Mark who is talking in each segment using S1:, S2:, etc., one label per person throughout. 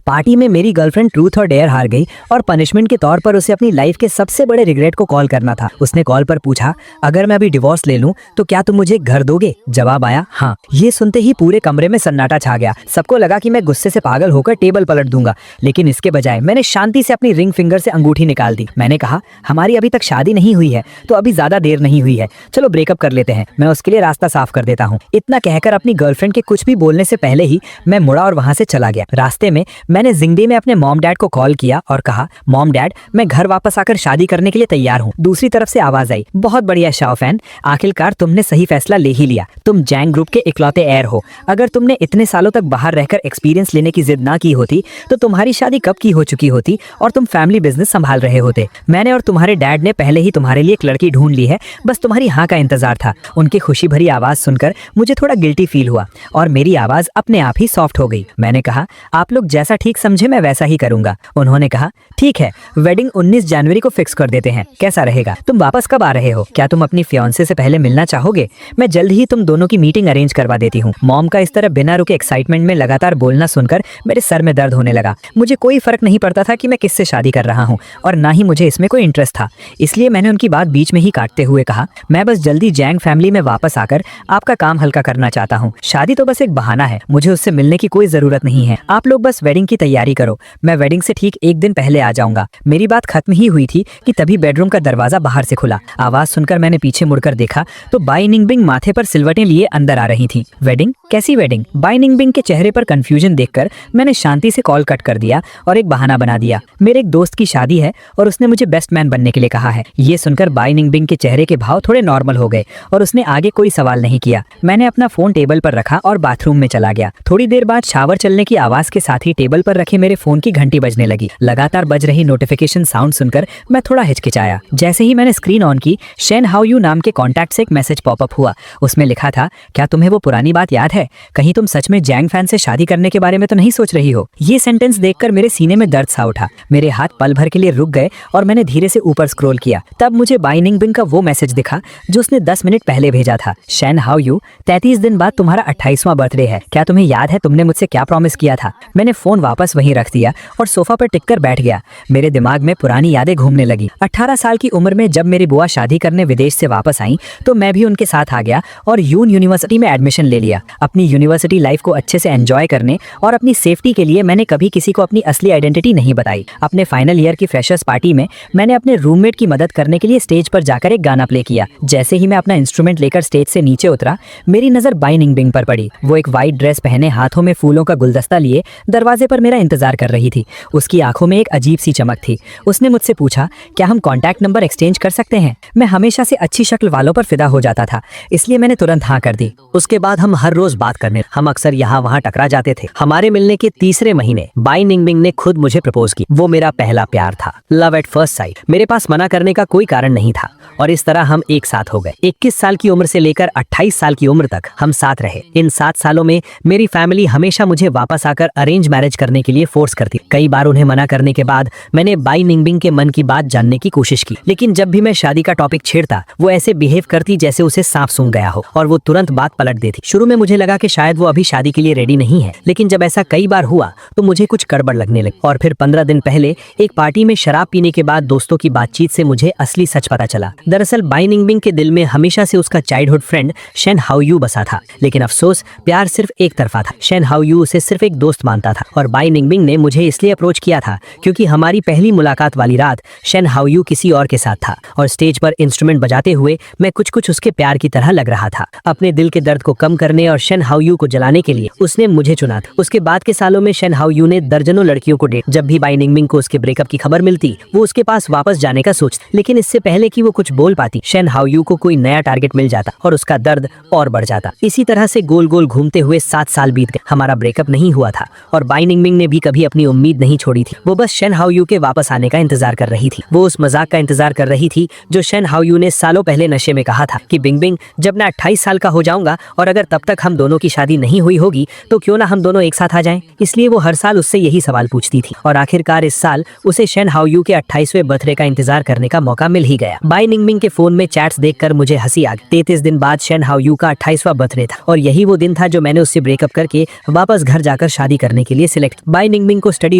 S1: Party में मेरी girlfriend truth और डेयर हार गई और पनिशमेंट के तौर पर उसे अपनी लाइफ के सबसे बड़े रिग्रेट को कॉल करना था। उसने कॉल पर पूछा, अगर मैं अभी डिवोर्स ले लूं तो क्या तुम मुझे घर दोगे? जवाब आया, हाँ। ये सुनते ही पूरे कमरे में सन्नाटा छा गया। सबको लगा कि मैं गुस्से से पागल होकर टेबल पलट दूंगा, लेकिन इसके बजाय मैंने शांति से अपनी रिंग फिंगर से अंगूठी निकाल दी। मैंने कहा, हमारी अभी तक शादी नहीं हुई है तो अभी ज्यादा देर नहीं हुई है, चलो ब्रेकअप कर लेते हैं, मैं उसके लिए रास्ता साफ कर देता हूँ। इतना कहकर अपनी गर्लफ्रेंड के कुछ भी बोलने से पहले ही मैं मुड़ा और वहां से चला गया। रास्ते में मैंने जिंगडी में अपने मॉम डैड को कॉल किया और कहा, मॉम डैड, मैं घर वापस आकर शादी करने के लिए तैयार हूँ। दूसरी तरफ से आवाज आई, बहुत बढ़िया शाओफैन, आखिरकार तुमने सही फैसला ले ही लिया। तुम जैंग ग्रुप के इकलौते एयर हो। अगर तुमने इतने सालों तक बाहर रहकर एक्सपीरियंस लेने की जिद ना की होती तो तुम्हारी शादी कब की हो चुकी होती और तुम फैमिली बिजनेस संभाल रहे होते। मैंने और तुम्हारे डैड ने पहले ही तुम्हारे लिए एक लड़की ढूंढ ली है, बस तुम्हारी हाँ का इंतजार था। उनकी खुशी भरी आवाज सुनकर मुझे थोड़ा गिल्टी फील हुआ और मेरी आवाज अपने आप ही सॉफ्ट हो गई। मैंने कहा, आप लोग जैसा ठीक समझे मैं वैसा ही करूंगा। उन्होंने कहा, ठीक है, वेडिंग 19 जनवरी को फिक्स कर देते हैं, कैसा रहेगा? तुम वापस कब आ रहे हो? क्या तुम अपनी फियांसे से पहले मिलना चाहोगे? मैं जल्द ही तुम दोनों की मीटिंग अरेंज करवा देती हूँ। मॉम का इस तरह बिना रुके एक्साइटमेंट में लगातार बोलना सुनकर मेरे सर में दर्द होने लगा। मुझे कोई फर्क नहीं पड़ता था कि मैं किससे शादी कर रहा हूँ और ना ही मुझे इसमें कोई इंटरेस्ट था। इसलिए मैंने उनकी बात बीच में ही काटते हुए कहा, मैं बस जल्दी जैंग फैमिली में वापस आकर आपका काम हल्का करना चाहता हूँ। शादी तो बस एक बहाना है, मुझे उससे मिलने की कोई जरूरत नहीं है। आप लोग बस वेडिंग की तैयारी करो, मैं वेडिंग से ठीक एक दिन पहले आ जाऊंगा। मेरी बात खत्म ही हुई थी कि तभी बेडरूम का दरवाजा बाहर से खुला। आवाज सुनकर मैंने पीछे मुड़कर देखा तो बाई निंगबिंग माथे पर सिलवटें लिए अंदर आ रही थी। वेडिंग? कैसी वेडिंग? बाई निंगबिंग के चेहरे पर कंफ्यूजन देखकर मैंने शांति से कॉल कट कर दिया और एक बहाना बना दिया, मेरे एक दोस्त की शादी है और उसने मुझे बेस्ट मैन बनने के लिए कहा है। ये सुनकर बाई निंगबिंग के चेहरे के भाव थोड़े नॉर्मल हो गए और उसने आगे कोई सवाल नहीं किया। मैंने अपना फोन टेबल पर रखा और बाथरूम में चला गया। थोड़ी देर बाद शावर चलने की आवाज के साथ ही टेबल पर रखे मेरे फोन की घंटी बजने लगी। लगातार बज रही नोटिफिकेशन साउंड सुनकर मैं थोड़ा हिचकिचाया। जैसे ही मैंने स्क्रीन ऑन की, शेन हाउ यू नाम के कॉन्टैक्ट से एक मैसेज पॉपअप हुआ। उसमें लिखा था, क्या तुम्हें वो पुरानी बात याद है? कहीं तुम सच में जैंग फैन से शादी करने के बारे में तो नहीं सोच रही हो? ये सेंटेंस देखकर मेरे सीने में दर्द सा उठा। मेरे हाथ पल भर के लिए रुक गए और मैंने धीरे से ऊपर स्क्रॉल किया। तब मुझे बाई निंगबिंग का वो मैसेज दिखा जो उसने 10 मिनट पहले भेजा था। शेन हाउ यू, 33 दिन बाद तुम्हारा 28वां बर्थडे है। क्या तुम्हें याद है तुमने मुझसे क्या प्रॉमिस किया था? मैंने फोन वापस वहीं रख दिया और सोफा पर टिककर बैठ गया। मेरे दिमाग में पुरानी यादें घूमने लगी। 18 साल की उम्र में जब मेरी बुआ शादी करने विदेश से वापस आई तो मैं भी उनके साथ आ गया और यूनिवर्सिटी में एडमिशन ले लिया। अपनी यूनिवर्सिटी लाइफ को अच्छे से एंजॉय करने और अपनी सेफ्टी के लिए मैंने कभी किसी को अपनी असली आइडेंटिटी नहीं बताई। अपने फाइनल ईयर की फ्रेशर्स पार्टी में मैंने अपने रूममेट की मदद करने के लिए स्टेज पर जाकर एक गाना प्ले किया। जैसे ही मैं अपना इंस्ट्रूमेंट लेकर स्टेज से नीचे उतरा, मेरी नजर बाई निंगबिंग पर पड़ी। वो एक वाइट ड्रेस पहने, हाथों में फूलों का गुलदस्ता लिए दरवाजे पर मेरा इंतजार कर रही थी। उसकी आंखों में एक अजीब सी चमक थी। उसने मुझसे पूछा, क्या हम कॉन्टैक्ट नंबर एक्सचेंज कर सकते हैं? मैं हमेशा से अच्छी शक्ल वालों पर फिदा हो जाता था, इसलिए मैंने तुरंत हाँ कर दी। उसके बाद हम हर रोज बात करने, हम अक्सर यहाँ वहाँ टकरा जाते थे। हमारे मिलने के तीसरे महीने बाई निंगबिंग ने खुद मुझे प्रपोज की। वो मेरा पहला प्यार था, लव एट फर्स्ट साइट। मेरे पास मना करने का कोई कारण नहीं था और इस तरह हम एक साथ हो गए। 21 साल की उम्र से लेकर 28 साल की उम्र तक हम साथ रहे। इन 7 सालों में मेरी फैमिली हमेशा मुझे वापस आकर अरेंज मैरिज करने के लिए फोर्स करती। कई बार उन्हें मना करने के बाद मैंने बाई निंगबिंग के मन की बात जानने की कोशिश की, लेकिन जब भी मैं शादी का टॉपिक छेड़ता वो ऐसे बिहेव करती जैसे उसे सांप सूंघ गया हो और वो तुरंत बात पलट देती। शुरू में मुझे लगा कि शायद वो अभी शादी के लिए रेडी नहीं है, लेकिन जब ऐसा कई बार हुआ तो मुझे कुछ गड़बड़ लगने लगी। और फिर 15 दिन पहले एक पार्टी में शराब पीने के बाद दोस्तों की बातचीत से मुझे असली सच पता चला। दरअसल बाई निंगबिंग के दिल में हमेशा से उसका childhood friend Shane how you बसा था, लेकिन अफसोस प्यार सिर्फ एक तरफा था। शेन हाउ यू उसे सिर्फ एक दोस्त मानता था और बाई निंगबिंग ने मुझे इसलिए अप्रोच किया था क्योंकि हमारी पहली मुलाकात वाली रात शेन हाउ यू किसी और के साथ था और स्टेज पर इंस्ट्रूमेंट बजाते हुए मैं कुछ उसके प्यार की तरह लग रहा था। अपने दिल के दर्द को कम करने और शेन हाउ यू को जलाने के लिए उसने मुझे चुना था। उसके बाद के सालों में शेन हाउ यू ने दर्जनों लड़कियों को डेट। जब भी बाई निंगबिंग को उसके ब्रेकअप की खबर मिलती वो उसके पास वापस जाने का सोचती, लेकिन इससे पहले कि वो कुछ बोल पाती शेन हाउ यू को कोई नया टारगेट मिल जाता और उसका दर्द और बढ़ जाता। इसी तरह से गोल गोल घूमते हुए 7 साल बीत गए। हमारा ब्रेकअप नहीं हुआ था और बाई निंगबिंग ने भी कभी अपनी उम्मीद नहीं छोड़ी थी। वो बस शेन हाउ यू के वापस आने का इंतजार कर रही थी। वो उस मजाक का इंतजार कर रही थी जो शेन हाउ यू ने सालों पहले नशे में कहा था कि बिंगबिंग, जब मैं 28 साल का हो जाऊंगा और अगर तब तक हम दोनों की शादी नहीं हुई होगी तो क्यों ना हम दोनों एक साथ आ जाएं। इसलिए वो हर साल उससे यही सवाल पूछती थी और आखिरकार इस साल उसे शेन हाउ यू के 28वें बर्थडे का इंतजार करने का मौका मिल ही गया। बाई निंगबिंग के फोन में चैट्स देखकर मुझे हंसी आ गई। 33 दिन बाद शेन हाउ यू का 28वां बर्थडे था और यही वो दिन था जो मैंने उससे ब्रेकअप करके वापस घर जाकर शादी करने के लिए सिलेक्ट। बाय निंगमिंग को स्टडी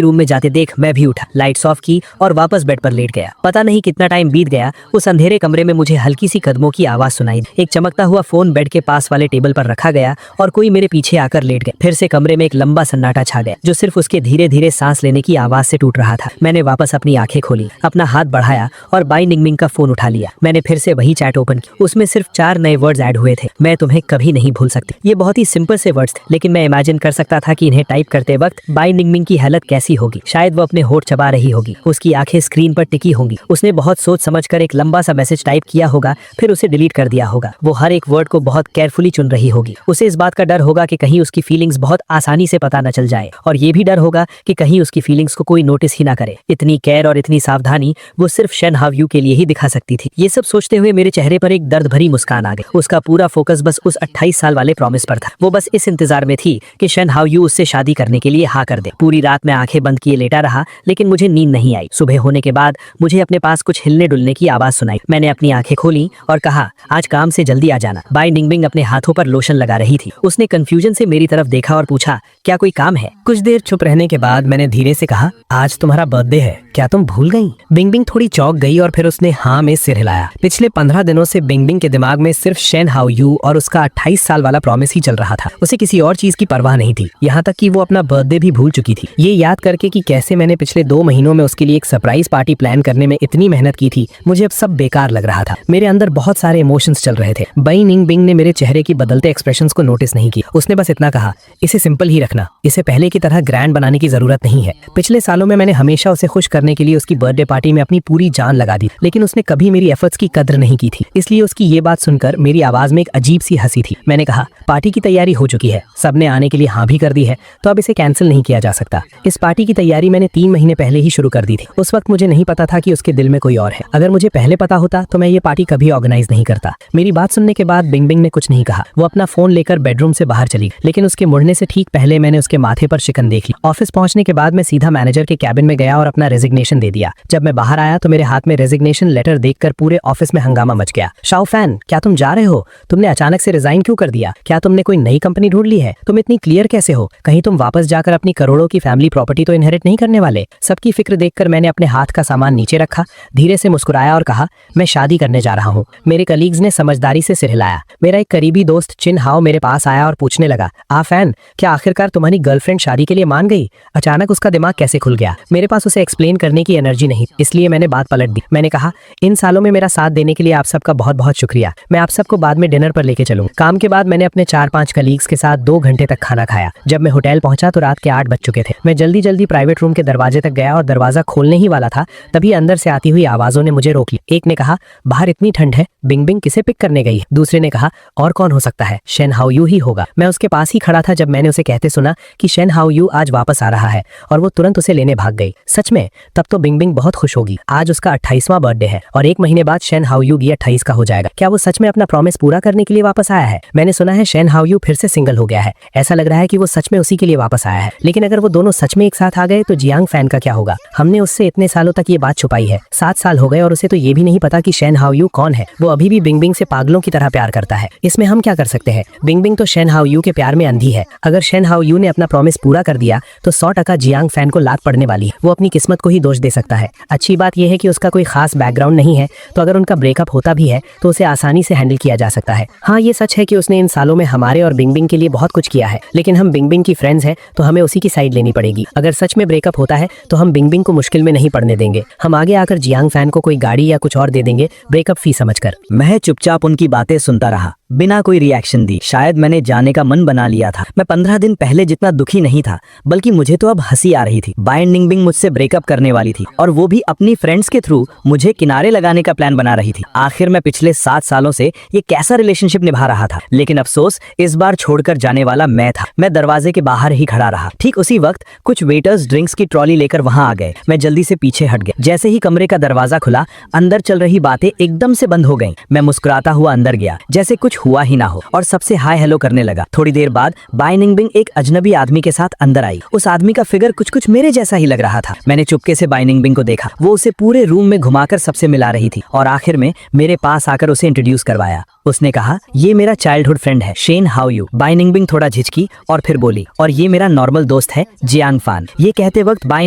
S1: रूम में जाते देख मैं भी उठा, लाइट्स ऑफ की और वापस बेड पर लेट गया। पता नहीं कितना टाइम बीत गया, उस अंधेरे कमरे में मुझे हल्की सी कदमों की आवाज सुनाई। एक चमकता हुआ फोन बेड के पास वाले टेबल पर रखा गया और कोई मेरे पीछे आकर लेट गया। फिर से कमरे में एक लंबा सन्नाटा छा गया जो सिर्फ उसके धीरे धीरे सांस लेने की आवाज से टूट रहा था। मैंने वापस अपनी आंखें खोली, अपना हाथ बढ़ाया और बाय निंगमिंग का फोन उठा लिया। मैंने फिर से वही चैट ओपन की। उसमें सिर्फ 4 नए वर्ड्स ऐड हुए थे, मैं तुम्हें कभी नहीं भूल सकती। ये बहुत ही सिंपल से वर्ड्स थे, लेकिन मैं इमेजिन कर सकता था कि इन्हें टाइप करते वक्त बाय निंगमिंग की हालत कैसी होगी। शायद वो अपने होठ चबा रही होगी, उसकी आंखें स्क्रीन पर टिकी होंगी। उसने बहुत सोच समझकर एक लंबा सा मैसेज टाइप किया होगा, फिर उसे डिलीट कर दिया होगा। वो हर एक वर्ड को बहुत केयरफुली चुन रही होगी। उसे इस बात का डर होगा कि कहीं उसकी फीलिंग्स बहुत आसानी से पता न चल जाए, और ये भी डर होगा कि कहीं उसकी फीलिंग्स को कोई नोटिस ही ना करे। इतनी केयर और इतनी सावधानी वो सिर्फ शेन हाउ यू के लिए ही दिखा सकती थी। ये सब सोचते हुए मेरे चेहरे पर एक दर्द भरी मुस्कान आ गई। उसका पूरा फोकस बस उस 28 साल वाले प्रॉमिस पर था। वो बस इस इंतजार में थी कि शेन हाउ यू उससे शादी करने के लिए हाँ कर दे। पूरी रात मैं आंखें बंद किए लेटा रहा, लेकिन मुझे नींद नहीं आई। सुबह होने के बाद मुझे अपने पास कुछ हिलने डुलने की आवाज सुनाई। मैंने अपनी आंखें खोली और कहा, आज काम से जल्दी आ जाना। बाय निंगमिंग अपने हाथों पर लोशन लगा रही थी। उसने कंफ्यूजन से मेरी तरफ देखा और पूछा, क्या कोई काम है? कुछ देर चुप रहने के बाद मैंने धीरे से कहा, आज तुम्हारा बर्थडे है, क्या तुम भूल गई? बिंगबिंग थोड़ी चौंक गई और फिर उसने हाँ में सिर हिलाया। पिछले 15 दिनों से बिंगबिंग के दिमाग में सिर्फ शेन हाउ यू और उसका 28 साल वाला प्रॉमिस ही चल रहा था। उसे किसी और चीज की परवाह नहीं थी, यहाँ तक कि वो अपना बर्थडे भी भूल चुकी थी। ये याद करके कि कैसे मैंने पिछले 2 महीनों में उसके लिए एक सरप्राइज पार्टी प्लान करने में इतनी मेहनत की थी, मुझे अब सब बेकार लग रहा था। मेरे अंदर बहुत सारे इमोशंस चल रहे थे। बाय निंगमिंग ने मेरे चेहरे की बदलते एक्सप्रेशंस को नोटिस नहीं किया। उसने बस इतना कहा, इसे सिंपल ही रखना, इसे पहले की तरह ग्रैंड बनाने की जरूरत नहीं है। पिछले सालों में मैंने हमेशा उसे खुश करने के लिए उसकी बर्थडे पार्टी में अपनी पूरी जान लगा दी, लेकिन उसने कभी मेरी एफर्ट्स की कदर नहीं की थी। इसलिए उसकी ये बात सुनकर मेरी आवाज में एक अजीब सी हंसी थी। मैंने कहा, पार्टी की तैयारी हो चुकी है, सबने आने के लिए हाँ भी कर दी है, तो अब इसे कैंसिल नहीं किया जा सकता। इस पार्टी की तैयारी मैंने 3 महीने पहले ही शुरू कर दी थी। उस वक्त मुझे नहीं पता था कि उसके दिल में कोई और है। अगर मुझे पहले पता होता तो मैं ये पार्टी कभी ऑर्गेनाइज नहीं करता। मेरी बात सुनने के बाद बिंगबिंग ने कुछ नहीं कहा। वो अपना फोन लेकर बेडरूम से बाहर चली, लेकिन उसके मुड़ने से ठीक पहले मैंने उसके माथे पर शिकन देख ली। ऑफिस पहुंचने के बाद मैं सीधा मैनेजर के कैबिन में गया और अपना रेजिग्नेशन दे दिया। जब मैं बाहर आया तो मेरे हाथ में रेजिग्नेशन लेटर देखकर पूरे ऑफिस में हंगामा मच गया। शाओफैन, क्या तुम जा रहे हो? तुमने अचानक से रिजाइन क्यों कर दिया? क्या तुमने कोई नई कंपनी ढूंढ ली है? तुम इतनी क्लियर कैसे हो? कहीं तुम वापस जाकर अपनी करोड़ों की फैमिली प्रॉपर्टी तो इनहेरिट नहीं करने वाले? सबकी फिक्र देखकर मैंने अपने हाथ का सामान नीचे रखा, धीरे से मुस्कुराया और कहा, मैं शादी करने जा रहा हूँ। मेरे कलीग्स ने समझदारी से सिर हिलाया। मेरा एक करीबी दोस्त चिन हाओ मेरे पास आया और पूछने लगा, फैन, क्या आखिरकार तुम्हारी गर्लफ्रेंड शादी के लिए मान गई? अचानक उसका दिमाग कैसे खुल गया? मेरे पास उसे एक्सप्लेन करने की एनर्जी नहीं, इसलिए मैंने बात पलट दी। मैंने कहा, इन सालों में मेरा साथ देने के लिए आप सबका बहुत बहुत शुक्रिया। मैं आप सबको बाद में डिनर पर लेके चलूंगा। काम के बाद मैंने अपने 4-5 कलीग्स के साथ 2 घंटे तक खाना खाया। जब मैं होटल पहुंचा तो रात के 8 बज चुके थे। मैं जल्दी जल्दी प्राइवेट रूम के दरवाजे तक गया और दरवाजा खोलने ही वाला था, तभी अंदर से आती हुई आवाजों ने मुझे रोक लिया। एक ने कहा, बाहर इतनी ठंड है, बिंगबिंग किसे पिक करने गई? दूसरे ने कहा, और कौन हो सकता है? शेन हाउ यू ही होगा। मैं उसके पास ही खड़ा था जब मैंने उसे कहते सुना कि शेन हाउ यू आज वापस आ रहा है, और वो तुरंत उसे लेने भाग गई। सच में? तब तो बिंगबिंग बहुत खुश होगी। आज उसका 28वां बर्थडे है और 1 महीने बाद शेन हाउ यू भी 28 का हो जाएगा। क्या वो सच में अपना प्रॉमिस पूरा करने के लिए वापस आया है? मैंने सुना है शेन हाउ यू फिर से सिंगल हो गया है। ऐसा लग रहा है कि वो सच में उसी के लिए वापस आया है। लेकिन अगर वो दोनों सच में एक साथ आ गए तो जियांग फैन का क्या होगा? हमने उससे इतने सालों तक ये बात छुपाई है। 7 साल हो गए और उसे तो ये भी नहीं पता कि शेन हाउ यू कौन है। वो अभी भी बिंगबिंग से पागलों की तरह प्यार करता है। इसमें हम क्या कर सकते हैं? बिंगबिंग तो शेन हाउ यू के प्यार में अंधी है। अगर शेन हाउ यू ने अपना प्रॉमिस पूरा कर दिया तो 100% जियांग फैन को लात पड़ने वाली है। वो अपनी किस्मत को ही दोष दे सकता है। अच्छी बात यह है कि उसका कोई खास बैकग्राउंड नहीं है, तो अगर उनका ब्रेकअप होता भी है तो उसे आसानी से हैंडल किया जा सकता है। हाँ, ये सच है कि उसने इन सालों में हमारे और बिंगबिंग के लिए बहुत कुछ किया है, लेकिन हम बिंगबिंग की फ्रेंड्स हैं तो हमें उसी की साइड लेनी पड़ेगी। अगर सच में ब्रेकअप होता है तो हम बिंगबिंग को मुश्किल में नहीं पड़ने देंगे। हम आगे आकर जियांग फैन को कोई गाड़ी या कुछ और दे देंगे ब्रेकअप फी समझकर। मैं चुपचाप उनकी बातें सुनता रहा, बिना कोई रिएक्शन दी। शायद मैंने जाने का मन बना लिया था। मैं 15 दिन पहले जितना दुखी नहीं था, बल्कि मुझे तो अब हंसी आ रही थी। बाय निंगमिंग मुझसे ब्रेकअप करने वाली थी और वो भी अपनी फ्रेंड्स के थ्रू मुझे किनारे लगाने का प्लान बना रही थी। आखिर मैं पिछले 7 सालों से ये कैसा रिलेशनशिप निभा रहा था, लेकिन अफसोस इस बार छोड़कर जाने वाला मैं था। मैं दरवाजे के बाहर ही खड़ा रहा। ठीक उसी वक्त कुछ वेटर्स ड्रिंक्स की ट्रॉली लेकर वहां आ गए। मैं जल्दी से पीछे हट गया। जैसे ही कमरे का दरवाजा खुला, अंदर चल रही बातें एकदम से बंद हो गईं। मैं मुस्कुराता हुआ अंदर गया जैसे कुछ हुआ ही ना हो और सबसे हाय हेलो करने लगा। थोड़ी देर बाद बाय निंगमिंग एक अजनबी आदमी के साथ अंदर आई। उस आदमी का फिगर कुछ मेरे जैसा ही लग रहा था। मैंने चुपके से बाय निंगमिंग को देखा। वो उसे पूरे रूम में घुमाकर सबसे मिला रही थी और आखिर में मेरे पास आकर उसे इंट्रोड्यूस करवाया। उसने कहा, ये मेरा चाइल्डहुड फ्रेंड है शेन, हाउ यू। बाई निंगबिंग थोड़ा झिझकी और फिर बोली, और ये मेरा नॉर्मल दोस्त है जियांग फान। ये कहते वक्त बाई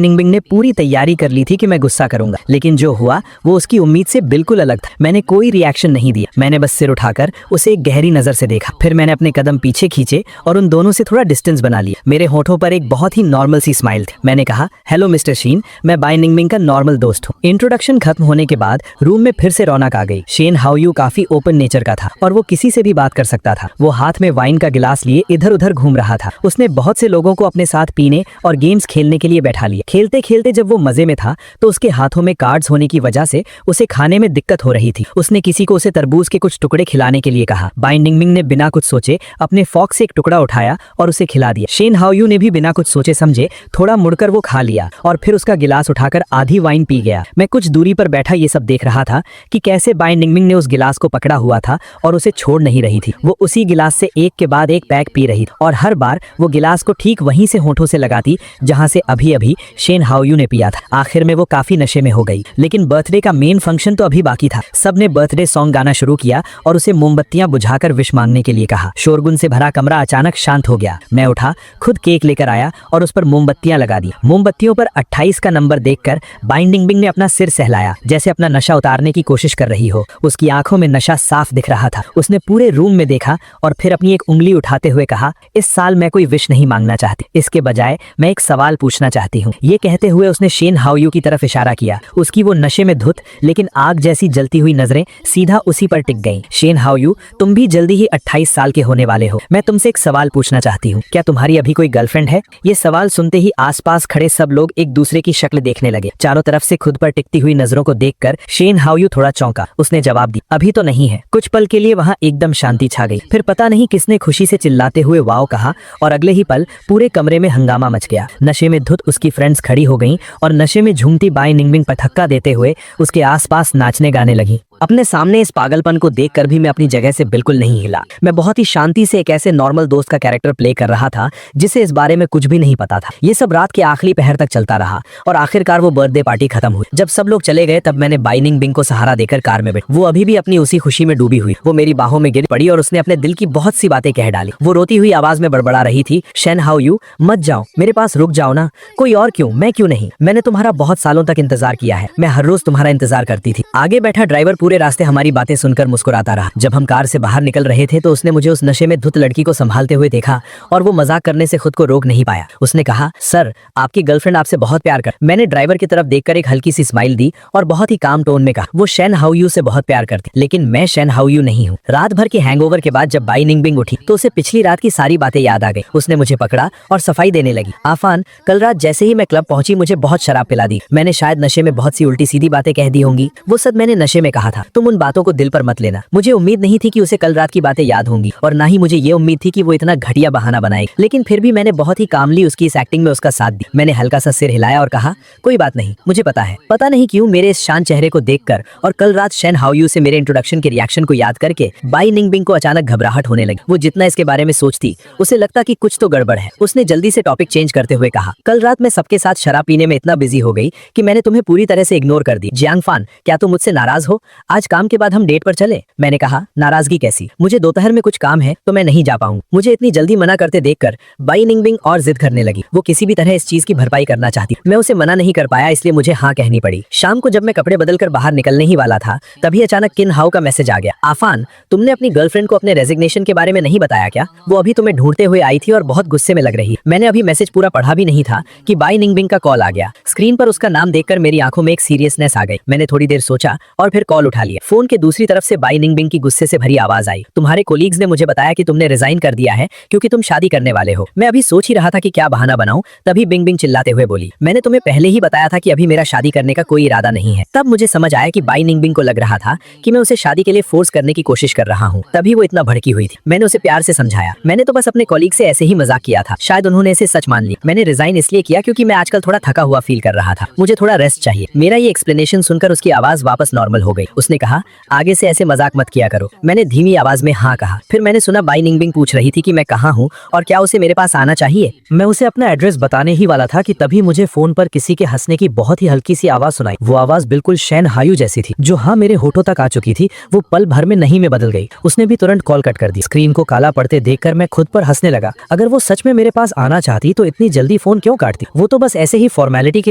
S1: निंगबिंग ने पूरी तैयारी कर ली थी कि मैं गुस्सा करूंगा, लेकिन जो हुआ वो उसकी उम्मीद से बिल्कुल अलग था। मैंने कोई रिएक्शन नहीं दिया, मैंने बस सिर उठाकर उसे एक गहरी नजर से देखा। फिर मैंने अपने कदम पीछे खींचे और उन दोनों से थोड़ा डिस्टेंस बना लिया। मेरे होठों पर एक बहुत ही नॉर्मल सी स्माइल थी। मैंने कहा, हेलो मिस्टर शीन, मैं बाई निंगबिंग का नॉर्मल दोस्त हूँ। इंट्रोडक्शन खत्म होने के बाद रूम में फिर से रौनक आ गई। शेन हाउ यू काफी ओपन नेचर का था और वो किसी से भी बात कर सकता था। वो हाथ में वाइन का गिलास लिए इधर उधर घूम रहा था। उसने बहुत से लोगों को अपने साथ पीने और गेम्स खेलने के लिए बैठा लिया। खेलते खेलते जब वो मजे में था तो उसके हाथों में कार्ड्स होने की वजह से उसे खाने में दिक्कत हो रही थी। उसने किसी को उसे तरबूज के कुछ टुकड़े खिलाने के लिए कहा। बाई निंगबिंग ने बिना कुछ सोचे अपने फॉक से एक टुकड़ा उठाया और उसे खिला दिया। शेन हाउ यू ने भी बिना कुछ सोचे समझे थोड़ा मुड़कर वो खा लिया और फिर उसका गिलास उठाकर आधी वाइन पी गया। मैं कुछ दूरी पर बैठा ये सब देख रहा था कि कैसे बाई निंगबिंग ने उस गिलास को पकड़ा हुआ था और उसे छोड़ नहीं रही थी। वो उसी गिलास से एक के बाद एक पैक पी रही थी और हर बार वो गिलास को ठीक वहीं से होठों से लगाती जहां से अभी अभी शेन हाउ यू ने पिया था। आखिर में वो काफी नशे में हो गई, लेकिन बर्थडे का मेन फंक्शन तो अभी बाकी था। सबने बर्थडे सॉन्ग गाना शुरू किया और उसे मोमबत्तियां बुझाकर विश मांगने के लिए कहा। शोरगुल से भरा कमरा अचानक शांत हो गया। मैं उठा, खुद केक लेकर आया और उस पर मोमबत्तियां लगा दी। मोमबत्तियों पर 28 का नंबर देखकर बाई निंगबिंग ने अपना सिर सहलाया, जैसे अपना नशा उतारने की कोशिश कर रही हो। उसकी आंखों में नशा साफ दिख रहा था। उसने पूरे रूम में देखा और फिर अपनी एक उंगली उठाते हुए कहा, इस साल मैं कोई विश नहीं मांगना चाहती, इसके बजाय मैं एक सवाल पूछना चाहती हूँ। ये कहते हुए उसने शेन हाउ यू की तरफ इशारा किया। उसकी वो नशे में धुत लेकिन आग जैसी जलती हुई नजरें सीधा उसी पर टिक गईं। शेन हाउ यू, तुम भी जल्दी ही 28 साल के होने वाले हो। मैं तुमसे एक सवाल पूछना चाहती हूँ, क्या तुम्हारी अभी कोई गर्लफ्रेंड है? ये सवाल सुनते ही आसपास खड़े सब लोग एक दूसरे की शक्ल देखने लगे। चारों तरफ से खुद पर टिकती हुई नजरों को देखकर शेन हाउ यू थोड़ा चौंका। उसने जवाब दिया, अभी तो नहीं है। कुछ पल के लिए वहाँ एकदम शांति छा गई। फिर पता नहीं किसने खुशी से चिल्लाते हुए वाओ कहा और अगले ही पल पूरे कमरे में हंगामा मच गया। नशे में धुत उसकी फ्रेंड्स खड़ी हो गईं और नशे में झूमती बाई निंगबिंग पर धक्का देते हुए उसके आसपास नाचने गाने लगी। अपने सामने इस पागलपन को देखकर भी मैं अपनी जगह से बिल्कुल नहीं हिला। मैं बहुत ही शांति से एक ऐसे नॉर्मल दोस्त का कैरेक्टर प्ले कर रहा था जिसे इस बारे में कुछ भी नहीं पता था। ये सब रात के आखिरी पहर तक चलता रहा और आखिरकार वो बर्थडे पार्टी खत्म हुई। जब सब लोग चले गए तब मैंने बाई निंगबिंग को सहारा देकर कार में बैठी। वो अभी भी अपनी उसी खुशी में डूबी हुई। वो मेरी बाहों में गिर पड़ी और उसने अपने दिल की बहुत सी बातें कह डाली। वो रोती हुई आवाज में बड़बड़ा रही थी, शेन हाउ यू, मत जाओ, मेरे पास रुक जाओ ना। कोई और क्यों, मैं क्यों नहीं? मैंने तुम्हारा बहुत सालों तक इंतजार किया है। मैं हर रोज तुम्हारा इंतजार करती थी। आगे बैठा ड्राइवर पूरे रास्ते हमारी बातें सुनकर मुस्कुराता रहा। जब हम कार से बाहर निकल रहे थे तो उसने मुझे उस नशे में धुत लड़की को संभालते हुए देखा और वो मजाक करने से खुद को रोक नहीं पाया। उसने कहा, सर, आपकी गर्लफ्रेंड आपसे बहुत प्यार कर। मैंने ड्राइवर की तरफ देखकर एक हल्की सी स्माइल दी और बहुत ही काम टोन में कहा, वो शेन हाउ यू से बहुत प्यार करती, लेकिन मैं शेन हाउ यू नहीं हूँ। रात भर के हैंगओवर के बाद जब बाई निंगबिंग उठी तो उसे पिछली रात की सारी बातें याद आ गई। उसने मुझे पकड़ा और सफाई देने लगी। आफान, कल रात जैसे ही मैं क्लब पहुंची मुझे बहुत शराब पिला दी। मैंने शायद नशे में बहुत सी उल्टी सीधी बातें कह दी होंगी। वो सब मैंने नशे में कहा था। तुम उन बातों को दिल पर मत लेना। मुझे उम्मीद नहीं थी कि उसे कल रात की बातें याद होंगी और ना ही मुझे ये उम्मीद थी कि वो इतना घटिया बहाना बनाएगी, लेकिन फिर भी मैंने बहुत ही कामली उसकी इस एक्टिंग में उसका साथ दी। मैंने हल्का सा सिर हिलाया और कहा, कोई बात नहीं, मुझे पता है। पता नहीं क्यों मेरे इस शांत चेहरे को देखकर और कल रात शेन हाउ यू से मेरे इंट्रोडक्शन के रिएक्शन को याद करके बाई निंगबिंग को अचानक घबराहट होने लगी। वो जितना इसके बारे में सोचती उसे लगता कि कुछ तो गड़बड़ है। उसने जल्दी से टॉपिक चेंज करते हुए कहा, कल रात मैं सबके साथ शराब पीने में इतना बिजी हो गई कि मैंने तुम्हें पूरी तरह से इग्नोर कर दी। जियांग फान, क्या तुम मुझसे नाराज हो? आज काम के बाद हम डेट पर चले। मैंने कहा, नाराजगी कैसी? मुझे दोपहर में कुछ काम है तो मैं नहीं जा पाऊंगा। मुझे इतनी जल्दी मना करते देखकर बाई निंगबिंग और जिद करने लगी। वो किसी भी तरह इस चीज की भरपाई करना चाहती। मैं उसे मना नहीं कर पाया, इसलिए मुझे हाँ कहनी पड़ी। शाम को जब मैं कपड़े बदलकर बाहर निकलने ही वाला था तभी अचानक किन हाउ का मैसेज आ गया, आफान, तुमने अपनी गर्लफ्रेंड को अपने रेजिग्नेशन के बारे में नहीं बताया क्या? वो अभी तुम्हें ढूंढते हुए आई थी और बहुत गुस्से में लग रही। मैंने अभी मैसेज पूरा पढ़ा भी नहीं था कि बाई निंगबिंग का कॉल आ गया। स्क्रीन पर उसका नाम देखकर मेरी आंखों में एक सीरियसनेस आ गई। मैंने थोड़ी देर सोचा और फिर कॉल उठा लिया। फोन के दूसरी तरफ से बाई निंगबिंग की गुस्से से भरी आवाज आई, तुम्हारे कोलीग्स ने मुझे बताया कि तुमने रिजाइन कर दिया है क्योंकि तुम शादी करने वाले हो। मैं अभी सोच ही रहा था कि क्या बहाना बनाऊं, तभी बिंग बिंग चिल्लाते हुए बोली, मैंने तुम्हें पहले ही बताया था कि अभी मेरा शादी करने का कोई इरादा नहीं है। तब मुझे समझ आया कि बाई निंगबिंग को लग रहा था कि मैं उसे शादी के लिए फोर्स करने की कोशिश कर रहा हूँ, तभी वो इतना भड़की हुई थी। मैंने उसे प्यार से समझाया, मैंने तो बस अपने कॉलीग से ऐसे ही मजाक किया था, शायद उन्होंने इसे सच मान लिया। मैंने रिजाइन इसलिए किया क्योंकि मैं आजकल थोड़ा थका हुआ फील कर रहा था, मुझे थोड़ा रेस्ट चाहिए। मेरा ये एक्सप्लेनेशन सुनकर उसकी आवाज वापस नॉर्मल हो गई। उसने कहा, आगे से ऐसे मजाक मत किया करो। मैंने धीमी आवाज में हाँ कहा। फिर मैंने सुना बाई निंगबिंग पूछ रही थी कि मैं कहाँ हूँ और क्या उसे मेरे पास आना चाहिए। मैं उसे अपना एड्रेस बताने ही वाला था कि तभी मुझे फोन पर किसी के हंसने की बहुत ही हल्की सी आवाज सुनाई। वो आवाज बिल्कुल शैन हायू जैसी थी, जो हाँ मेरे होठों तक आ चुकी थी। वो पल भर में नहीं में बदल गई। उसने भी तुरंत कॉल कट कर दी। स्क्रीन को काला पड़ते देखकर मैं खुद पर हंसने लगा। अगर वो सच में मेरे पास आना चाहती तो इतनी जल्दी फोन क्यों काटती? वो तो बस ऐसे ही फॉर्मेलिटी के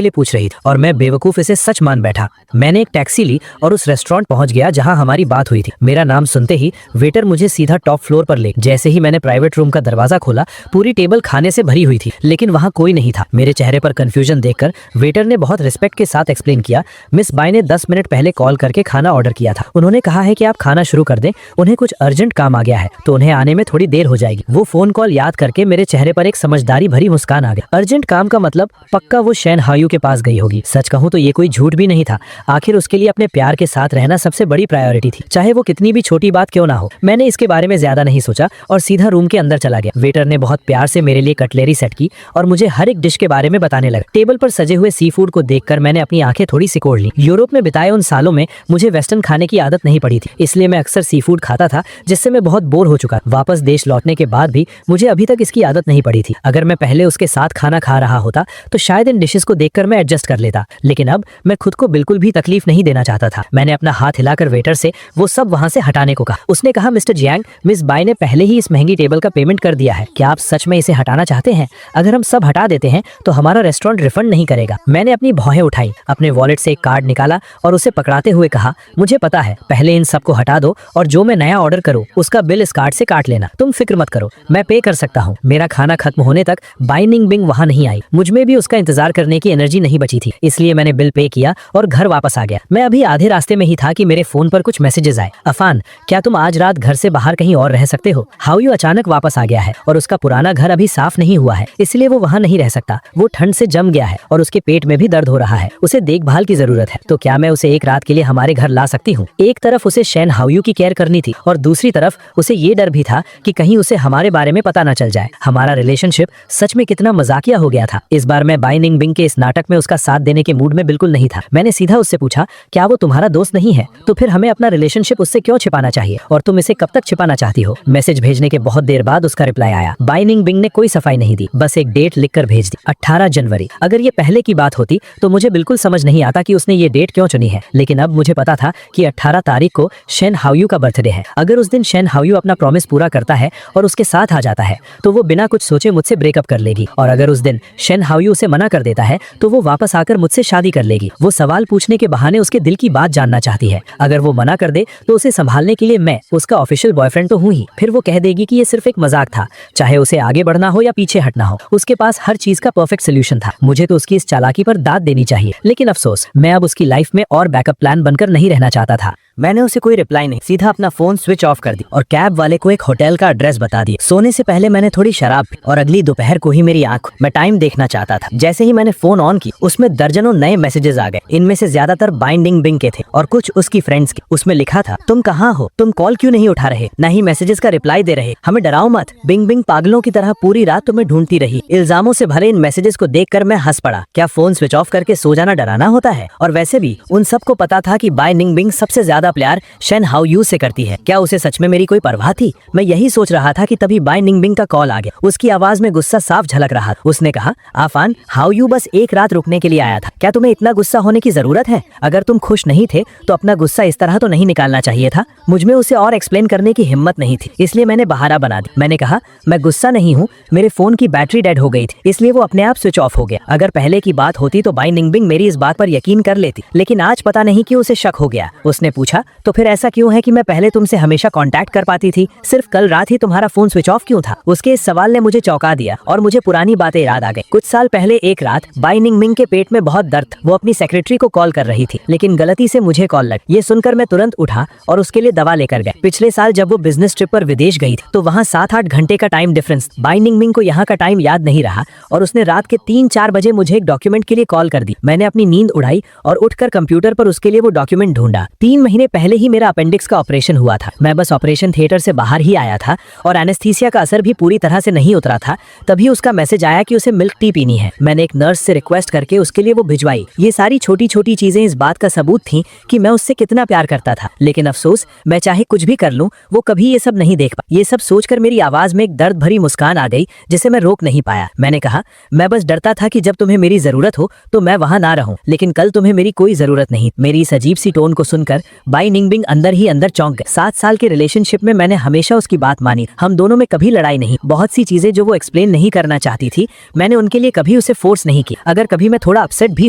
S1: लिए पूछ रही थी और मैं बेवकूफ इसे सच मान बैठा। मैंने एक टैक्सी ली और उस रेस्टोरेंट पहुंच गया जहां हमारी बात हुई थी। मेरा नाम सुनते ही वेटर मुझे सीधा टॉप फ्लोर पर ले। जैसे ही मैंने प्राइवेट रूम का दरवाजा खोला, पूरी टेबल खाने से भरी हुई थी, लेकिन वहां कोई नहीं था। मेरे चेहरे पर कंफ्यूजन देखकर वेटर ने बहुत रिस्पेक्ट के साथ एक्सप्लेन किया, मिस बाई ने 10 मिनट पहले कॉल करके खाना ऑर्डर किया था। उन्होंने कहा है कि आप खाना शुरू कर दें, उन्हें कुछ अर्जेंट काम आ गया है तो उन्हें आने में थोड़ी देर हो जाएगी। वो फोन कॉल याद करके मेरे चेहरे पर एक समझदारी भरी मुस्कान आ गई। अर्जेंट काम का मतलब पक्का वो शैन हायू के पास गई होगी। सच कहूं तो ये कोई झूठ भी नहीं था। आखिर उसके लिए अपने प्यार के साथ रहना सबसे बड़ी प्रायोरिटी थी, चाहे वो कितनी भी छोटी बात क्यों ना हो। मैंने इसके बारे में ज्यादा नहीं सोचा और सीधा रूम के अंदर चला गया। वेटर ने बहुत प्यार से मेरे लिए कटलेरी सेट की और मुझे हर एक डिश के बारे में बताने लगा। टेबल पर सजे हुए सी फूड को देखकर मैंने अपनी आंखें थोड़ी सिकोड़ ली। यूरोप में बिताए उन सालों में मुझे वेस्टर्न खाने की आदत नहीं पड़ी थी, इसलिए मैं अक्सर सी फूड खाता था, जिससे मैं बहुत बोर हो चुका। वापस देश लौटने के बाद भी मुझे अभी तक इसकी आदत नहीं पड़ी थी। अगर मैं पहले उसके साथ खाना खा रहा होता तो शायद इन डिशेस को देखकर मैं एडजस्ट कर लेता, लेकिन अब मैं खुद को बिल्कुल भी तकलीफ नहीं देना चाहता था। मैंने अपना हाथ हिलाकर वेटर से वो सब वहां से हटाने को कहा। उसने कहा, मिस्टर जियांग, मिस बाई ने पहले ही इस महंगी टेबल का पेमेंट कर दिया है। क्या आप सच में इसे हटाना चाहते हैं? अगर हम सब हटा देते हैं तो हमारा रेस्टोरेंट रिफंड नहीं करेगा। मैंने अपनी भौहें उठाई, अपने वॉलेट से एक कार्ड निकाला और उसे पकड़ाते हुए कहा, मुझे पता है, पहले इन सबको हटा दो और जो मैं नया ऑर्डर करूँ उसका बिल इस कार्ड से काट लेना। तुम फिक्र मत करो, मैं पे कर सकता हूँ। मेरा खाना खत्म होने तक बाई निंगबिंग वहां नहीं आई। मुझमें भी उसका इंतजार करने की एनर्जी नहीं बची थी, इसलिए मैंने बिल पे किया और घर वापस आ गया। मैं अभी आधे रास्ते में ही था कि मेरे फोन पर कुछ मैसेजेस आए। अफान, क्या तुम आज रात घर से बाहर कहीं और रह सकते हो? हायू अचानक वापस आ गया है और उसका पुराना घर अभी साफ नहीं हुआ है, इसलिए वो वहाँ नहीं रह सकता। वो ठंड से जम गया है और उसके पेट में भी दर्द हो रहा है। उसे देखभाल की जरूरत है, तो क्या मैं उसे एक रात के लिए हमारे घर ला सकती हूँ? एक तरफ उसे शैन हायू की केयर करनी थी और दूसरी तरफ उसे ये डर भी था कि कहीं उसे हमारे बारे में पता न चल जाए। हमारा रिलेशनशिप सच में कितना मजाकिया हो गया था। इस बार मैं बाई निंगबिंग के इस नाटक में उसका साथ देने के मूड में बिल्कुल नहीं था। मैंने सीधा उससे पूछा, क्या वो तुम्हारा दोस्त नहीं है? तो फिर हमें अपना रिलेशनशिप उससे क्यों छिपाना चाहिए और तुम इसे कब तक छिपाना चाहती हो? मैसेज भेजने के बहुत देर बाद उसका रिप्लाई आया। बाई निंगबिंग ने कोई सफाई नहीं दी, बस एक डेट लिखकर भेज दी, 18 जनवरी। अगर ये पहले की बात होती तो मुझे बिल्कुल समझ नहीं आता कि उसने ये डेट क्यों चुनी है, लेकिन अब मुझे पता था कि 18 तारीख को शैन हायू का बर्थडे है। अगर उस दिन शैन हायू अपना प्रॉमिस पूरा करता है और उसके साथ आ जाता है तो वो बिना कुछ सोचे मुझसे ब्रेकअप कर लेगी, और अगर उस दिन शैन हायू उसे मना कर देता है तो वो वापस आकर मुझसे शादी कर लेगी। वो सवाल पूछने के बहाने उसके दिल की बात जानना चाहती है। अगर वो मना कर दे तो उसे संभालने के लिए मैं उसका ऑफिशियल बॉयफ्रेंड तो हूँ ही। फिर वो कह देगी कि ये सिर्फ एक मजाक था, चाहे उसे आगे बढ़ना हो या पीछे हटना हो, उसके पास हर चीज का परफेक्ट सोल्यूशन था। मुझे तो उसकी इस चालाकी पर दाद देनी चाहिए, लेकिन अफसोस, मैं अब उसकी लाइफ में और बैकअप प्लान बनकर नहीं रहना चाहता था। मैंने उसे कोई रिप्लाई नहीं, सीधा अपना फोन स्विच ऑफ कर दी और कैब वाले को एक होटल का एड्रेस बता दिया। सोने से पहले मैंने थोड़ी शराब पी और अगली दोपहर को ही मेरी आंख, मैं टाइम देखना चाहता था। जैसे ही मैंने फोन ऑन की, उसमें दर्जनों नए मैसेजेस आ गए। इनमें से ज्यादातर बाई निंगबिंग के थे और कुछ उसकी फ्रेंड्स के। उसमें लिखा था, तुम कहाँ हो? तुम कॉल क्यों नहीं उठा रहे, ना ही मैसेजेस का रिप्लाई दे रहे? हमें डराओ मत। बिंग पागलों की तरह पूरी रात तुम्हें ढूंढती रही। इल्जामों से भरे इन मैसेजेस को देखकर मैं हंस पड़ा। क्या फोन स्विच ऑफ करके सो जाना डराना होता है? और वैसे भी उन सबको पता था कि बाई निंगबिंग सबसे ज्यादा प्यार शैन हायू से करती है। क्या उसे सच में मेरी कोई परवाह थी? मैं यही सोच रहा था कि तभी बाई निंगबिंग का कॉल आ गया। उसकी आवाज में गुस्सा साफ झलक रहा था। उसने कहा, आफान, हायू बस एक रात रुकने के लिए आया था। क्या तुम्हें इतना गुस्सा होने की जरूरत है? अगर तुम खुश नहीं थे तो अपना गुस्सा इस तरह तो नहीं निकालना चाहिए था। मुझमें उसे और एक्सप्लेन करने की हिम्मत नहीं थी, इसलिए मैंने बहाना बना दी। मैंने कहा, मैं गुस्सा नहीं हूँ, मेरे फोन की बैटरी डेड हो गई थी, इसलिए वो अपने आप स्विच ऑफ हो गया। अगर पहले की बात होती तो बाई निंगबिंग मेरी इस बात पर यकीन कर लेती, लेकिन आज पता नहीं क्यों उसे शक हो गया। उसने पूछा, तो फिर ऐसा क्यों है कि मैं पहले तुमसे हमेशा कांटेक्ट कर पाती थी, सिर्फ कल रात ही तुम्हारा फोन स्विच ऑफ क्यों था? उसके इस सवाल ने मुझे चौंका दिया और मुझे पुरानी बातें याद आ गई। कुछ साल पहले एक रात बाई निंगबिंग के पेट में बहुत दर्द था। वो अपनी सेक्रेटरी को कॉल कर रही थी, लेकिन गलती से मुझे कॉल लगी। ये सुनकर मैं तुरंत उठा और उसके लिए दवा लेकर गया। पिछले साल जब वो बिजनेस ट्रिप पर विदेश गई थी तो वहाँ 7-8 घंटे का टाइम डिफरेंस। बाई निंगबिंग को यहाँ का टाइम याद नहीं रहा और उसने रात के 3-4 बजे मुझे एक डॉक्यूमेंट के लिए कॉल कर दी। मैंने अपनी नींद उड़ाई और उठकर कंप्यूटर पर उसके लिए वो डॉक्यूमेंट ढूंढा। 3 महीने महीने पहले ही मेरा अपेंडिक्स का ऑपरेशन हुआ था। मैं बस ऑपरेशन थिएटर से बाहर ही आया था और एनेस्थीसिया का असर भी पूरी तरह से नहीं उतरा था, तभी उसका मैसेज आया कि उसे मिल्क टी पीनी है। मैंने एक नर्स से रिक्वेस्ट करके उसके लिए वो भिजवाई। ये सारी छोटी छोटी चीजें इस बात का सबूत थी कि मैं उससे कितना प्यार करता था, लेकिन अफसोस मैं चाहे कुछ भी कर लूं वो कभी ये सब नहीं देख पाया। ये सब सोचकर मेरी आवाज में एक दर्द भरी मुस्कान आ गई जिसे मैं रोक नहीं पाया। मैंने कहा, मैं बस डरता था कि जब तुम्हें मेरी जरूरत हो तो मैं वहां ना रहूं, लेकिन कल तुम्हें मेरी कोई जरूरत नहीं। मेरी इस अजीब सी टोन को सुनकर बाई निंगबिंग अंदर ही अंदर चौंक गए। 7 साल के रिलेशनशिप में मैंने हमेशा उसकी बात मानी। हम दोनों में कभी लड़ाई नहीं। बहुत सी चीजें जो वो एक्सप्लेन नहीं करना चाहती थी मैंने उनके लिए कभी उसे फोर्स नहीं की। अगर कभी मैं थोड़ा अपसेट भी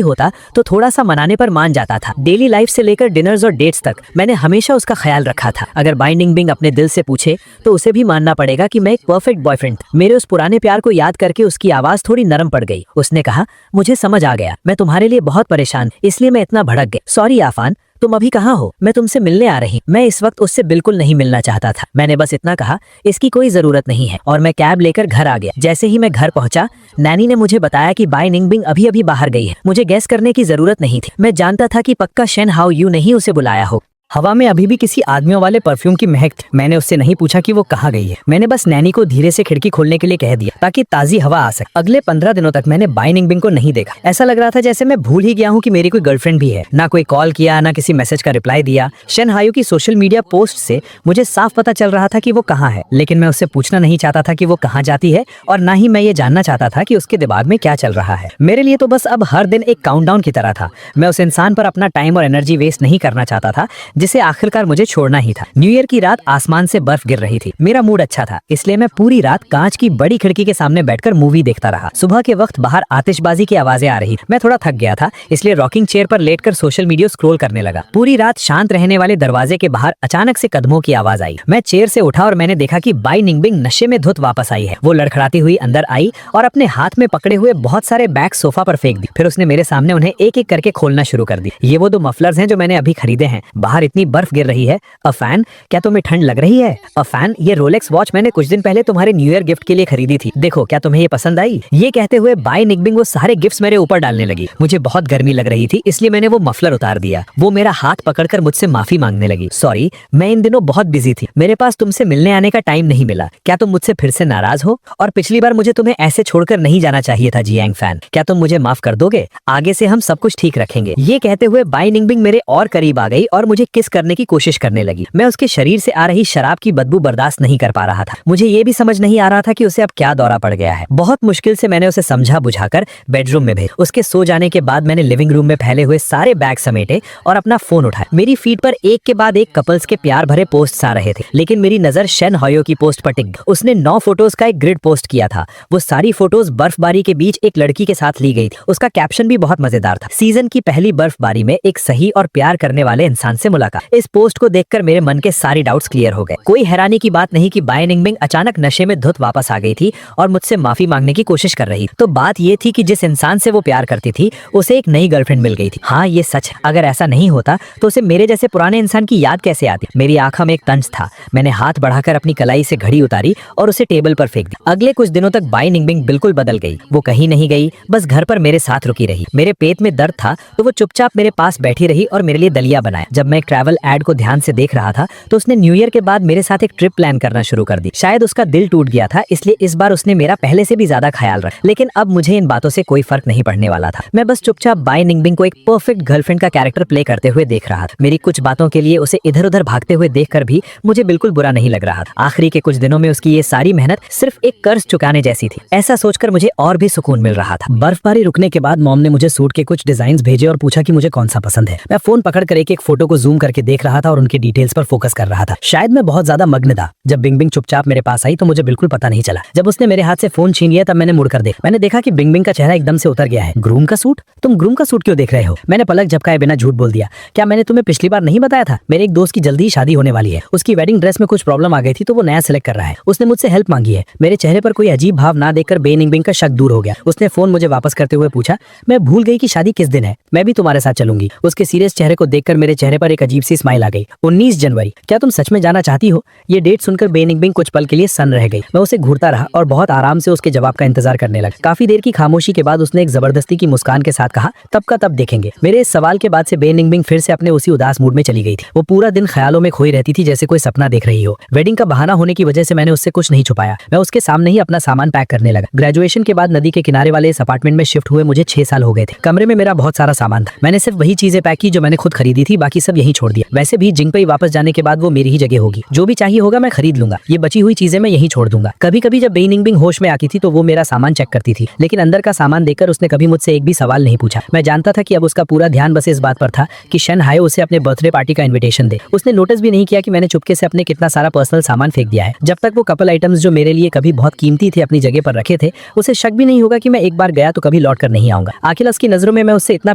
S1: होता तो थोड़ा सा मनाने पर मान जाता था। डेली लाइफ से लेकर डिनर्स और डेट्स तक मैंने हमेशा उसका ख्याल रखा था। अगर बाई निंगबिंग अपने दिल से पूछे तो उसे भी मानना पड़ेगा कि मैं एक परफेक्ट बॉयफ्रेंड। मेरे उस पुराने प्यार को याद करके उसकी आवाज थोड़ी नरम पड़ गई। उसने कहा, मुझे समझ आ गया, मैं तुम्हारे लिए बहुत परेशान, इसलिए मैं इतना भड़क गई। सॉरी आफान, तुम अभी कहाँ हो? मैं तुमसे मिलने आ रही। मैं इस वक्त उससे बिल्कुल नहीं मिलना चाहता था। मैंने बस इतना कहा, इसकी कोई जरूरत नहीं है, और मैं कैब लेकर घर आ गया। जैसे ही मैं घर पहुंचा, नैनी ने मुझे बताया कि बाई निंगबिंग अभी अभी बाहर गई है। मुझे गैस करने की जरूरत नहीं थी। मैं जानता था कि पक्का शेन हाओ यू नहीं उसे बुलाया हो। हवा में अभी भी किसी आदमियों वाले परफ्यूम की महक थी। मैंने उससे नहीं पूछा कि वो कहाँ गई है। मैंने बस नैनी को धीरे से खिड़की खोलने के लिए कह दिया ताकि ताजी हवा आ सके। अगले 15 दिनों तक मैंने बाई निंगबिंग को नहीं देखा। ऐसा लग रहा था जैसे मैं भूल ही गया हूँ कि मेरी कोई गर्लफ्रेंड भी है। ना कोई कॉल किया, ना किसी मैसेज का रिप्लाई दिया। शेन हायू की सोशल मीडिया पोस्ट से मुझे साफ पता चल रहा था कि वो कहाँ है, लेकिन मैं उससे पूछना नहीं चाहता था कि वो कहाँ जाती है, और ना ही मैं ये जानना चाहता था कि उसके दिमाग में क्या चल रहा है। मेरे लिए तो बस अब हर दिन एक काउंटडाउन की तरह था। मैं उस इंसान पर अपना टाइम और एनर्जी वेस्ट नहीं करना चाहता था जिसे आखिरकार मुझे छोड़ना ही था। न्यू ईयर की रात आसमान से बर्फ गिर रही थी। मेरा मूड अच्छा था, इसलिए मैं पूरी रात कांच की बड़ी खिड़की के सामने बैठकर मूवी देखता रहा। सुबह के वक्त बाहर आतिशबाजी की आवाजें आ रही। मैं थोड़ा थक गया था, इसलिए रॉकिंग चेयर पर लेटकर सोशल मीडिया स्क्रॉल करने लगा। पूरी रात शांत रहने वाले दरवाजे के बाहर अचानक से कदमों की आवाज आई। मैं चेयर से उठा और मैंने देखा कि बाई निंगबिंग नशे में धुत वापस आई है। वो लड़खड़ाती हुई अंदर आई और अपने हाथ में पकड़े हुए बहुत सारे बैग सोफा पर फेंक दी। फिर उसने मेरे सामने उन्हें एक एक करके खोलना शुरू कर दी। ये वो 2 मफलर्स हैं जो मैंने अभी खरीदे हैं। बाहर इतनी बर्फ गिर रही है। अ फैन, क्या तुम्हें ठंड लग रही है? अ फैन, ये रोलेक्स वॉच मैंने कुछ दिन पहले तुम्हारे न्यू ईयर गिफ्ट के लिए खरीदी थी। देखो, क्या तुम्हें ये पसंद आई? ये कहते हुए बाई निंगबिंग वो सारे गिफ्ट्स मेरे ऊपर डालने लगी। मुझे बहुत गर्मी लग रही थी, इसलिए मैंने वो मफलर उतार दिया। वो मेरा हाथ पकड़कर मुझसे माफी मांगने लगी। सॉरी, मैं इन दिनों बहुत बिजी थी, मेरे पास तुमसे मिलने आने का टाइम नहीं मिला। क्या तुम मुझसे फिर से नाराज हो? और पिछली बार मुझे तुम्हें ऐसे छोड़कर नहीं जाना चाहिए था जियांग फैन। क्या तुम मुझे माफ कर दोगे? आगे से हम सब कुछ ठीक रखेंगे। ये कहते हुए बाई निंगबिंग मेरे और करीब आ गई और मुझे किस करने की कोशिश करने लगी। मैं उसके शरीर से आ रही शराब की बदबू बर्दाश्त नहीं कर पा रहा था। मुझे ये भी समझ नहीं आ रहा था कि उसे अब क्या दौरा पड़ गया है। बहुत मुश्किल से मैंने उसे समझा बुझाकर बेडरूम में भेजा। उसके सो जाने के बाद मैंने लिविंग रूम में फैले हुए सारे बैग समेटे और अपना फोन उठाया। मेरी फीड पर एक के बाद एक कपल्स के प्यार भरे पोस्ट्स आ रहे थे, लेकिन मेरी नजर शेन हायो की पोस्ट पर टिक गई। उसने 9 फोटोज का एक ग्रिड पोस्ट किया था। वो सारी फोटोज बर्फबारी के बीच एक लड़की के साथ ली गई थी। उसका कैप्शन भी बहुत मजेदार था, सीजन की पहली बर्फबारी में एक सही और प्यार करने वाले इंसान से मुलाकात। इस पोस्ट को देखकर मेरे मन के सारी डाउट्स क्लियर हो गए। कोई हैरानी की बात नहीं कि बाई निंगबिंग अचानक नशे में धुत वापस आ गई थी और मुझसे माफी मांगने की कोशिश कर रही। तो बात ये थी कि जिस इंसान से वो प्यार करती थी उसे एक नई गर्लफ्रेंड मिल गई थी। हाँ, ये सच है। अगर ऐसा नहीं होता तो उसे मेरे जैसे पुराने इंसान की याद कैसे आती? मेरी आंखों में एक तंज था। मैंने हाथ बढ़ाकर अपनी कलाई से घड़ी उतारी और उसे टेबल पर फेंक दी। अगले कुछ दिनों तक बाई निंगबिंग बिल्कुल बदल गई। वो कहीं नहीं गई, बस घर पर मेरे साथ रुकी रही। मेरे पेट में दर्द था तो वो चुपचाप मेरे पास बैठी रही और मेरे लिए दलिया बनाया। जब मैं एक ट्रैवल एड को ध्यान से देख रहा था तो उसने न्यू ईयर के बाद मेरे साथ एक ट्रिप प्लान करना शुरू कर दी। शायद उसका दिल टूट गया था, इसलिए इस बार उसने मेरा पहले से भी ज्यादा ख्याल रखा। लेकिन अब मुझे इन बातों से कोई फर्क नहीं पड़ने वाला था। मैं बस चुपचाप बाई निंगबिंग को एक परफेक्ट गर्लफ्रेंड का कैरेक्टर प्ले करते हुए देख रहा था। मेरी कुछ बातों के लिए उसे इधर उधर भागते हुए देखकर भी मुझे बिल्कुल बुरा नहीं लग रहा था। आखिरी के कुछ दिनों में उसकी ये सारी मेहनत सिर्फ एक कर्ज चुकाने जैसी थी। ऐसा सोचकर मुझे और भी सुकून मिल रहा था। बर्फबारी रुकने के बाद मॉम ने मुझे सूट के कुछ डिजाइन भेजे और पूछा कि मुझे कौन सा पसंद है। मैं फोन पकड़कर एक एक फोटो को जूम करके देख रहा था और उनके डिटेल्स पर फोकस कर रहा था। शायद मैं बहुत ज्यादा मग्न था। जब बिंगबिंग चुपचाप मेरे पास आई तो मुझे बिल्कुल पता नहीं चला। जब उसने मेरे हाथ से फोन छीन लिया तब मैंने मुड़कर देखा। मैंने देखा कि बिंगबिंग का चेहरा एकदम से उतर गया है। ग्रूम का सूट? तुम ग्रूम का सूट क्यों देख रहे हो? मैंने पलक झपकाए बिना झूठ बोल दिया। क्या मैंने तुम्हें पिछली बार नहीं बताया था? मेरे एक दोस्त की जल्दी ही शादी होने वाली है। उसकी वेडिंग ड्रेस में कुछ प्रॉब्लम आ गई थी तो वो नया सिलेक्ट कर रहा है। उसने मुझसे हेल्प मांगी है। मेरे चेहरे पर कोई अजीब भाव ना देखकर बे निंगबिंग का शक दूर हो गया। उसने फोन मुझे वापस करते हुए पूछा, मैं भूल गई कि शादी किस दिन है। मैं भी तुम्हारे साथ चलूंगी। उसके सीरियस चेहरे को देखकर मेरे चेहरे पर एक अजीब अजीब सी स्माइल आ गई। 19 जनवरी, क्या तुम सच में जाना चाहती हो? ये डेट सुनकर बे निंगबिंग कुछ पल के लिए सन्न रह गई। मैं उसे घूरता रहा और बहुत आराम से उसके जवाब का इंतजार करने लगा। काफी देर की खामोशी के बाद उसने एक जबरदस्ती की मुस्कान के साथ कहा, तब का तब देखेंगे। मेरे इस सवाल के बाद से बे निंगबिंग फिर से अपने उसी उदास मूड में चली गई थी। वो पूरा दिन ख्यालों में खोई रहती थी, जैसे कोई सपना देख रही हो। वेडिंग का बहाना होने की वजह से मैंने उससे कुछ नहीं छुपाया। मैं उसके सामने ही अपना सामान पैक करने लगा। ग्रेजुएशन के बाद नदी के किनारे वाले इस अपार्टमेंट में शिफ्ट हुए मुझे 6 साल हो गए थे। कमरे में मेरा बहुत सारा सामान था। मैंने सिर्फ वही चीजें पैक की जो मैंने खुद खरीदी थी, बाकी सब यहीं छोड़ दिया। वैसे भी जिंगपई वापस जाने के बाद वो मेरी ही जगह होगी। जो भी चाहिए होगा मैं खरीद लूंगा। ये बची हुई चीजें मैं यहीं छोड़ दूंगा। कभी कभी जब बे निंगबिंग होश में आती थी तो वो मेरा सामान चेक करती थी, लेकिन अंदर का सामान देखकर उसने कभी मुझसे एक भी सवाल नहीं पूछा। मैं जानता था कि अब उसका पूरा ध्यान बस इस बात पर था कि शन हायो उसे अपने बर्थडे पार्टी का इन्विटेशन दे। उसने नोटिस भी नहीं किया कि मैंने चुपके से अपने कितना सारा पर्सनल सामान फेंक दिया है। जब तक वो कपल आइटम्स जो मेरे लिए कभी बहुत कीमती थे अपनी जगह पर रखे थे, उसे शक भी नहीं होगा कि मैं एक बार गया तो कभी लौट कर नहीं आऊंगा। आखिर उसकी नजरों में मैं उससे इतना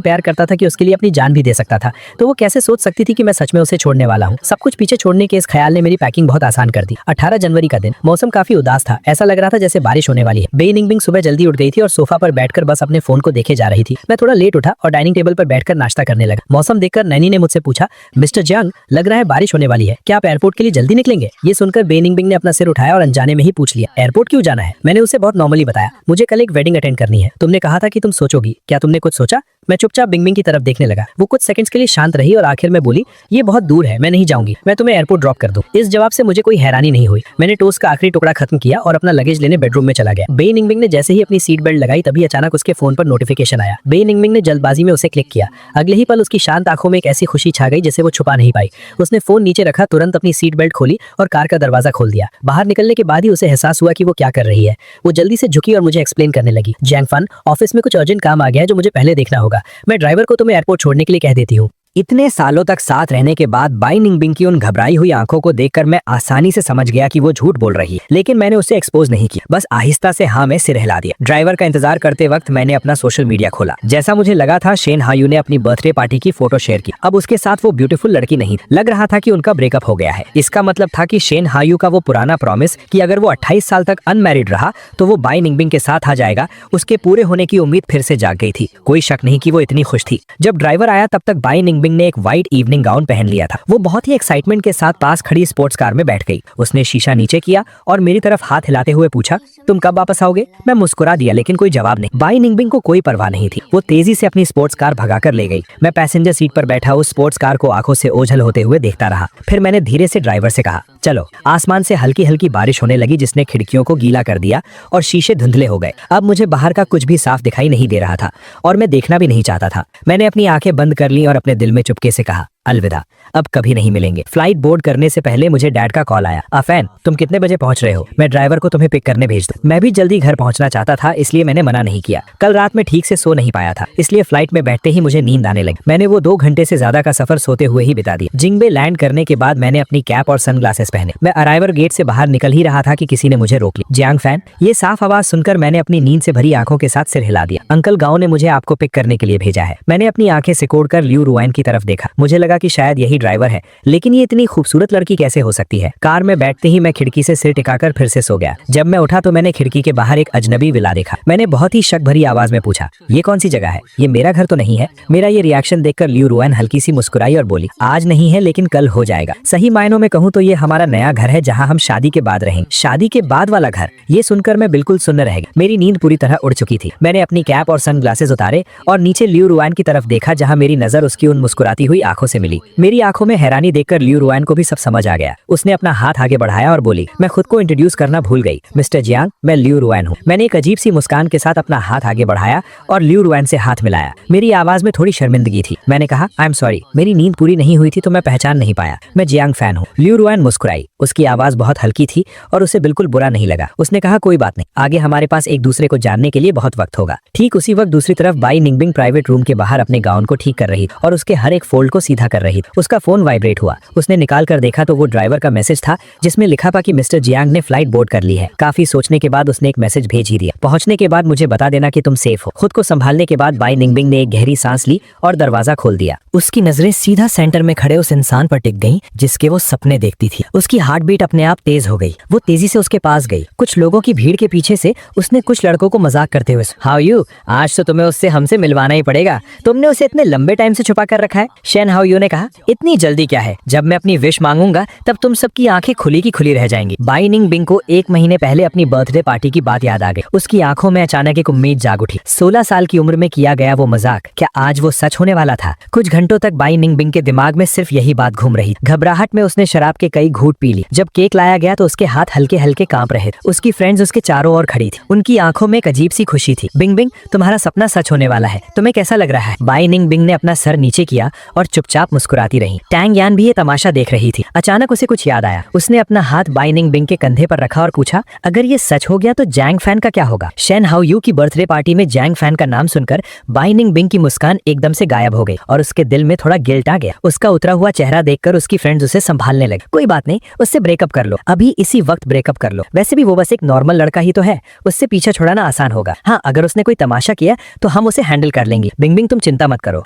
S1: प्यार करता था कि उसके लिए अपनी जान भी दे सकता था। तो वो कैसे सोच सकती थी कि मैं सच में उसे छोड़ने वाला हूँ। सब कुछ पीछे छोड़ने के इस ख्याल ने मेरी पैकिंग बहुत आसान कर दी। 18 जनवरी का दिन, मौसम काफी उदास था। ऐसा लग रहा था जैसे बारिश होने वाली है। बे निंगबिंग सुबह जल्दी उठ गई थी और सोफा पर बैठकर बस अपने फोन को देखे जा रही थी। मैं थोड़ा लेट उठा और डाइनिंग टेबल पर बैठकर नाश्ता करने लगा। मौसम देखकर नैनी ने मुझसे पूछा, मिस्टर जियांग, लग रहा है बारिश होने वाली है, क्या आप एयरपोर्ट के लिए जल्दी निकलेंगे? ये सुनकर बे निंगबिंग ने अपना सिर उठाया और अनजाने में ही पूछ लिया, एयरपोर्ट क्यों जाना है? मैंने उसे बहुत नॉर्मली बताया, मुझे कल एक वेडिंग अटेंड करनी है। तुमने कहा था कि तुम सोचोगी, क्या तुमने कुछ सोचा? मैं चुपचाप बिंगबिंग की तरफ देखने लगा। वो कुछ सेकंड्स के लिए शांत रही और आखिर में बोली, ये बहुत दूर है, मैं नहीं जाऊंगी, मैं तुम्हें एयरपोर्ट ड्रॉप कर दूं। इस जवाब से मुझे कोई हैरानी नहीं हुई। मैंने टोस्ट का आखिरी टुकड़ा खत्म किया और अपना लगेज लेने बेडरूम में चला गया। बे निंगबिंग ने जैसे ही अपनी सीट बेल्ट लगाई तभी अचानक उसके फोन पर नोटिफिकेशन आया। बे निंगबिंग ने जल्दबाजी में उसे क्लिक किया। अगले ही पल उसकी शांत आंखों में एक ऐसी खुशी छा गई जिसे वो छुपा नहीं पाई। उसने फोन नीचे रखा, तुरंत अपनी सीट बेल्ट खोली और कार का दरवाजा खोल दिया। बाहर निकलने के बाद ही उसे एहसास हुआ कि वो क्या कर रही है। वो जल्दी से झुकी और मुझे एक्सप्लेन करने लगी, जियांग फन, ऑफिस में कुछ अर्जेंट काम आ गया है जो मुझे पहले देखना होगा। मैं ड्राइवर को तुम्हें एयरपोर्ट छोड़ने के लिए कह देती हूँ। इतने सालों तक साथ रहने के बाद बाई निंगबिंग की उन घबराई हुई आंखों को देखकर मैं आसानी से समझ गया कि वो झूठ बोल रही है, लेकिन मैंने उसे एक्सपोज नहीं किया। बस आहिस्ता से हाँ में सिर हिला दिया। ड्राइवर का इंतजार करते वक्त मैंने अपना सोशल मीडिया खोला। जैसा मुझे लगा था, शेन हायू ने अपनी बर्थडे पार्टी की फोटो शेयर की। अब उसके साथ वो ब्यूटीफुल लड़की नहीं, लग रहा था कि उनका ब्रेकअप हो गया है। इसका मतलब था कि शेन हायू का वो पुराना प्रॉमिस कि अगर वो 28 साल तक अनमैरिड रहा तो वो बाई निंगबिंग के साथ आ जाएगा, उसके पूरे होने की उम्मीद फिर से जाग गई थी। कोई शक नहीं कि वो इतनी खुश थी। जब ड्राइवर आया तब तक बाई निंगबिंग ने एक व्हाइट इवनिंग गाउन पहन लिया था। वो बहुत ही एक्साइटमेंट के साथ पास खड़ी स्पोर्ट्स कार में बैठ गई। उसने शीशा नीचे किया और मेरी तरफ हाथ हिलाते हुए पूछा, तुम कब वापस आओगे? मैं मुस्कुरा दिया, लेकिन कोई जवाब नहीं। बाई निंगबिंग को कोई परवाह नहीं थी। वो तेजी से अपनी स्पोर्ट्स कार भगाकर ले गई। मैं पैसेंजर सीट पर बैठा उस स्पोर्ट्स कार को आंखों से ओझल होते हुए देखता रहा। फिर मैंने धीरे से ड्राइवर से कहा, चलो। आसमान से हल्की हल्की बारिश होने लगी जिसने खिड़कियों को गीला कर दिया और शीशे धुंधले हो गए। अब मुझे बाहर का कुछ भी साफ दिखाई नहीं दे रहा था और मैं देखना भी नहीं चाहता था। मैंने अपनी आंखें बंद कर ली और अपने दिल में चुपके से कहा, अलविदा, अब कभी नहीं मिलेंगे। फ्लाइट बोर्ड करने से पहले मुझे डैड का कॉल आया, अफैन तुम कितने बजे पहुंच रहे हो? मैं ड्राइवर को तुम्हें पिक करने भेज दूं। मैं भी जल्दी घर पहुंचना चाहता था, इसलिए मैंने मना नहीं किया। कल रात में ठीक से सो नहीं पाया था, इसलिए फ्लाइट में बैठते ही मुझे नींद आने लगी। मैंने वो 2 घंटे से ज्यादा का सफर सोते हुए ही बिता दिया। जिंगबे लैंड करने के बाद मैंने अपनी कैप और सनग्लासेस पहने। मैं अराइवर गेट से बाहर निकल ही रहा था कि किसी ने मुझे रोक लिया। जियांग फैन, ये साफ आवाज सुनकर मैंने अपनी नींद से भरी आंखों के साथ सिर हिला दिया। अंकल गांव ने मुझे आपको पिक करने के लिए भेजा है। मैंने अपनी आंखें सिकोड़कर लियू रुआन की तरफ देखा। मुझे लगा कि शायद यही ड्राइवर है, लेकिन ये इतनी खूबसूरत लड़की कैसे हो सकती है? कार में बैठते ही मैं खिड़की से सिर टिकाकर फिर से सो गया। जब मैं उठा तो मैंने खिड़की के बाहर एक अजनबी विला देखा। मैंने बहुत ही शक भरी आवाज में पूछा, ये कौन सी जगह है? ये मेरा घर तो नहीं है? मेरा ये रिएक्शन देखकर लियू रुआन हल्की सी मुस्कुराई और बोली, आज नहीं है लेकिन कल हो जाएगा। सही मायनों में कहूँ तो ये हमारा नया घर है जहाँ हम शादी के बाद रहेंगे। शादी के बाद वाला घर? ये सुनकर मैं बिल्कुल सुन्न रह गया। मेरी नींद पूरी तरह उड़ चुकी थी। मैंने अपनी कैप और सनग्लासेस उतारे और नीचे लियू रुआन की तरफ देखा, जहाँ मेरी नजर उसकी उन मुस्कुराती हुई आंखों से मिली। मेरी आंखों में हैरानी देखकर लियू रुआन को भी सब समझ आ गया। उसने अपना हाथ आगे बढ़ाया और बोली, मैं खुद को इंट्रोड्यूस करना भूल गई, मिस्टर जियांग, मैं लियू रुआन हूँ। मैंने एक अजीब सी मुस्कान के साथ अपना हाथ आगे बढ़ाया और लियू रुआन से हाथ मिलाया। मेरी आवाज में थोड़ी शर्मिंदगी थी। मैंने कहा, आई एम सॉरी, मेरी नींद पूरी नहीं हुई थी तो मैं पहचान नहीं पाया। मैं जियांग फैन हूँ। लियू रुआन मुस्कुराई। उसकी आवाज बहुत हल्की थी और उसे बिल्कुल बुरा नहीं लगा। उसने कहा, कोई बात नहीं, आगे हमारे पास एक दूसरे को जानने के लिए बहुत वक्त होगा। ठीक उसी वक्त दूसरी तरफ बाई निंगबिंग प्राइवेट रूम के बाहर अपने गाउन को ठीक कर रही और उसके हर एक फोल्ड को सीधा कर रही। उसका फोन वाइब्रेट हुआ। उसने निकाल कर देखा तो वो ड्राइवर का मैसेज था जिसमें लिखा था कि मिस्टर जियांग ने फ्लाइट बोर्ड कर ली है। काफी सोचने के बाद उसने एक मैसेज भेज ही दिया, पहुंचने के बाद मुझे बता देना कि तुम सेफ हो। खुद को संभालने के बाद बाई निंगबिंग ने एक गहरी सांस ली और दरवाजा खोल दिया। उसकी नजरें सीधा सेंटर में खड़े उस इंसान पर टिक गईं जिसके वो सपने देखती थी। उसकी हार्ट बीट अपने आप तेज हो गई। वो तेजी से उसके पास गई। कुछ लोगों की भीड़ के पीछे से उसने कुछ लड़कों को मजाक करते हुए, हाउ यू, आज तो तुम्हें उससे हमसे मिलवाना ही पड़ेगा, तुमने उसे इतने लंबे टाइम से छुपा कर रखा है। शेन हाओ यू ने कहा, इतनी जल्दी क्या है, जब मैं अपनी विश मांगूंगा तब तुम सबकी आंखें खुली की खुली रह जाएंगी। बाई निंग बिंग को 1 महीने पहले अपनी बर्थडे पार्टी की बात याद आ गई। उसकी आंखों में अचानक एक उम्मीद जाग उठी। 16 साल की उम्र में किया गया वो मजाक क्या आज वो सच होने वाला था? कुछ घंटों तक बाई निंग बिंग के दिमाग में सिर्फ यही बात घूम रही। घबराहट में उसने शराब के कई घूंट पी ली। जब केक लाया गया तो उसके हाथ हल्के हल्के कांप रहे। उसकी फ्रेंड्स उसके चारों ओर खड़ी थी। उनकी आंखों में एक अजीब सी खुशी थी। बिंग बिंग, तुम्हारा सपना सच होने वाला है, तुम्हें कैसा लग रहा है? बाई निंग बिंग ने अपना सर नीचे किया और चुपचाप मुस्कुराती रही। टैंग यान भी ये तमाशा देख रही थी। अचानक उसे कुछ याद आया। उसने अपना हाथ बाई निंग बिंग के कंधे पर रखा और पूछा, अगर ये सच हो गया तो जैंग फैन का क्या होगा? शेन हाओ यू की बर्थडे पार्टी में जैंग फैन का नाम सुनकर बाई निंग बिंग की मुस्कान एकदम से गायब हो गई और उसके दिल में थोड़ा गिल्ट आ गया। उसका उतरा हुआ चेहरा देखकर उसकी फ्रेंड्स उसे संभालने लगे। कोई बात नहीं, उससे ब्रेकअप कर लो, अभी इसी वक्त ब्रेकअप कर लो। वैसे भी वो बस एक नॉर्मल लड़का ही तो है, उससे पीछा छुड़ाना आसान होगा। हाँ, अगर उसने कोई तमाशा किया तो हम उसे हैंडल कर लेंगे। बिंग बिंग, तुम चिंता मत करो।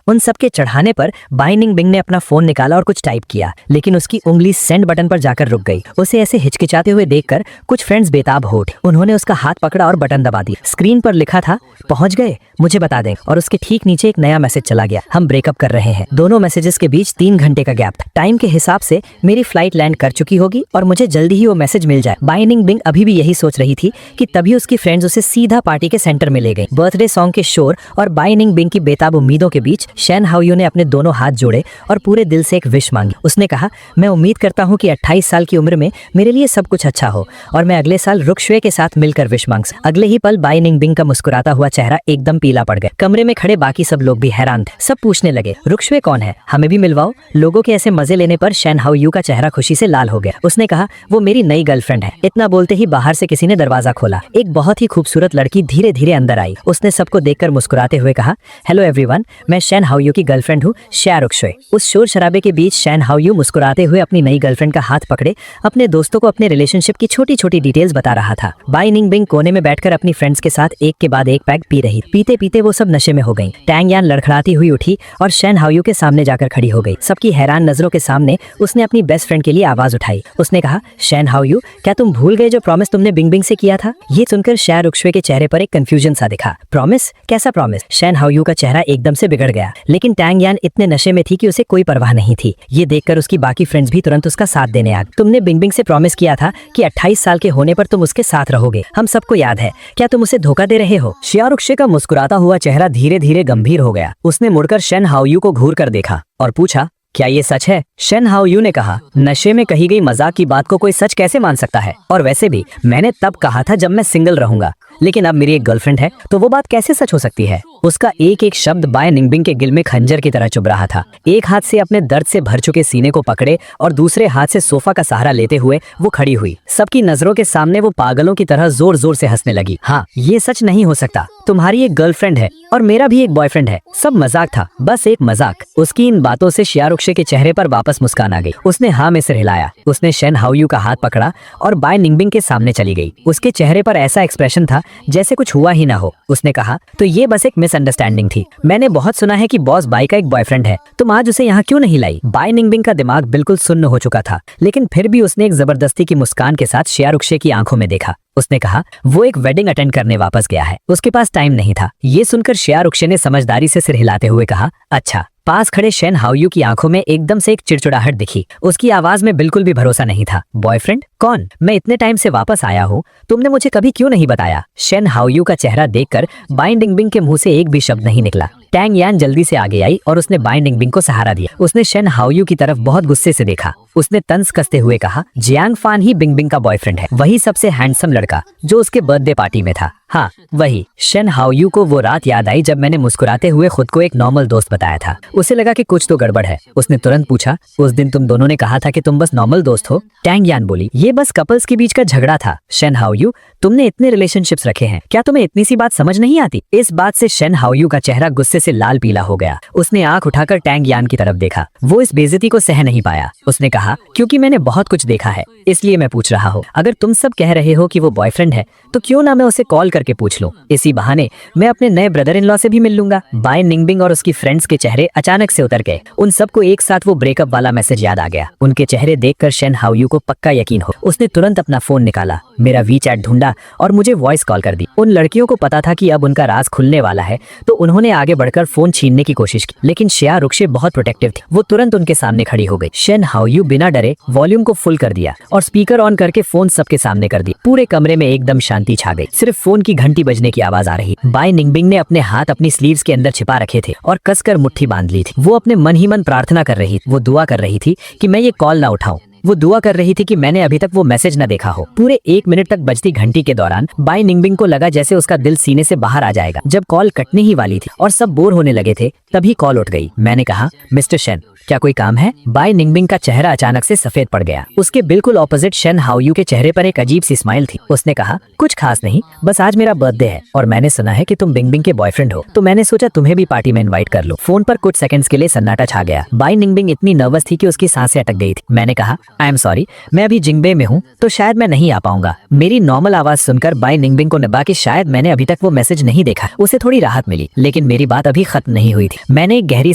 S1: उन सबके चढ़ाने पर बाई निंग बिंग ने अपना फोन निकाला और कुछ टाइप किया, लेकिन उसकी उंगली सेंड बटन पर जाकर रुक गई। उसे ऐसे हिचकिचाते हुए देखकर कुछ फ्रेंड्स बेताब हो उठे। उन्होंने उसका हाथ पकड़ा और बटन दबा दिया। स्क्रीन पर लिखा था, पहुंच गए, मुझे बता दें। और उसके ठीक नीचे एक नया मैसेज चला गया, हम ब्रेकअप कर रहे हैं। दोनों मैसेजेस के बीच 3 घंटे का गैप था। टाइम के हिसाब से मेरी फ्लाइट लैंड कर चुकी होगी और मुझे जल्दी ही वो मैसेज मिल जाए। बाई निंग बिंग अभी भी यही सोच रही थी कि तभी उसकी फ्रेंड्स उसे सीधा पार्टी के सेंटर में ले गई। बर्थडे सॉन्ग के शोर और बाई निंग बिंग की बेताब उम्मीदों के बीच शेन हाओ यू ने अपने दोनों हाथ जोड़े और पूरे दिल से एक विश मांगी। उसने कहा, मैं उम्मीद करता हूँ कि 28 साल की उम्र में मेरे लिए सब कुछ अच्छा हो और मैं अगले साल रुक शुए के साथ मिलकर विश मांग सकूं। अगले ही पल बाई निंग बिंग का मुस्कुराता हुआ चेहरा एकदम पीला पड़ गया। कमरे में खड़े बाकी सब लोग भी हैरान थे। सब पूछने लगे, रुक शुए कौन है, हमें भी मिलवाओ। लोगों के ऐसे मजे लेने पर शेन हाओ यू का चेहरा खुशी से लाल हो गया। उसने कहा, वो मेरी नई गर्लफ्रेंड है। इतना बोलते ही बाहर से किसी ने दरवाजा खोला। एक बहुत ही खूबसूरत लड़की धीरे धीरे अंदर आई। उसने सबको देखकर मुस्कुराते हुए कहा, हेलो एवरीवन, मैं शेन हाओ यू की गर्लफ्रेंड हूँ, शया रुक शुए। उस शोर शराबे के बीच शेन हाओ यू मुस्कुराते हुए अपनी नई गर्लफ्रेंड का हाथ पकड़े अपने दोस्तों को अपने रिलेशनशिप की छोटी छोटी डिटेल्स बता रहा था। बाई निंग बिंग कोने में बैठकर अपनी फ्रेंड्स के साथ एक के बाद एक पैग पी रही। पीते पीते वो सब नशे में हो गई। टैंग यान लड़खड़ाती हुई उठी और शेन हाओ यू के सामने जाकर खड़ी हो गई। सबकी हैरान नजरों के सामने उसने अपनी बेस्ट फ्रेंड के लिए आवाज उठाई। उसने कहा, शेन हाओ यू, क्या तुम भूल गए जो प्रॉमिस तुमने बिंग बिंग से किया था? ये सुनकर शया रुक शुए के चेहरे पर एक कंफ्यूजन सा दिखा। प्रॉमिस? कैसा प्रॉमिस? शेन हाओ यू का चेहरा एकदम से बिगड़ गया, लेकिन टैंग यान इतने नशे में थी कि उसे कोई परवाह नहीं थी। ये देखकर उसकी बाकी फ्रेंड्स भी तुरंत उसका साथ देने आ गए। तुमने बिंग बिंग से प्रॉमिस किया था कि 28 साल के होने पर तुम उसके साथ रहोगे, हम सबको याद है। क्या तुम उसे धोखा दे रहे हो? शया रुक शुए का मुस्कुराता हुआ चेहरा धीरे धीरे गंभीर हो गया। उसने मुड़कर शेन हाओ यू को घूर कर देखा और पूछा, क्या ये सच है? शेन हाओ यू ने कहा, नशे में कही गई मजाक की बात को कोई सच कैसे मान सकता है? और वैसे भी मैंने तब कहा था जब मैं सिंगल रहूंगा, लेकिन अब मेरी एक गर्लफ्रेंड है, तो वो बात कैसे सच हो सकती है? उसका एक एक शब्द बाय निंग बिंग के गिल में खंजर की तरह चुभ रहा था। एक हाथ से अपने दर्द से भर चुके सीने को पकड़े और दूसरे हाथ से सोफा का सहारा लेते हुए वो खड़ी हुई। सबकी नजरों के सामने वो पागलों की तरह जोर जोर से हंसने लगी। हाँ, ये सच नहीं हो सकता। तुम्हारी एक गर्लफ्रेंड है और मेरा भी एक बॉयफ्रेंड है। सब मजाक था, बस एक मजाक। उसकी इन बातों से शया रुक शुए के चेहरे पर वापस मुस्कान आ गई। उसने हाँ में सिर हिलाया। उसने शेन हाओ यू का हाथ पकड़ा और बाय निंग बिंग के सामने चली गई। उसके चेहरे पर ऐसा एक्सप्रेशन था जैसे कुछ हुआ ही ना हो। उसने कहा, तो ये बस एक मिसअंडरस्टैंडिंग थी। मैंने बहुत सुना है कि बॉस बाई का एक बॉयफ्रेंड है, तुम आज उसे यहाँ क्यों नहीं लाई? बाय निंग बिंग का दिमाग बिल्कुल सुन्न हो चुका था, लेकिन फिर भी उसने एक जबरदस्ती की मुस्कान के साथ शया रुक शुए की आंखों में देखा। उसने कहा, वो एक वेडिंग अटेंड करने वापस गया है, उसके पास टाइम नहीं था। ये सुनकर शया रुक शुए ने समझदारी से सिर हिलाते हुए कहा, अच्छा। पास खड़े शेन हाओ यू की आंखों में एकदम से एक चिड़चिड़ाहट दिखी। उसकी आवाज में बिल्कुल भी भरोसा नहीं था। बॉयफ्रेंड? कौन? मैं इतने टाइम से वापस आया हूँ, तुमने मुझे कभी क्यों नहीं बताया? शेन हाओ यू का चेहरा देखकर बाय निंग बिंग के मुंह से एक भी शब्द नहीं निकला। टैंग यान जल्दी से आगे आई और उसने बाय निंग बिंग को सहारा दिया। उसने शेन हाओ यू की तरफ बहुत गुस्से से देखा। उसने तंज कसते हुए कहा, जियांग फान ही बिंग बिंग का बॉयफ्रेंड है, वही सबसे हैंडसम लड़का जो उसके बर्थडे पार्टी में था। हाँ, वही। शेन हाओ यू को वो रात याद आई जब मैंने मुस्कुराते हुए खुद को एक नॉर्मल दोस्त बताया था। उसे लगा कि कुछ तो गड़बड़ है। उसने तुरंत पूछा, उस दिन तुम दोनों ने कहा था कि तुम बस नॉर्मल दोस्त हो? टैंग यान बोली, ये बस कपल्स के बीच का झगड़ा था। शेन हाओ यू, तुमने इतने रिलेशनशिप्स रखे हैं, क्या तुम्हें इतनी सी बात समझ नहीं आती? इस बात से शेन हाओ यू का चेहरा गुस्से से लाल पीला हो गया। उसने आंख उठाकर टैंग यान की तरफ देखा। वो इस बेइज्जती को सह नहीं पाया। उसने कहा, क्योंकि मैंने बहुत कुछ देखा है, इसलिए मैं पूछ रहा हूँ। अगर तुम सब कह रहे हो कि वो बॉयफ्रेंड है, तो क्यों ना मैं उसे कॉल करके पूछ लूं? इसी बहाने मैं अपने नए ब्रदर इन लॉ से भी मिल लूंगा। बाय निंग बिंग और उसकी फ्रेंड्स के चेहरे अचानक से उतर गए। उन सबको एक साथ वो ब्रेकअप वाला मैसेज याद आ गया। उनके चेहरे देखकर शेन हाओ यू को पक्का यकीन हो। उसने तुरंत अपना फोन निकाला मेरा वीचैट ढूंढा और मुझे वॉइस कॉल कर दी। उन लड़कियों को पता था कि अब उनका राज खुलने वाला है, तो उन्होंने आगे बढ़कर फोन छीनने की कोशिश की, लेकिन श्रेया रुक्षे बहुत प्रोटेक्टिव थी। वो तुरंत उनके सामने खड़ी हो गई। शेन हाओयू बिना डरे वॉल्यूम को फुल कर दिया और स्पीकर ऑन करके फोन सबके सामने कर दी। पूरे कमरे में एकदम शांति छा गई, सिर्फ फोन की घंटी बजने की आवाज आ रही। बाई निंगबिंग ने अपने हाथ अपनी स्लीव्स के अंदर छिपा रखे थे और कसकर मुट्ठी बांध ली थी। वो अपने मन ही मन प्रार्थना कर रही, वो दुआ कर रही थी कि मैं ये कॉल ना उठाऊं। वो दुआ कर रही थी कि मैंने अभी तक वो मैसेज न देखा हो। पूरे 1 मिनट तक बजती घंटी के दौरान बाई निंगबिंग को लगा जैसे उसका दिल सीने से बाहर आ जाएगा। जब कॉल कटने ही वाली थी और सब बोर होने लगे थे, तभी कॉल उठ गई। मैंने कहा, मिस्टर शेन, क्या कोई काम है? बाई निंगबिंग का चेहरा अचानक से सफेद पड़ गया। उसके बिल्कुल ऑपोजिट शेन हाओयू के चेहरे पर एक अजीब सी स्माइल थी। उसने कहा, कुछ खास नहीं, बस आज मेरा बर्थडे है और मैंने सुना है कि तुम बिंगबिंग के बॉयफ्रेंड हो, तो मैंने सोचा तुम्हें भी पार्टी में इनवाइट कर लो। फोन पर कुछ सेकंड्स के लिए सन्नाटा छा गया। बाई निंगबिंग इतनी नर्वस थी कि उसकी सांसें अटक गई थी। मैंने कहा, आई एम सॉरी, मैं अभी जिंगबे में हूँ, तो शायद मैं नहीं आ पाऊंगा। मेरी नॉर्मल आवाज सुनकर बाई निंगबिंग को लगा कि शायद मैंने अभी तक वो मैसेज नहीं देखा। उसे थोड़ी राहत मिली, लेकिन मेरी बात अभी खत्म नहीं हुई थी। मैंने एक गहरी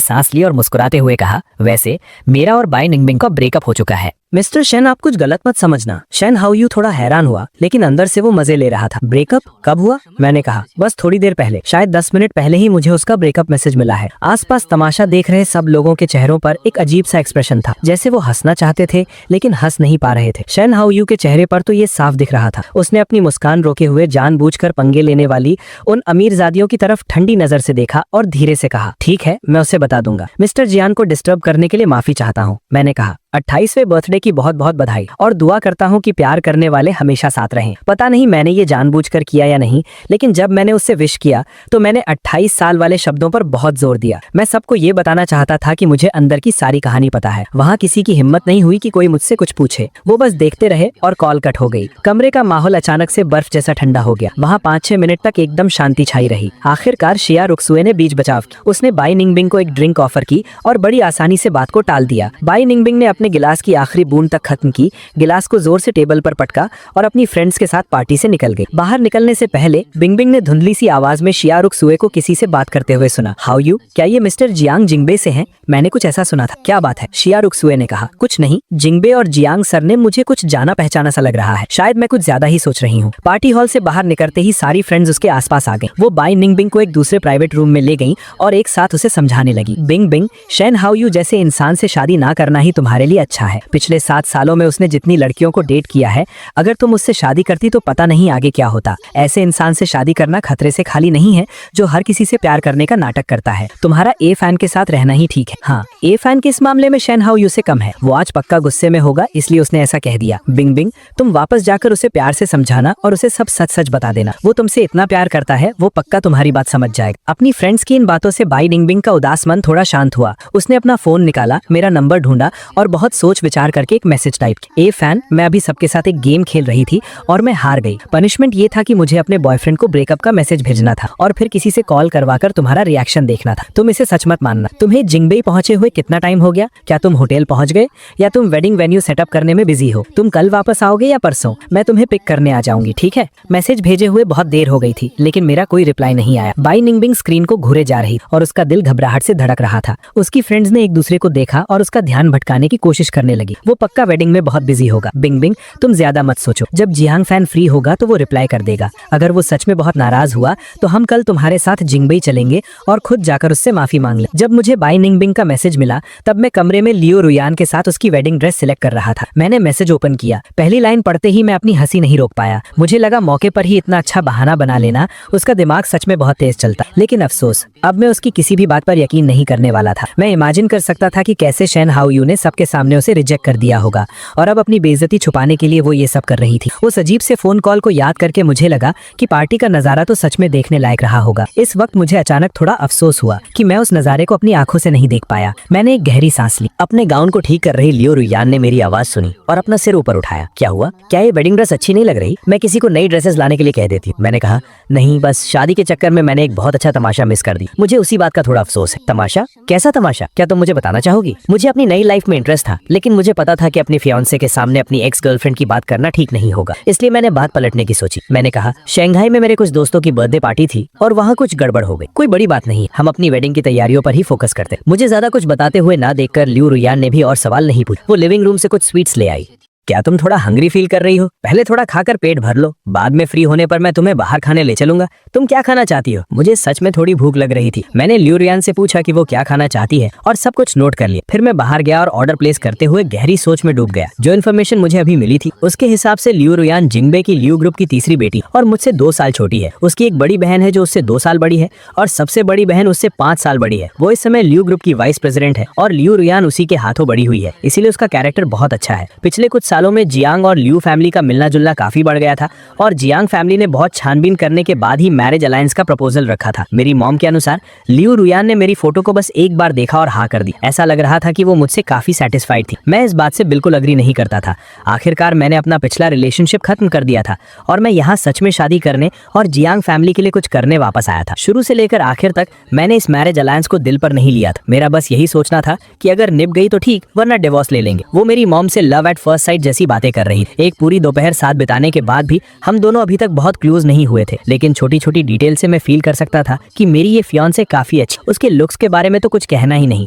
S1: सांस ली और मुस्कुराते हुए कहा, वैसे मेरा और बाई निंगबिंग का ब्रेकअप हो चुका है। मिस्टर शेन, आप कुछ गलत मत समझना। शेन हाओयू थोड़ा हैरान हुआ, लेकिन अंदर से वो मजे ले रहा था। ब्रेकअप कब हुआ? मैंने कहा, बस थोड़ी देर पहले, शायद 10 मिनट पहले ही मुझे उसका ब्रेकअप मैसेज मिला है। आसपास तमाशा देख रहे सब लोगों के चेहरों पर एक अजीब सा एक्सप्रेशन था, जैसे वो हंसना चाहते थे लेकिन हंस नहीं पा रहे थे। शेन हाओयू के चेहरे पर तो ये साफ दिख रहा था। उसने अपनी मुस्कान रोके हुए जानबूझकर पंगे लेने वाली उन अमीरजादियों की तरफ ठंडी नजर से देखा और धीरे से कहा, ठीक है, मैं उसे बता दूंगा। मिस्टर जियान को डिस्टर्ब करने के लिए माफी चाहता हूँ। मैंने कहा, 28वें बर्थडे की बहुत बहुत बधाई और दुआ करता हूँ कि प्यार करने वाले हमेशा साथ रहें। पता नहीं मैंने ये जानबूझकर किया या नहीं, लेकिन जब मैंने उससे विश किया तो मैंने 28 साल वाले शब्दों पर बहुत जोर दिया। मैं सबको ये बताना चाहता था कि मुझे अंदर की सारी कहानी पता है। वहाँ किसी की हिम्मत नहीं हुई कि कोई मुझसे कुछ पूछे। वो बस देखते रहे और कॉल कट हो गई। कमरे का माहौल अचानक से बर्फ जैसा ठंडा हो गया। वहाँ 5-6 मिनट तक एकदम शांति छाई रही। आखिरकार श्रेया रुक्सुए ने बीच बचाव किया। उसने बाई निंगबिंग को एक ड्रिंक ऑफर की और बड़ी आसानी से बात को टाल दिया। बाई निंगबिंग ने अपने गिलास की आखिरी बूंद तक खत्म की, गिलास को जोर से टेबल पर पटका और अपनी फ्रेंड्स के साथ पार्टी से निकल गई। बाहर निकलने से पहले बिंगबिंग ने धुंधली सी आवाज में श्रेया रुक्सुए को किसी से बात करते हुए सुना, हाउ यू, क्या ये मिस्टर जियांग जिंगबे से हैं? मैंने कुछ ऐसा सुना था, क्या बात है? श्रेया रुक्सुए ने कहा, कुछ नहीं, जिंगबे और जियांग सर ने मुझे कुछ जाना पहचाना सा लग रहा है। शायद मैं कुछ ज्यादा ही सोच रही हूँ। पार्टी हॉल से बाहर निकलते ही सारी फ्रेंड्स उसके आसपास आ गई। वो बाई निंगबिंग को एक दूसरे प्राइवेट रूम में ले गई और एक साथ उसे समझाने लगी, बिंगबिंग, शेन हाओयू जैसे इंसान से शादी ना करना ही तुम्हारे लिए अच्छा है। पिछले 7 सालों में उसने जितनी लड़कियों को डेट किया है, अगर तुम उससे शादी करती तो पता नहीं आगे क्या होता। ऐसे इंसान से शादी करना खतरे से खाली नहीं है जो हर किसी से प्यार करने का नाटक करता है। तुम्हारा ए फैन के साथ रहना ही ठीक है। हाँ, ए फैन के इस मामले में शेन हाओयू से कम है। वो आज पक्का गुस्से में होगा, इसलिए उसने ऐसा कह दिया। बिंगबिंग, तुम वापस जाकर उसे प्यार से समझाना और उसे सब सच सच बता देना। वो तुमसे इतना प्यार करता है, वो पक्का तुम्हारी बात समझ जाएगा। अपनी फ्रेंड्स की इन बातों से बाई निंगबिंग का उदास मन थोड़ा शांत हुआ। उसने अपना फोन निकाला, मेरा नंबर ढूंढा और बहुत सोच विचार करके एक मैसेज टाइप किया, ए फैन, मैं अभी सबके साथ एक गेम खेल रही थी और मैं हार गई। पनिशमेंट ये था कि मुझे अपने बॉयफ्रेंड को ब्रेकअप का मैसेज भेजना था और फिर किसी से कॉल करवाकर तुम्हारा रिएक्शन देखना था। तुम इसे सच मत मानना। तुम्हें जिंगबे पहुंचे हुए कितना टाइम हो गया? क्या तुम होटल पहुंच गए या तुम वेडिंग वेन्यू सेटअप करने में बिजी हो? तुम कल वापस आओगे या परसों? मैं तुम्हें पिक करने आ जाऊंगी, ठीक है? मैसेज भेजे हुए बहुत देर हो गई थी, लेकिन मेरा कोई रिप्लाई नहीं आया। बाई निंगबिंग स्क्रीन को घूरे जा रही और उसका दिल घबराहट से धड़क रहा था। उसकी फ्रेंड्स ने एक दूसरे को देखा और उसका ध्यान भटकाने की कोशिश करने लगी। वो पक्का वेडिंग में बहुत बिजी होगा। बिंगबिंग, तुम ज्यादा मत सोचो। जब जियांग फैन फ्री होगा तो वो रिप्लाई कर देगा। अगर वो सच में बहुत नाराज हुआ तो हम कल तुम्हारे साथ जिंगबे चलेंगे और खुद जाकर उससे माफी मांग ले। जब मुझे बाई निंगबिंग का मैसेज मिला तब मैं कमरे में लियो रुयान के साथ उसकी वेडिंग ड्रेस सिलेक्ट कर रहा था। मैंने मैसेज ओपन किया। पहली लाइन पढ़ते ही मैं अपनी हंसी नहीं रोक पाया। मुझे लगा मौके पर ही इतना अच्छा बहाना बना लेना। उसका दिमाग सच में बहुत तेज चलता, लेकिन अफसोस, अब मैं उसकी किसी भी बात पर यकीन नहीं करने वाला था। मैं इमेजिन कर सकता था कि कैसे शेन हाओयू ने सबके सामने उसे रिजेक्ट कर दिया होगा और अब अपनी बेइज्जती छुपाने के लिए वो ये सब कर रही थी। उस अजीब से फोन कॉल को याद करके मुझे लगा कि पार्टी का नजारा तो सच में देखने लायक रहा होगा। इस वक्त मुझे अचानक थोड़ा अफसोस हुआ कि मैं उस नजारे को अपनी आंखों से नहीं देख पाया। मैंने एक गहरी सांस ली। अपने गाउन को ठीक कर रही लियो रुयान ने मेरी आवाज सुनी और अपना सिर ऊपर उठाया। क्या हुआ? क्या ये वेडिंग ड्रेस अच्छी नहीं लग रही? मैं किसी को नई ड्रेसेस लाने के लिए कह देती। मैंने कहा, नहीं, बस शादी के चक्कर में मैंने एक बहुत अच्छा तमाशा मिस कर दी। मुझे उसी बात का थोड़ा अफसोस है। तमाशा? कैसा तमाशा? क्या तुम मुझे बताना चाहोगी? मुझे अपनी नई लाइफ में इंटरेस्ट था, लेकिन मुझे पता था कि अपने फियांसे के सामने अपनी एक्स गर्लफ्रेंड की बात करना ठीक नहीं होगा, इसलिए मैंने बात पलटने की सोची। मैंने कहा, शंघाई में मेरे कुछ दोस्तों की बर्थडे पार्टी थी और वहाँ कुछ गड़बड़ हो गई। कोई बड़ी बात नहीं, हम अपनी वेडिंग की तैयारियों पर ही फोकस करते। मुझे ज्यादा कुछ बताते हुए ना देखकर लियो रुयान ने भी और सवाल नहीं पूछे। वो लिविंग रूम से कुछ स्वीट्स ले आई। क्या तुम थोड़ा हंग्री फील कर रही हो? पहले थोड़ा खाकर पेट भर लो, बाद में फ्री होने पर मैं तुम्हें बाहर खाने ले चलूंगा। तुम क्या खाना चाहती हो? मुझे सच में थोड़ी भूख लग रही थी। मैंने लियू रुयान से पूछा कि वो क्या खाना चाहती है और सब कुछ नोट कर लिया। फिर मैं बाहर गया और ऑर्डर प्लेस करते हुए गहरी सोच में डूब गया। जो इन्फॉर्मेशन मुझे अभी मिली थी उसके हिसाब से लियू रुयान जिंगबे की लियू ग्रुप की तीसरी बेटी और मुझसे 2 साल छोटी है। उसकी एक बड़ी बहन है जो उससे 2 साल बड़ी है और सबसे बड़ी बहन उससे 5 साल बड़ी है। वो इस समय लियू ग्रुप की वाइस प्रेसिडेंट है और लियू रुयान उसी के हाथों बड़ी हुई है, इसीलिए उसका कैरेक्टर बहुत अच्छा है। पिछले कुछ सालों में जियांग और लियू फैमिली का मिलना जुलना काफी बढ़ गया था और जियांग फैमिली ने बहुत छानबीन करने के बाद ही मैरिज अलायंस का प्रपोजल रखा था। मेरी मॉम के अनुसार लियू रुयान ने मेरी फोटो को बस एक बार देखा और हाँ कर दी। ऐसा लग रहा था कि वो मुझसे काफी सेटिस्फाइड थी। मैं इस बात से बिल्कुल अग्री नहीं करता था। आखिरकार मैंने अपना पिछला रिलेशनशिप खत्म कर दिया था और मैं यहाँ सच में शादी करने और जियांग फैमिली के लिए कुछ करने वापस आया था। शुरू से लेकर आखिर तक मैंने इस मैरिज अलायंस को दिल पर नहीं लिया था। मेरा बस यही सोचना था कि अगर निभ गई तो ठीक, वरना डिवोर्स ले लेंगे। वो मेरी मॉम से लव एट फर्स्ट साइट जैसी बातें कर रही थी। एक पूरी दोपहर साथ बिताने के बाद भी हम दोनों अभी तक बहुत क्लोज नहीं हुए थे, लेकिन छोटी छोटी डिटेल से मैं फील कर सकता था कि मेरी ये फियांसे काफी अच्छी। उसके लुक्स के बारे में तो कुछ कहना ही नहीं,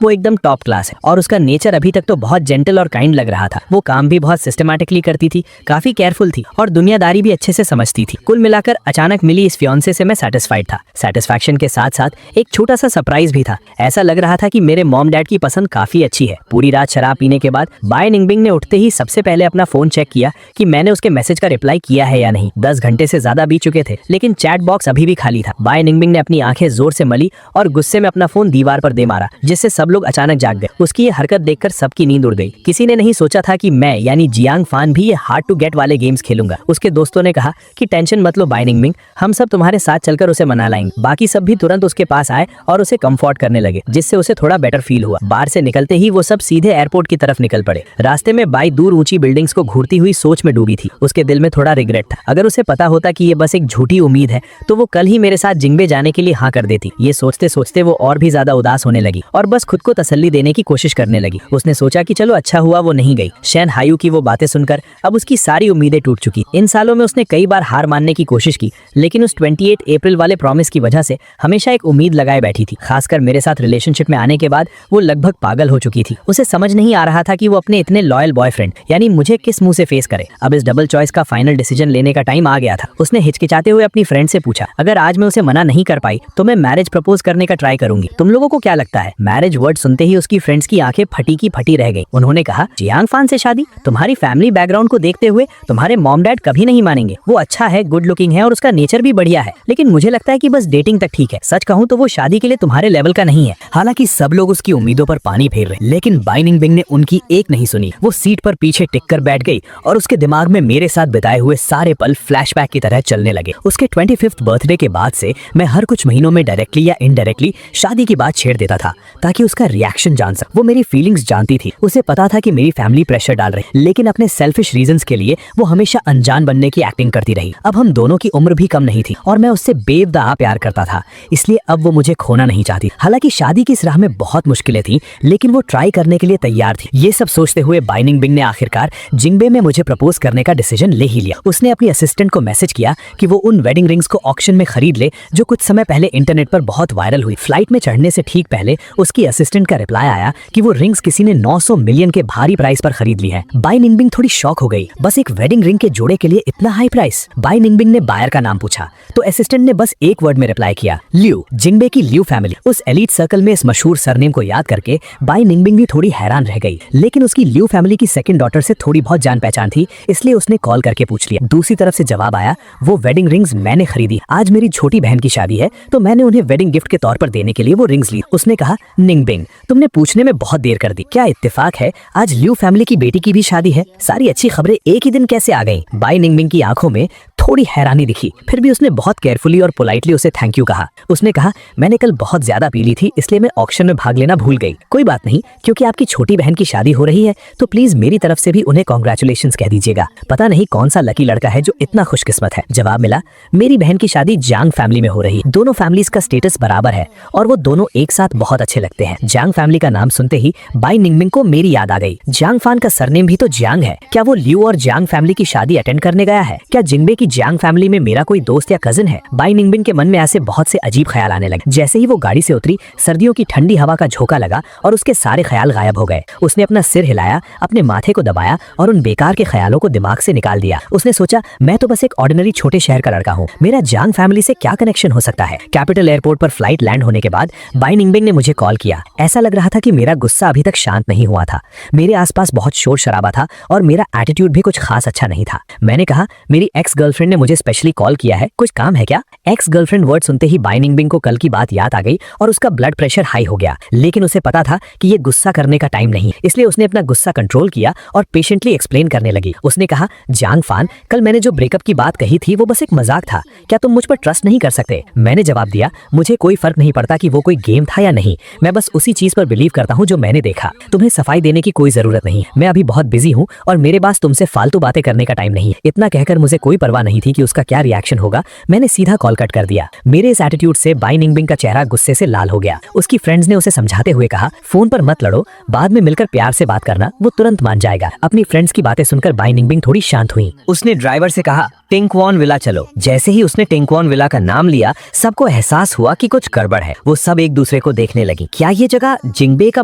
S1: वो एकदम टॉप क्लास है और उसका नेचर अभी तक तो बहुत जेंटल और काइंड लग रहा था। वो काम भी बहुत सिस्टमैटिकली करती थी, काफी केयरफुल थी और दुनियादारी भी अच्छे से समझती थी। कुल मिलाकर अचानक मिली इस फियांसे से मैं सेटिस्फाइड था। सेटिस्फैक्शन के साथ साथ एक छोटा सा सरप्राइज भी था। ऐसा लग रहा था कि मेरे मॉम डैड की पसंद काफी अच्छी है। पूरी रात शराब पीने के बाद बाय निंगबिंग ने उठते ही सबसे पहले अपना फोन चेक किया कि मैंने उसके मैसेज का रिप्लाई किया है या नहीं। 10 घंटे से ज्यादा बीत चुके थे, लेकिन चैट बॉक्स अभी भी खाली था। बाय निंगबिंग ने अपनी आंखें जोर से मली और गुस्से में अपना फोन दीवार पर दे मारा, जिससे सब लोग अचानक जाग गए। उसकी ये हरकत देखकर सबकी नींद उड़ गई। किसी ने नहीं सोचा था कि मैं यानी जियांग फान भी ये हार्ड टू गेट वाले गेम्स खेलूंगा। उसके दोस्तों ने कहा कि टेंशन मत लो बाय निंगबिंग, हम सब तुम्हारे साथ चलकर उसे मना लाएंगे। बाकी सब भी तुरंत उसके पास आए और उसे कंफर्ट करने लगे, जिससे उसे थोड़ा बेटर फील हुआ। बाहर से निकलते ही वो सब सीधे एयरपोर्ट की तरफ निकल पड़े। रास्ते में बाई दूर ऊंची बिल्डिंग्स को घूरती हुई सोच में डूबी थी। उसके दिल में थोड़ा रिग्रेट था। अगर उसे पता होता कि ये बस एक झूठी उम्मीद है तो वो कल ही मेरे साथ जिंगबे जाने के लिए हाँ कर देती। ये सोचते सोचते वो और भी ज्यादा उदास होने लगी और बस खुद को तसल्ली देने की कोशिश करने लगी। उसने सोचा कि चलो अच्छा हुआ वो नहीं गई। शैन हायू की वो बातें सुनकर अब उसकी सारी उम्मीदें टूट चुकी। इन सालों में उसने कई बार हार मानने की कोशिश की, लेकिन उस 28 अप्रैल वाले प्रॉमिस की वजह से हमेशा एक उम्मीद लगाए बैठी थी। खासकर मेरे साथ रिलेशनशिप में आने के बाद वो लगभग पागल हो चुकी थी। उसे समझ नहीं आ रहा था कि वो अपने इतने लॉयल बॉयफ्रेंड यानी मुझे किस मुंह से फेस करे। अब इस डबल चॉइस का फाइनल डिसीजन लेने का टाइम आ गया था। उसने हिचकिचाते हुए अपनी फ्रेंड से पूछा, अगर आज मैं उसे मना नहीं कर पाई तो मैं मैरिज प्रपोज करने का ट्राई करूंगी। तुम लोगों को क्या लगता है? मैरिज वर्ड सुनते ही उसकी फ्रेंड्स की आंखें फटी की फटी रह गई। उन्होंने कहा, जियांग फान से शादी? तुम्हारी फैमिली बैकग्राउंड को देखते हुए तुम्हारे मॉम डैड कभी नहीं मानेंगे। वो अच्छा है, गुड लुकिंग है और उसका नेचर भी बढ़िया है, लेकिन मुझे लगता है कि बस डेटिंग तक ठीक है। सच कहूँ तो वो शादी के लिए तुम्हारे लेवल का नहीं है। हालांकि सब लोग उसकी उम्मीदों पर पानी फेर रहे, लेकिन बाय निंगबिंग ने उनकी एक नहीं सुनी। वो सीट पर पीछे टिक कर बैठ गई और उसके दिमाग में मेरे साथ बिताए हुए सारे पल फ्लैशबैक की तरह चलने लगे। उसके 25th बर्थडे के बाद से मैं हर कुछ महीनों में डायरेक्टली या इनडायरेक्टली शादी की बात छेड़ देता था ताकि उसका रिएक्शन जान सक। वो मेरी फीलिंग्स जानती थी। उसे पता था कि मेरी फैमिली प्रेशर डाल रही, लेकिन अपने सेल्फिश रीजंस के लिए वो हमेशा अनजान बनने की एक्टिंग करती रही। अब हम दोनों की उम्र भी कम नहीं थी और मैं उससे बेवजह प्यार करता था, इसलिए अब वो मुझे खोना नहीं चाहती। हालांकि शादी की इस राह में बहुत मुश्किलें थी, लेकिन वो ट्राई करने के लिए तैयार थी। ये सब सोचते हुए बाय निंगबिंग ने आखिरकार जिंगबे में मुझे प्रपोज करने का डिसीजन ले ही लिया। उसने अपनी असिस्टेंट को मैसेज किया कि वो उन वेडिंग रिंग्स को ऑक्शन में खरीद ले जो कुछ समय पहले इंटरनेट पर बहुत वायरल हुई। फ्लाइट में चढ़ने से ठीक पहले उसकी असिस्टेंट का रिप्लाई आया कि वो रिंग्स किसी ने 900 मिलियन के भारी प्राइस पर खरीद ली है। बाय निंगबिंग थोड़ी शॉक हो गई। बस एक वेडिंग रिंग के जोड़े के लिए इतना हाई प्राइस? बाय निंगबिंग ने बायर का नाम पूछा तो असिस्टेंट ने बस एक वर्ड में रिप्लाई किया, लियू। जिंगबे की लियू फैमिली। उस एलीट सर्कल में इस मशहूर सरनेम को याद करके बाय निंगबिंग भी थोड़ी हैरान रह गई, लेकिन उसकी लियू फैमिली की सेकंड डॉटर से थोड़ी बहुत जान पहचान थी, इसलिए उसने कॉल करके पूछ लिया। दूसरी तरफ से जवाब आया, वो वेडिंग रिंग्स मैंने खरीदी। आज मेरी छोटी बहन की शादी है तो मैंने उन्हें वेडिंग गिफ्ट के तौर पर देने के लिए वो रिंग्स ली। उसने कहा, निंगबिंग तुमने पूछने में बहुत देर कर दी। क्या इत्तेफाक है, आज लियू फैमिली की बेटी की भी शादी है। सारी अच्छी खबरें एक ही दिन कैसे आ गईं? बाय निंगबिंग की आंखों में थोड़ी हैरानी दिखी, फिर भी उसने बहुत केयरफुली और पोलाइटली उसे थैंक यू कहा। उसने कहा, मैंने कल बहुत ज्यादा पी ली थी इसलिए मैं ऑक्शन में भाग लेना भूल गई। कोई बात नहीं, क्योंकि आपकी छोटी बहन की शादी हो रही है तो प्लीज मेरी तरफ से भी उन्हें कॉन्ग्रेचुलेशंस कह दीजिएगा। पता नहीं कौन सा लकी लड़का है जो इतना खुशकिस्मत है। जवाब मिला, मेरी बहन की शादी जांग फैमिली में हो रही है। दोनों फैमिलीज का स्टेटस बराबर है और वो दोनों एक साथ बहुत अच्छे लगते हैं। जांग फैमिली का नाम सुनते ही बाय निंगबिंग को मेरी याद आ गई। जांग फान का सरनेम भी तो जांग है। क्या वो लियू और जांग फैमिली की शादी अटेंड करने गया है? क्या जिंगबे की जांग फैमिली में मेरा कोई दोस्त या कजिन है? बाय निंगबिंग के मन में ऐसे बहुत से अजीब ख्याल आने लगे। जैसे ही वो गाड़ी से उतरी, सर्दियों की ठंडी हवा का झोंका लगा और उसके सारे ख्याल गायब हो गए। उसने अपना सिर हिलाया, अपने माथे को दबाया और उन बेकार के ख्यालों को दिमाग से निकाल दिया। उसने सोचा मैं तो बस एक ऑर्डिनरी छोटे शहर का लड़का हूँ, मेरा जांग फैमिली से क्या कनेक्शन हो सकता है। कैपिटल एयरपोर्ट पर फ्लाइट लैंड होने के बाद बाई निंगबिंग ने मुझे कॉल किया। ऐसा लग रहा था कि मेरा गुस्सा अभी तक शांत नहीं हुआ था। मेरे आसपास बहुत शोर शराबा था और मेरा एटीट्यूड भी कुछ खास अच्छा नहीं था। मैंने कहा मेरी एक्स गर्लफ्रेंड ने मुझे स्पेशली कॉल किया है, कुछ काम है क्या? एक्स गर्लफ्रेंड वर्ड सुनते ही बाई निंगबिंग को कल की बात याद आ गई और उसका ब्लड प्रेशर हाई हो गया। लेकिन उसे पता था कि ये गुस्सा करने का टाइम नहीं, इसलिए उसने अपना गुस्सा कंट्रोल किया और पेशेंटली एक्सप्लेन करने लगी। उसने कहा जांग फान, कल मैंने जो ब्रेकअप की बात कही थी वो बस एक मजाक था, क्या तुम मुझ पर ट्रस्ट नहीं कर सकते? मैंने जवाब दिया मुझे कोई फर्क नहीं पड़ता कि वो कोई गेम था या नहीं, मैं बस उसी चीज पर बिलीव करता हूँ जो मैंने देखा। तुम्हें सफाई देने की कोई जरूरत नहीं, मैं अभी बहुत बिजी हूँ और मेरे पास तुमसे फालतू बातें करने का टाइम नहीं। इतना कहकर मुझे कोई परवाह नहीं थी कि उसका क्या रिएक्शन होगा। मैंने सीधा कॉल कट कर दिया। मेरे इस एटीट्यूड से बाई निंगबिंग का चेहरा गुस्से से लाल हो गया। उसकी फ्रेंड्स ने उसे समझाते हुए कहा फोन पर मत लड़ो, बाद में मिलकर प्यार से बात करना, वो तुरंत मान जाएगा। अपनी फ्रेंड्स की बातें सुनकर बाई निंगबिंग थोड़ी शांत हुई। उसने ड्राइवर से कहा टिंकवॉन विला चलो। जैसे ही उसने टिंकवॉन विला का नाम लिया सबको एहसास हुआ कि कुछ गड़बड़ है। वो सब एक दूसरे को देखने लगी। क्या ये जगह जिंगबे का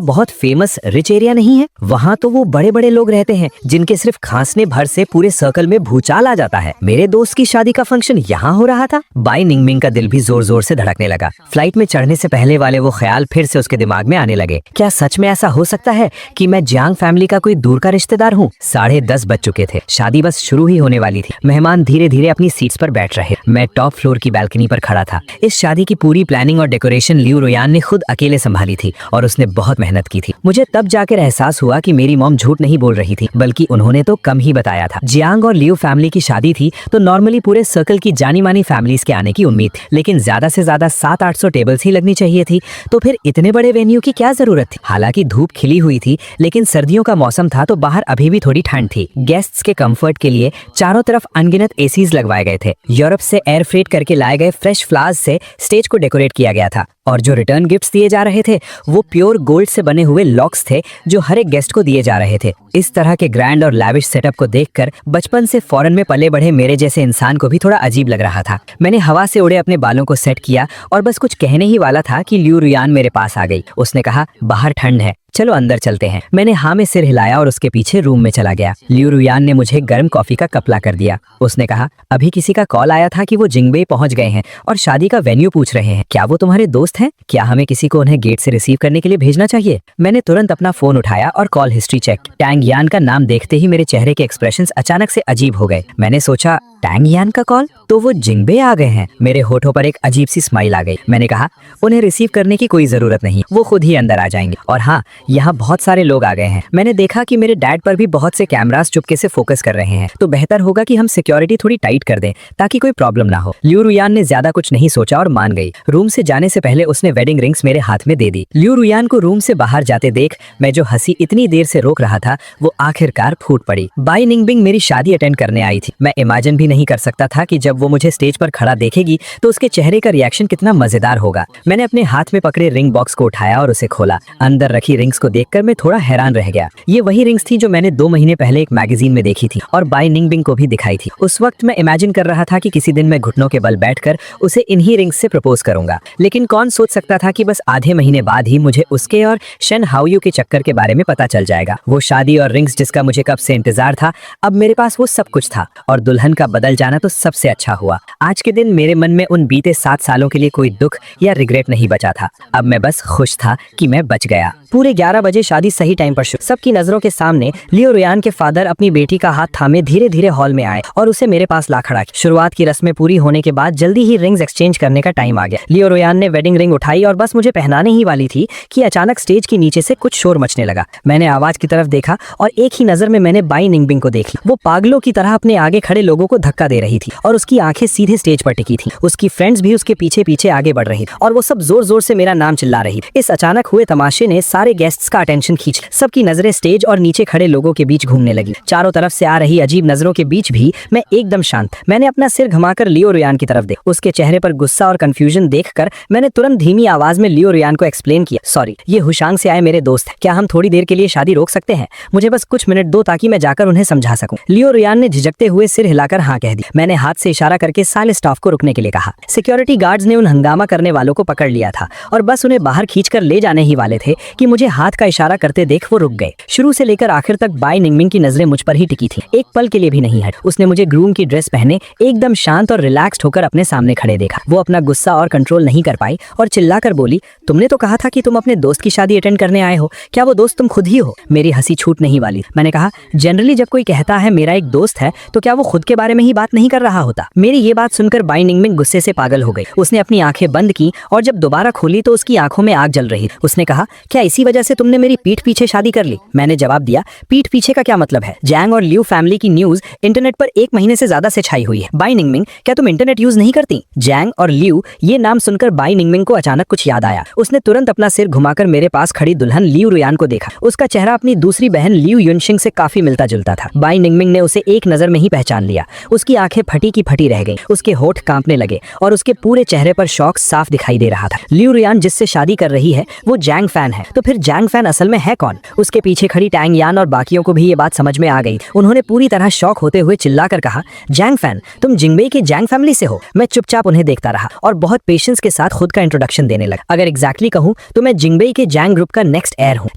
S1: बहुत फेमस रिच एरिया नहीं है? वहाँ तो वो बड़े बड़े लोग रहते हैं जिनके सिर्फ खांसने भर से पूरे सर्कल में भूचाल आ जाता है। मेरे दोस्त की शादी का फंक्शन यहाँ हो रहा था। बाई निंगबिंग का दिल भी जोर जोर से धड़कने लगा। फ्लाइट में चढ़ने से पहले वाले वो ख्याल फिर से उसके दिमाग में आने लगे। क्या सच में ऐसा हो सकता है कि मैं जांग फैमिली का कोई दूर का रिश्तेदार हूँ? 10:30 बज चुके थे। शादी बस शुरू ही होने वाली थी। मेहमान धीरे धीरे अपनी सीट्स पर बैठ रहे। मैं टॉप फ्लोर की बालकनी पर खड़ा था। इस शादी की पूरी प्लानिंग और डेकोरेशन लियू रुयान ने खुद अकेले संभाली थी और उसने बहुत मेहनत की थी। मुझे तब जाकर एहसास हुआ कि मेरी मॉम झूठ नहीं बोल रही थी, बल्कि उन्होंने तो कम ही बताया था। जियांग और लियू फैमिली की शादी थी तो नॉर्मली पूरे सर्कल की जानी मानी फैमिलीज के आने की उम्मीद थी, लेकिन ज्यादा से ज्यादा 700-800 टेबल्स ही लगनी चाहिए थी। तो फिर इतने बड़े वेन्यू की क्या जरूरत थी? हालांकि धूप खिली हुई थी, लेकिन सर्दियों का मौसम था तो बाहर अभी भी थोड़ी ठंड थी। गेस्ट्स के कंफर्ट के लिए चारों तरफ अनगिनत एसीज लगवाए गए थे। यूरोप से एयर फ्रेट करके लाए गए फ्रेश फ्लावर्स से स्टेज को डेकोरेट किया गया था और जो रिटर्न गिफ्ट्स दिए जा रहे थे वो प्योर गोल्ड से बने हुए लॉक्स थे जो हर एक गेस्ट को दिए जा रहे थे। इस तरह के ग्रैंड और लैविश सेटअप को देखकर बचपन से फॉरेन में पले बढ़े मेरे जैसे इंसान को भी थोड़ा अजीब लग रहा था। मैंने हवा से उड़े अपने बालों को सेट किया और बस कुछ कहने ही वाला था कि लियू रुयान मेरे पास आ गई। उसने कहा बाहर ठंड है, चलो अंदर चलते हैं। मैंने हाँ में सिर हिलाया और उसके पीछे रूम में चला गया। लियू रुयान ने मुझे गर्म कॉफी का कप ला कर दिया। उसने कहा अभी किसी का कॉल आया था कि वो जिंगबे पहुंच गए हैं और शादी का वेन्यू पूछ रहे हैं। क्या वो तुम्हारे दोस्त हैं? क्या हमें किसी को उन्हें गेट से रिसीव करने के लिए भेजना चाहिए? मैंने तुरंत अपना फोन उठाया और कॉल हिस्ट्री चेक। टैंग यान का नाम देखते ही मेरे चेहरे के एक्सप्रेशंस अचानक से अजीब हो गए। मैंने सोचा टैंग यान का कॉल, तो वो जिंगबे आ गए हैं। मेरे होठों पर एक अजीब सी स्माइल आ गई। मैंने कहा उन्हें रिसीव करने की कोई जरूरत नहीं, वो खुद ही अंदर आ जाएंगे। और हाँ, यहाँ बहुत सारे लोग आ गए हैं। मैंने देखा कि मेरे डैड पर भी बहुत से कैमरास चुपके से फोकस कर रहे हैं, तो बेहतर होगा कि हम सिक्योरिटी थोड़ी टाइट कर दें ताकि कोई प्रॉब्लम ना हो। लियू रुयान ने ज्यादा कुछ नहीं सोचा और मान गई। रूम से जाने से पहले उसने वेडिंग रिंग्स मेरे हाथ में दे दी। लियू रुयान को रूम से बाहर जाते देख मैं जो हंसी इतनी देर से रोक रहा था वो आखिरकार फूट पड़ी। बाई निंगबिंग मेरी शादी अटेंड करने आई थी। मैं इमेजिन भी नहीं कर सकता था कि जब वो मुझे स्टेज पर खड़ा देखेगी तो उसके चेहरे का रिएक्शन कितना मजेदार होगा। मैंने अपने हाथ में पकड़े रिंग बॉक्स को उठाया और उसे खोला। अंदर रखी रिंग्स को देखकर मैं थोड़ा हैरान रह गया। ये वही रिंग्स थी जो मैंने 2 महीने पहले एक मैगजीन में देखी थी और बाई निंगबिंग को भी दिखाई थी। उस वक्त मैं इमेजिन कर रहा था कि किसी दिन मैं घुटनों के बल बैठकर उसे इन्हीं रिंग्स से प्रपोज करूंगा। लेकिन कौन सोच सकता था कि बस आधे महीने बाद ही मुझे उसके और शन हाओयू के चक्कर के बारे में पता चल जाएगा। वो शादी और रिंग्स जिसका मुझे कब से इंतजार था, अब मेरे पास वो सब कुछ था और दुल्हन का बदल जाना तो सबसे अच्छा हुआ। आज के दिन मेरे मन में उन बीते 7 सालों के लिए कोई दुख या रिग्रेट नहीं बचा था। अब मैं बस खुश था कि मैं बच गया। पूरे 11 बजे शादी सही टाइम पर शुरू। सबकी नजरों के सामने लियो रुयान के फादर अपनी बेटी का हाथ थामे धीरे धीरे हॉल में आए और उसे मेरे पास ला खड़ा किया। शुरुआत की रस्में पूरी होने के बाद जल्दी ही रिंग्स एक्सचेंज करने का टाइम आ गया। लियो रुयान ने वेडिंग रिंग उठाई और बस मुझे पहनाने ही वाली थी कि अचानक स्टेज के नीचे से कुछ शोर मचने लगा। मैंने आवाज की तरफ देखा और एक ही नजर में मैंने बाई निंगबिंग को देख लिया। वो पागलों की तरह अपने आगे खड़े लोगों को धक्का दे रही थी और उसकी आंखें सीधे स्टेज पर टिकी थी। उसकी फ्रेंड्स भी उसके पीछे पीछे आगे बढ़ रही और वो सब जोर जोर से मेरा नाम चिल्ला रही। इस अचानक हुए तमाशे ने सारे गेस्ट्स का अटेंशन खींच। सबकी नजरें स्टेज और नीचे खड़े लोगों के बीच घूमने लगी। चारों तरफ से आ रही अजीब नजरों के बीच भी मैं एकदम शांत। मैंने अपना सिर घुमाकर लियो रुयान की तरफ देखा। उसके चेहरे पर गुस्सा और कंफ्यूजन देखकर मैंने तुरंत धीमी आवाज में लियो रुयान को एक्सप्लेन किया, सॉरी, ये हुशांग से आए मेरे दोस्त हैं। क्या हम थोड़ी देर के लिए शादी रोक सकते हैं? मुझे बस कुछ मिनट दो ताकि मैं जाकर उन्हें समझा सकूं। लियो रुयान ने झिझकते हुए सिर हिलाकर हाँ कह दी। मैंने हाथ से इशारा करके सारे स्टाफ को रुकने के लिए कहा। सिक्योरिटी गार्ड्स ने उन हंगामा करने वालों को पकड़ लिया था और बस उन्हें बाहर खींचकर ले जाने ही वाले थे कि मुझे हाथ हाथ का इशारा करते देख वो रुक गए। शुरू से लेकर आखिर तक बाई निंगमिंग की नजरें मुझ पर ही टिकी थी, एक पल के लिए भी नहीं हट। उसने मुझे ग्रूम की ड्रेस पहने एकदम शांत और रिलैक्स्ड होकर अपने सामने खड़े देखा। वो अपना गुस्सा और कंट्रोल नहीं कर पाई और चिल्लाकर बोली, तुमने तो कहा था कि तुम अपने दोस्त की शादी अटेंड करने आए हो, क्या वो दोस्त तुम खुद ही हो? मेरी हंसी छूट नहीं वाली। मैंने कहा, जनरली जब कोई कहता है मेरा एक दोस्त है तो क्या वो खुद के बारे में ही बात नहीं कर रहा होता? मेरी ये बात सुनकर बाई निंगमिंग गुस्से से पागल हो गई। उसने अपनी आंखें बंद की और जब दोबारा खोली तो उसकी आंखों में आग जल रही। उसने कहा, क्या इसी वजह से तुमने मेरी पीठ पीछे शादी कर ली? मैंने जवाब दिया, पीठ पीछे का क्या मतलब है? जैंग और लियू फैमिली की न्यूज इंटरनेट पर 1 महीने से ज्यादा से छाई हुई है। बाई निंगमिंग, क्या तुम इंटरनेट यूज नहीं करती? जैंग और लियू, ये नाम सुनकर बाई निंगमिंग को अचानक कुछ याद आया। उसने तुरंत अपना सिर घुमाकर मेरे पास खड़ी दुल्हन लियू रुयान को देखा। उसका चेहरा अपनी दूसरी बहन लियू युनशिंग से काफी मिलता जुलता था। बाई निंगमिंग ने उसे एक नजर में ही पहचान लिया। उसकी आंखें फटी की फटी रह गईं, उसके होठ कांपने लगे और उसके पूरे चेहरे पर शौक साफ दिखाई दे रहा था। लियू रुयान जिससे शादी कर रही है वो जैंग फैन है, तो फिर जैंग फैन असल में है कौन? उसके पीछे खड़ी टैंग यान और बाकियों को भी ये बात समझ में आ गई। उन्होंने पूरी तरह शौक होते हुए चिल्लाकर कहा, जैंग फैन, तुम जिंगबेई के जैंग फैमिली से हो? मैं चुपचाप उन्हें देखता रहा और बहुत पेशेंस के साथ खुद का इंट्रोडक्शन देने लगा। अगर एग्जैक्टली कहूं तो मैं जिंगबेई के जैंग ग्रुप का नेक्स्ट एयर हूं,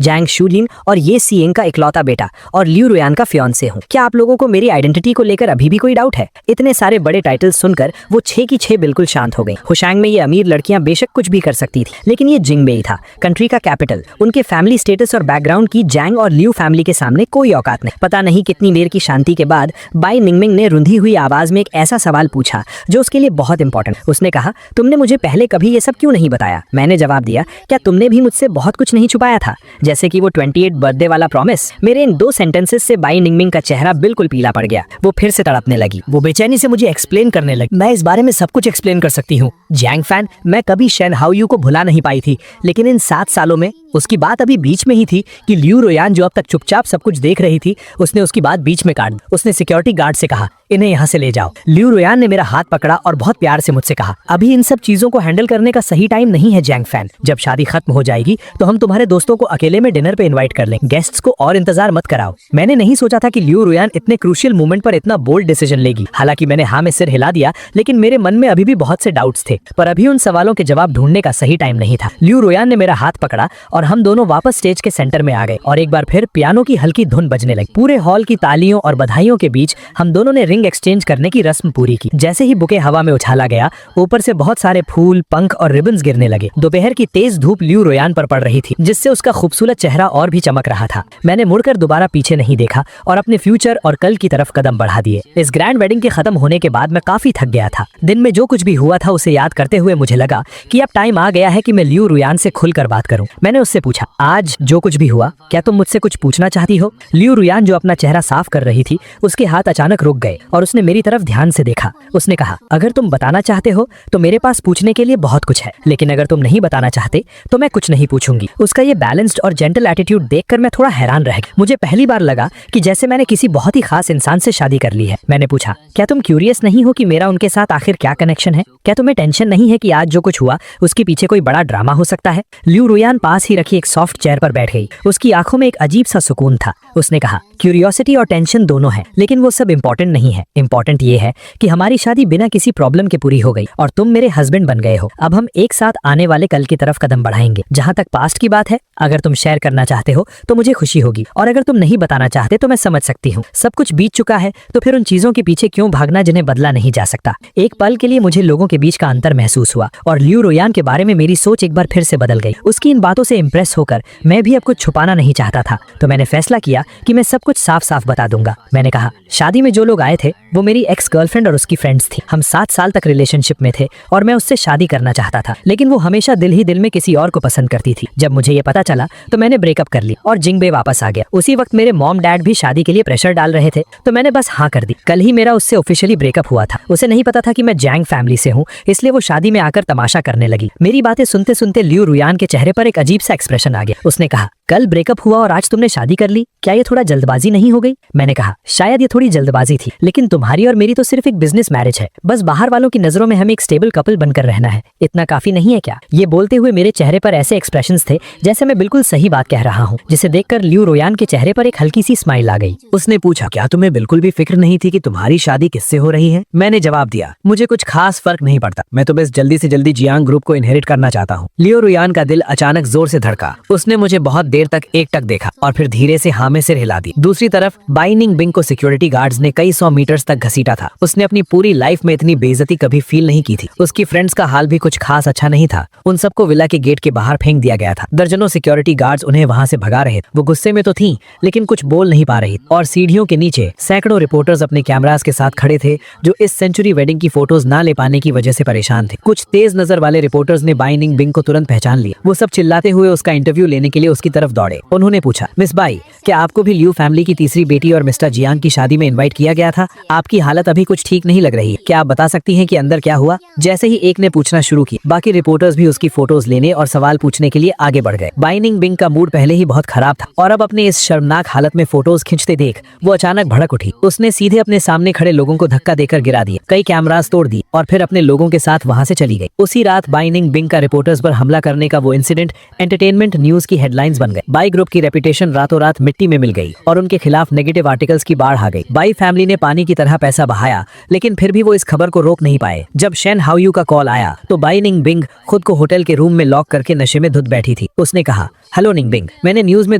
S1: जैंग शूलिन और ये सिएंग का इकलौता बेटा और लियू रुयान का फियांसे हूं। क्या आप लोगों को मेरी आइडेंटिटी को लेकर अभी भी कोई डाउट है? इतने सारे बड़े टाइटल्स सुनकर वो 6 की 6 बिल्कुल शांत हो गई। हुशैंग में ये अमीर लड़कियां बेशक कुछ भी कर सकती थी, लेकिन ये जिंगबेई था, कंट्री का कैपिटल। उनके फैमिली स्टेटस और बैकग्राउंड की जैंग और लियू फैमिली के सामने कोई औकात नहीं। पता नहीं कितनी देर की शांति के बाद बाई निंगमिंग ने रुंधी हुई आवाज में एक ऐसा सवाल पूछा जो उसके लिए बहुत इंपॉर्टेंट। उसने कहा, तुमने मुझे पहले कभी ये सब क्यों नहीं बताया? मैंने जवाब दिया, क्या तुमने भी मुझसे बहुत कुछ नहीं छुपाया था, जैसे कि वो 28 बर्थडे वाला प्रॉमिस? मेरे इन 2 सेंटेंसेस से बाई निंगमिंग का चेहरा बिल्कुल पीला पड़ गया। वो फिर से तड़पने लगी। वो बेचैनी से मुझे एक्सप्लेन करने लगी। मैं इस बारे में सब कुछ एक्सप्लेन कर सकती हूँ जैंग फैन। मैं कभी शेन हाओयू को भुला नहीं पाई थी, लेकिन इन 7 सालों में उसकी बात अभी बीच में ही थी कि लियू रुयान जो अब तक चुपचाप सब कुछ देख रही थी, उसने उसकी बात बीच में काट दी। उसने सिक्योरिटी गार्ड से कहा, इन्हें यहाँ से ले जाओ। लियू रुयान ने मेरा हाथ पकड़ा और बहुत प्यार से मुझसे कहा, अभी इन सब चीजों को हैंडल करने का सही टाइम नहीं है जैंग फैन। जब शादी खत्म हो जाएगी तो हम तुम्हारे दोस्तों को अकेले में डिनर पे इनवाइट कर लेंगे। गेस्ट्स को और इंतजार मत कराओ। मैंने नहीं सोचा था कि लियू रुयान इतने क्रूशियल मोमेंट पर इतना बोल्ड डिसीजन लेगी। हालांकि मैंने हाँ में सिर हिला दिया, लेकिन मेरे मन में अभी भी बहुत से डाउट्स थे। पर अभी उन सवालों के जवाब ढूंढने का सही टाइम नहीं था। लियू रुयान ने मेरा हाथ पकड़ा और हम दोनों वापस स्टेज के सेंटर में आ गए और एक बार फिर पियानो की हल्की धुन बजने लगी। पूरे हॉल की तालियों और बधाइयों के बीच हम दोनों ने रिंग एक्सचेंज करने की रस्म पूरी की। जैसे ही बुके हवा में उछाला गया, ऊपर से बहुत सारे फूल, पंख और रिबन्स गिरने लगे। दोपहर की तेज धूप लियू रुयान पर पड़ रही थी, जिससे उसका खूबसूरत चेहरा और भी चमक रहा था। मैंने मुड़कर दोबारा पीछे नहीं देखा और अपने फ्यूचर और कल की तरफ कदम बढ़ा दिए। इस ग्रैंड वेडिंग के खत्म होने के बाद मैं काफी थक गया था। दिन में जो कुछ भी हुआ था उसे याद करते हुए मुझे लगा कि अब टाइम आ गया है कि मैं लियू रुयान से खुलकर बात करूं। मैंने उससे पूछा, आज जो कुछ भी हुआ, क्या तुम मुझसे कुछ पूछना चाहती हो? लियू रुयान जो अपना चेहरा साफ कर रही थी, उसके हाथ अचानक रुक गए और उसने मेरी तरफ ध्यान से देखा। उसने कहा, अगर तुम बताना चाहते हो तो मेरे पास पूछने के लिए बहुत कुछ है, लेकिन अगर तुम नहीं बताना चाहते तो मैं कुछ नहीं पूछूंगी। उसका ये बैलेंस्ड और जेंटल एटीट्यूड देखकर मैं थोड़ा हैरान रह गया। मुझे पहली बार लगा कि जैसे मैंने किसी बहुत ही खास इंसान से शादी कर ली है। मैंने पूछा, क्या तुम क्यूरियस नहीं हो कि मेरा उनके साथ आखिर क्या कनेक्शन है? क्या तुम्हें टेंशन नहीं है कि आज जो कुछ हुआ उसके पीछे कोई बड़ा ड्रामा हो सकता है? लियू रुयान पास ही रखी एक सॉफ्ट चेयर पर बैठ गई। उसकी आंखों में एक अजीब सा सुकून था। उसने कहा, क्यूरियोसिटी और टेंशन दोनों है, लेकिन वो सब इम्पोर्टेंट नहीं है। इम्पोर्टेंट ये है कि हमारी शादी बिना किसी प्रॉब्लम के पूरी हो गई और तुम मेरे हस्बैंड बन गए हो। अब हम एक साथ आने वाले कल की तरफ कदम बढ़ाएंगे। जहाँ तक पास्ट की बात है, अगर तुम शेयर करना चाहते हो तो मुझे खुशी होगी, और अगर तुम नहीं बताना चाहते तो मैं समझ सकती हूँ। सब कुछ बीत चुका है तो फिर उन चीजों के पीछे क्यों भागना जिन्हें बदला नहीं जा सकता। एक पल के लिए मुझे लोगों के बीच का अंतर महसूस हुआ और लियू रुयान के बारे में मेरी सोच एक बार फिर से बदल गई। उसकी इन बातों से इंप्रेस होकर मैं भी अब कुछ छुपाना नहीं चाहता था, तो मैंने फैसला किया कि मैं सब कुछ साफ साफ बता दूंगा। मैंने कहा, शादी में जो लोग आए थे वो मेरी एक्स गर्लफ्रेंड और उसकी फ्रेंड्स थी। हम 7 साल तक रिलेशनशिप में थे और मैं उससे शादी करना चाहता था, लेकिन वो हमेशा दिल ही दिल में किसी और को पसंद करती थी। जब मुझे ये पता चला तो मैंने ब्रेकअप कर ली और जिंगबे वापस आ गया। उसी वक्त मेरे मॉम डैड भी शादी के लिए प्रेशर डाल रहे थे, तो मैंने बस हाँ कर दी। कल ही मेरा उससे ऑफिशियली ब्रेकअप हुआ था। उसे नहीं पता था कि मैं जैंग फैमिली से हूँ, इसलिए वो शादी में आकर तमाशा करने लगी। मेरी बातें सुनते सुनते लियू रुयान के चेहरे पर एक अजीब सा एक्सप्रेशन आ गया। उसने कहा, कल ब्रेकअप हुआ और आज तुमने शादी कर ली, क्या ये थोड़ा जल्दबाजी नहीं हो गई? मैंने कहा, शायद ये थोड़ी जल्दबाजी थी, लेकिन तुम्हारी और मेरी तो सिर्फ एक बिजनेस मैरिज है। बस बाहर वालों की नजरों में हमें एक स्टेबल कपल बनकर रहना है, इतना काफी नहीं है क्या? ये बोलते हुए मेरे चेहरे पर ऐसे एक्सप्रेशंस थे जैसे मैं बिल्कुल सही बात कह रहा हूँ, जिसे देखकर लियू रुयान के चेहरे पर एक हल्की सी स्माइल आ गई। उसने पूछा, क्या तुम्हें बिल्कुल भी फिक्र नहीं थी कि तुम्हारी शादी किससे हो रही है? मैंने जवाब दिया, मुझे कुछ खास फर्क नहीं पड़ता, मैं तो बस जल्दी से जल्दी जियांग ग्रुप को इनहेरिट करना चाहता हूँ। लियू रुयान का दिल अचानक जोर से धड़का। उसने मुझे बहुत देर देर तक एकटक देखा और फिर धीरे से हाँ में सिर हिला दी। दूसरी तरफ बाई निंग बिंग को सिक्योरिटी गार्ड्स ने कई 100 मीटर्स तक घसीटा था। उसने अपनी पूरी लाइफ में इतनी बेइज्जती कभी फील नहीं की थी। उसकी फ्रेंड्स का हाल भी कुछ खास अच्छा नहीं था। उन सबको विला के गेट के बाहर फेंक दिया गया था। दर्जनों सिक्योरिटी गार्ड्स उन्हें वहां से भगा रहे थे। वो गुस्से में तो थी लेकिन कुछ बोल नहीं पा रही और सीढ़ियों के नीचे सैकड़ों रिपोर्टर्स अपने कैमरास के साथ खड़े थे जो इस सेंचुरी वेडिंग की फोटोज ना ले पाने की वजह से परेशान थे। कुछ तेज नजर वाले रिपोर्टर्स ने बाई निंग बिंग को तुरंत पहचान लिया। वो सब चिल्लाते हुए उसका इंटरव्यू लेने के लिए उसकी तरफ दौड़े। उन्होंने पूछा, मिस बाई, क्या आपको भी लियू फैमिली की तीसरी बेटी और मिस्टर जियांग की शादी में इनवाइट किया गया था? आपकी हालत अभी कुछ ठीक नहीं लग रही है। क्या आप बता सकती हैं कि अंदर क्या हुआ? जैसे ही एक ने पूछना शुरू किया, बाकी रिपोर्टर्स भी उसकी फोटोज लेने और सवाल पूछने के लिए आगे बढ़ गए। बाई निंग बिंग का मूड पहले ही बहुत खराब था और अब अपने इस शर्मनाक हालत में फोटोज खींचते देख वो अचानक भड़क उठी। उसने सीधे अपने सामने खड़े लोगों को धक्का देकर गिरा दिया, कई कैमरास तोड़ दिए और फिर अपने लोगों के साथ वहां से चली गई। उसी रात बाई निंग बिंग का रिपोर्टर्स पर हमला करने का वो इंसिडेंट एंटरटेनमेंट न्यूज की हेडलाइंस बन गए। बाई ग्रुप की रेपुटेशन रातों रात मिट्टी में मिल गई और उनके खिलाफ नेगेटिव आर्टिकल्स की बाढ़ आ गई। बाई फैमिली ने पानी की तरह पैसा बहाया लेकिन फिर भी वो इस खबर को रोक नहीं पाए। जब शेन हाओयू का कॉल आया तो बाई निंग बिंग खुद को होटल के रूम में लॉक करके नशे में धुत बैठी थी। उसने कहा, हेलो निंग बिंग, मैंने न्यूज में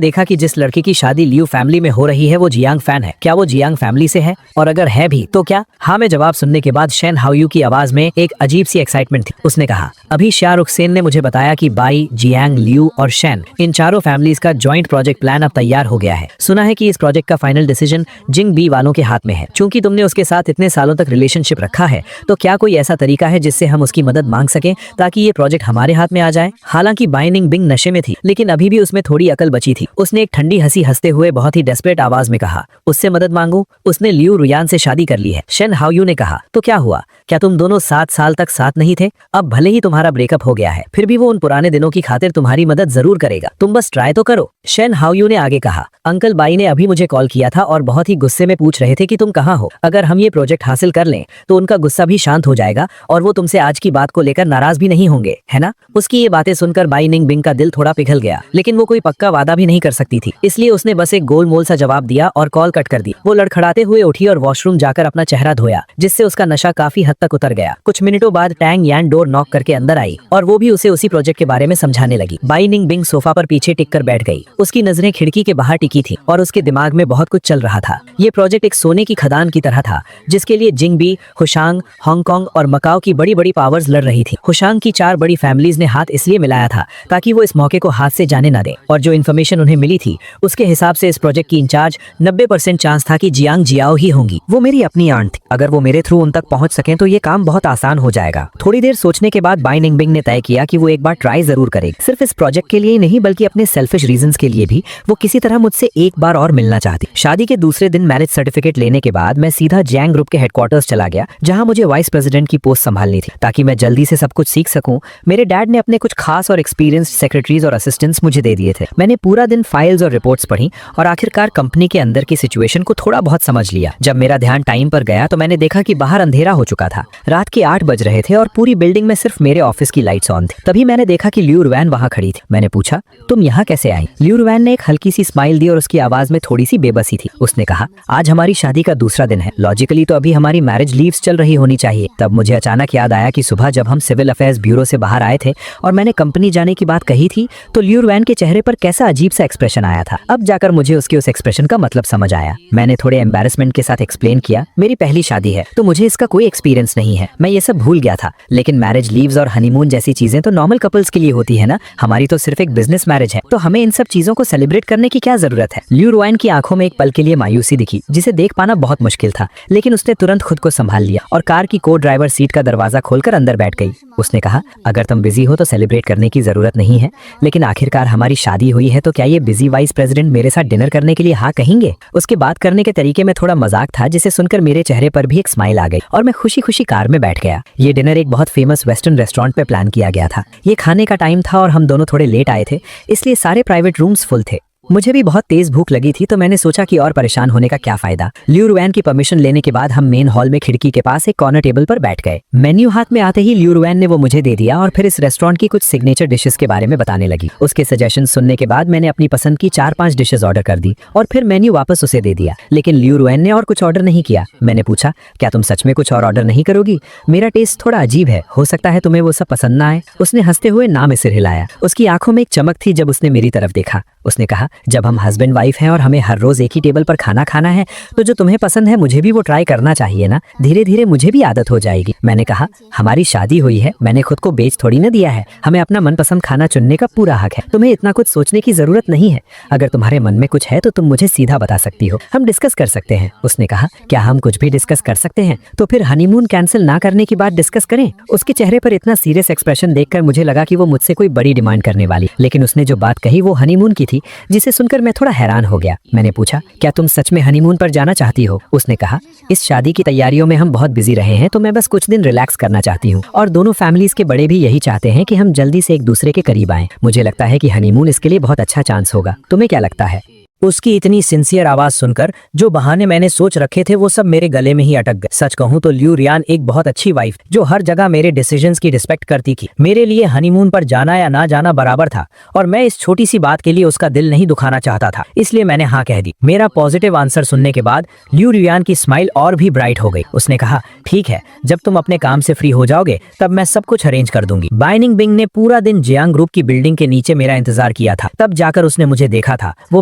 S1: देखा कि जिस लड़के की शादी लियू फैमिली में हो रही है वो जियांग फैन है। क्या वो जियांग फैमिली से है? और अगर है भी तो क्या? हाँ में जवाब सुनने के बाद शेन हाओयू की आवाज में एक अजीब सी एक्साइटमेंट थी। उसने कहा, अभी शाहरुख सेन ने मुझे बताया कि बाई, जियांग, लियू और शेन इन चारों फैमिलीज का जॉइंट प्रोजेक्ट प्लान अब तैयार हो गया है। सुना है कि इस प्रोजेक्ट का फाइनल डिसीजन जिंग बी वालों के हाथ में है। चूंकि तुमने उसके साथ इतने सालों तक रिलेशनशिप रखा है तो क्या कोई ऐसा तरीका है जिससे हम उसकी मदद मांग सकें ताकि ये प्रोजेक्ट हमारे हाथ में आ जाए? हालांकि बाई निंग बिंग नशे में थी लेकिन अभी भी उसमें थोड़ी अकल बची थी। उसने एक ठंडी हंसी हंसते हुए बहुत ही डेस्परेट आवाज में कहा, उससे मदद मांगो? उसने लियू रुयान से शादी कर ली है। शेन हाओयू ने कहा, तो क्या हुआ? क्या तुम दोनों 7 साल तक साथ नहीं थे? अब भले ही तुम्हारा ब्रेकअप हो गया है फिर भी वो उन पुराने दिनों की खातिर तुम्हारी मदद जरूर करेगा। तुम बस ट्राई तो करो। शेन हाओयू ने आगे कहा, अंकल बाई ने अभी मुझे कॉल किया था और बहुत ही गुस्से में पूछ रहे थे कि तुम कहाँ हो। अगर हम ये प्रोजेक्ट हासिल कर लें तो उनका गुस्सा भी शांत हो जाएगा और वो तुमसे आज की बात को लेकर नाराज भी नहीं होंगे, है ना? उसकी ये बातें सुनकर बाई निंग बिंग का दिल थोड़ा पिघल गया लेकिन वो कोई पक्का वादा भी नहीं कर सकती थी, इसलिए उसने बस एक गोलमोल सा जवाब दिया और कॉल कट कर दी। वो लड़खड़ाते हुए उठी और वॉशरूम जाकर अपना चेहरा धोया जिससे उसका नशा काफी हद तक उतर गया। कुछ मिनटों बाद टैंग यान डोर नॉक करके अंदर आई और वो भी उसे उसी प्रोजेक्ट के बारे में समझाने लगी। बाई निंग बिंग सोफा पर पीछे टिक कर बैठ गई। उसकी नजरें खिड़की के बाहर टिकी थी और उसके दिमाग में बहुत कुछ चल रहा था। ये प्रोजेक्ट एक सोने की खदान की तरह था जिसके लिए जिंगबी, हुशांग, हांगकांग और मकाओ की बड़ी बड़ी पावर्स लड़ रही थी। हुशांग की 4 बड़ी फैमिलीज ने हाथ इसलिए मिलाया था ताकि वो इस मौके को हाथ से जाने न दे और जो इन्फॉर्मेशन उन्हें मिली थी उसके हिसाब से इस प्रोजेक्ट की इंचार्ज 90% चांस था कि जियांग जियाओ ही होंगी। वो मेरी अपनी आंट थी, अगर वो मेरे थ्रू उन तक पहुंच सकें तो ये काम बहुत आसान हो जाएगा। थोड़ी देर सोचने के बाद बाई निंग बिंग ने तय किया कि वो एक बार ट्राई जरूर करेगी। सिर्फ इस प्रोजेक्ट के लिए ही नहीं बल्कि अपने सेल्फिश रीजंस के लिए भी वो किसी तरह मुझसे एक बार और मिलना चाहती। शादी के दूसरे दिन मैरिज सर्टिफिकेट लेने के बाद मैं सीधा जियांग ग्रुप के हेडक्वार्टर्स चला गया जहां मुझे वाइस प्रेसिडेंट की पोस्ट संभालनी थी ताकि मैं जल्दी से सब कुछ सीख सकूं। मेरे डैड ने अपने कुछ खास और एक्सपीरियंस्ड सेक्रेटरीज और असिस्टेंट्स मुझे दे दिए थे। मैंने पूरा दिन फाइल्स और रिपोर्ट्स पढ़ी और आखिरकार कंपनी के अंदर की सिचुएशन को थोड़ा बहुत समझ लिया। जब मेरा ध्यान टाइम पर गया तो मैंने देखा कि बाहर अंधेरा हो चुका था। रात के 8 बज रहे थे और पूरी बिल्डिंग में सिर्फ मेरे ऑफिस की लाइट्स ऑन थी। तभी मैंने देखा कि लियू रुयान वहां खड़ी थी। मैंने पूछा, तुम यहाँ कैसे आई? लियू रुयान ने एक हल्की सी स्माइल दी और उसकी आवाज में थोड़ी सी बेबसी थी। उसने कहा, आज हमारी शादी का दूसरा दिन है। लॉजिकली तो अभी हमारी मैरिज लीव्स चल रही होनी चाहिए। तब मुझे अचानक याद आया कि सुबह जब हम सिविल अफेयर्स ब्यूरो से बाहर आए थे और मैंने कंपनी जाने की बात कही थी तो लियू रुयान के चेहरे पर कैसा अजीब सा एक्सप्रेशन आया था। अब जाकर मुझे उसके उस एक्सप्रेशन का मतलब समझ आया। मैंने थोड़े एम्बैरेसमेंट के साथ एक्सप्लेन किया, मेरी पहली शादी है तो मुझे इसका कोई एक्सपीरियंस नहीं है। मैं ये सब भूल गया था लेकिन मैरिज लीव्स और हनीमून जैसी चीजें तो नॉर्मल कपल्स के लिए होती है ना। हमारी तो सिर्फ एक बिजनेस मैरिज है तो हमें इन सब चीजों को सेलिब्रेट करने की क्या जरूरत है। लियू रुयान की आंखों में एक पल के लिए मायूसी दिखी जिसे देख पाना बहुत मुश्किल था लेकिन उसने तुरंत खुद को संभाल लिया और कार की को ड्राइवर सीट का दरवाजा खोलकर अंदर बैठ गई। उसने कहा, अगर तुम बिजी हो तो सेलिब्रेट करने की जरूरत नहीं है लेकिन आखिरकार हमारी शादी हुई है तो क्या ये बिजी वाइस प्रेसिडेंट मेरे साथ डिनर करने के लिए हाँ कहेंगे? उसके बात करने के तरीके में थोड़ा मजाक था जिसे सुनकर मेरे चेहरे पर भी एक स्माइल आ गई और मैं खुशी खुशी कार में बैठ गया। ये डिनर एक बहुत फेमस वेस्टर्न रेस्टोरेंट पे प्लान किया गया था। ये खाने का टाइम था और हम दोनों थोड़े लेट आए थे इसलिए सारे प्राइवेट रूम्स फुल थे। मुझे भी बहुत तेज भूख लगी थी तो मैंने सोचा कि और परेशान होने का क्या फायदा। लियू रुयान की परमिशन लेने के बाद हम मेन हॉल में खिड़की के पास एक कॉर्नर टेबल पर बैठ गए। मेन्यू हाथ में आते ही लियू रुयान ने वो मुझे दे दिया और फिर इस रेस्टोरेंट की कुछ सिग्नेचर डिशेस के बारे में बताने लगी। उसके सजेशन सुनने के बाद मैंने अपनी पसंद की 4-5 डिशेस ऑर्डर कर दी और फिर मेन्यू वापस उसे दे दिया। लेकिन लियू रुयान ने और कुछ ऑर्डर नहीं किया। मैंने पूछा, क्या तुम सच में कुछ और ऑर्डर नहीं करोगी? मेरा टेस्ट थोड़ा अजीब है, हो सकता है तुम्हें वो सब पसंद ना आए। उसने हंसते हुए ना में सिर हिलाया। उसकी आंखों में एक चमक थी जब उसने मेरी तरफ देखा। उसने कहा, जब हम हस्बैंड वाइफ हैं और हमें हर रोज एक ही टेबल पर खाना खाना है तो जो तुम्हें पसंद है मुझे भी वो ट्राई करना चाहिए ना, धीरे धीरे मुझे भी आदत हो जाएगी। मैंने कहा, हमारी शादी हुई है, मैंने खुद को बेच थोड़ी ना दिया है, हमें अपना मनपसंद खाना चुनने का पूरा हक है, तुम्हें इतना कुछ सोचने की जरूरत नहीं है। अगर तुम्हारे मन में कुछ है तो तुम मुझे सीधा बता सकती हो, हम डिस्कस कर सकते हैं। उसने कहा, क्या हम कुछ भी डिस्कस कर सकते हैं? तो फिर हनीमून कैंसिल ना करने की बात डिस्कस करें। उसके चेहरे पर इतना सीरियस एक्सप्रेशन देखकर मुझे लगा कि वो मुझसे कोई बड़ी डिमांड करने वाली, लेकिन उसने जो बात कही वो हनीमून की थी, जिसे सुनकर मैं थोड़ा हैरान हो गया। मैंने पूछा, क्या तुम सच में हनीमून पर जाना चाहती हो? उसने कहा, इस शादी की तैयारियों में हम बहुत बिजी रहे हैं तो मैं बस कुछ दिन रिलैक्स करना चाहती हूँ, और दोनों फैमिलीज के बड़े भी यही चाहते हैं कि हम जल्दी से एक दूसरे के करीब आएं। मुझे लगता है कि हनीमून इसके लिए बहुत अच्छा चांस होगा। तुम्हें क्या लगता है? उसकी इतनी सिंसियर आवाज सुनकर जो बहाने मैंने सोच रखे थे वो सब मेरे गले में ही अटक गए। सच कहूं तो लियू रियान एक बहुत अच्छी वाइफ जो हर जगह मेरे डिसीजंस की रिस्पेक्ट करती थी। मेरे लिए हनीमून पर जाना या ना जाना बराबर था, और मैं इस छोटी सी बात के लिए उसका दिल नहीं दुखाना चाहता था, इसलिए मैंने हाँ कह दी। मेरा पॉजिटिव आंसर सुनने के बाद लियू रियान की स्माइल और भी ब्राइट हो गई। उसने कहा, ठीक है, जब तुम अपने काम से फ्री हो जाओगे तब मैं सब कुछ अरेंज कर दूंगी। बाइनिंग बिंग ने पूरा दिन जियांग ग्रुप की बिल्डिंग के नीचे मेरा इंतजार किया था, तब जाकर उसने मुझे देखा था। वो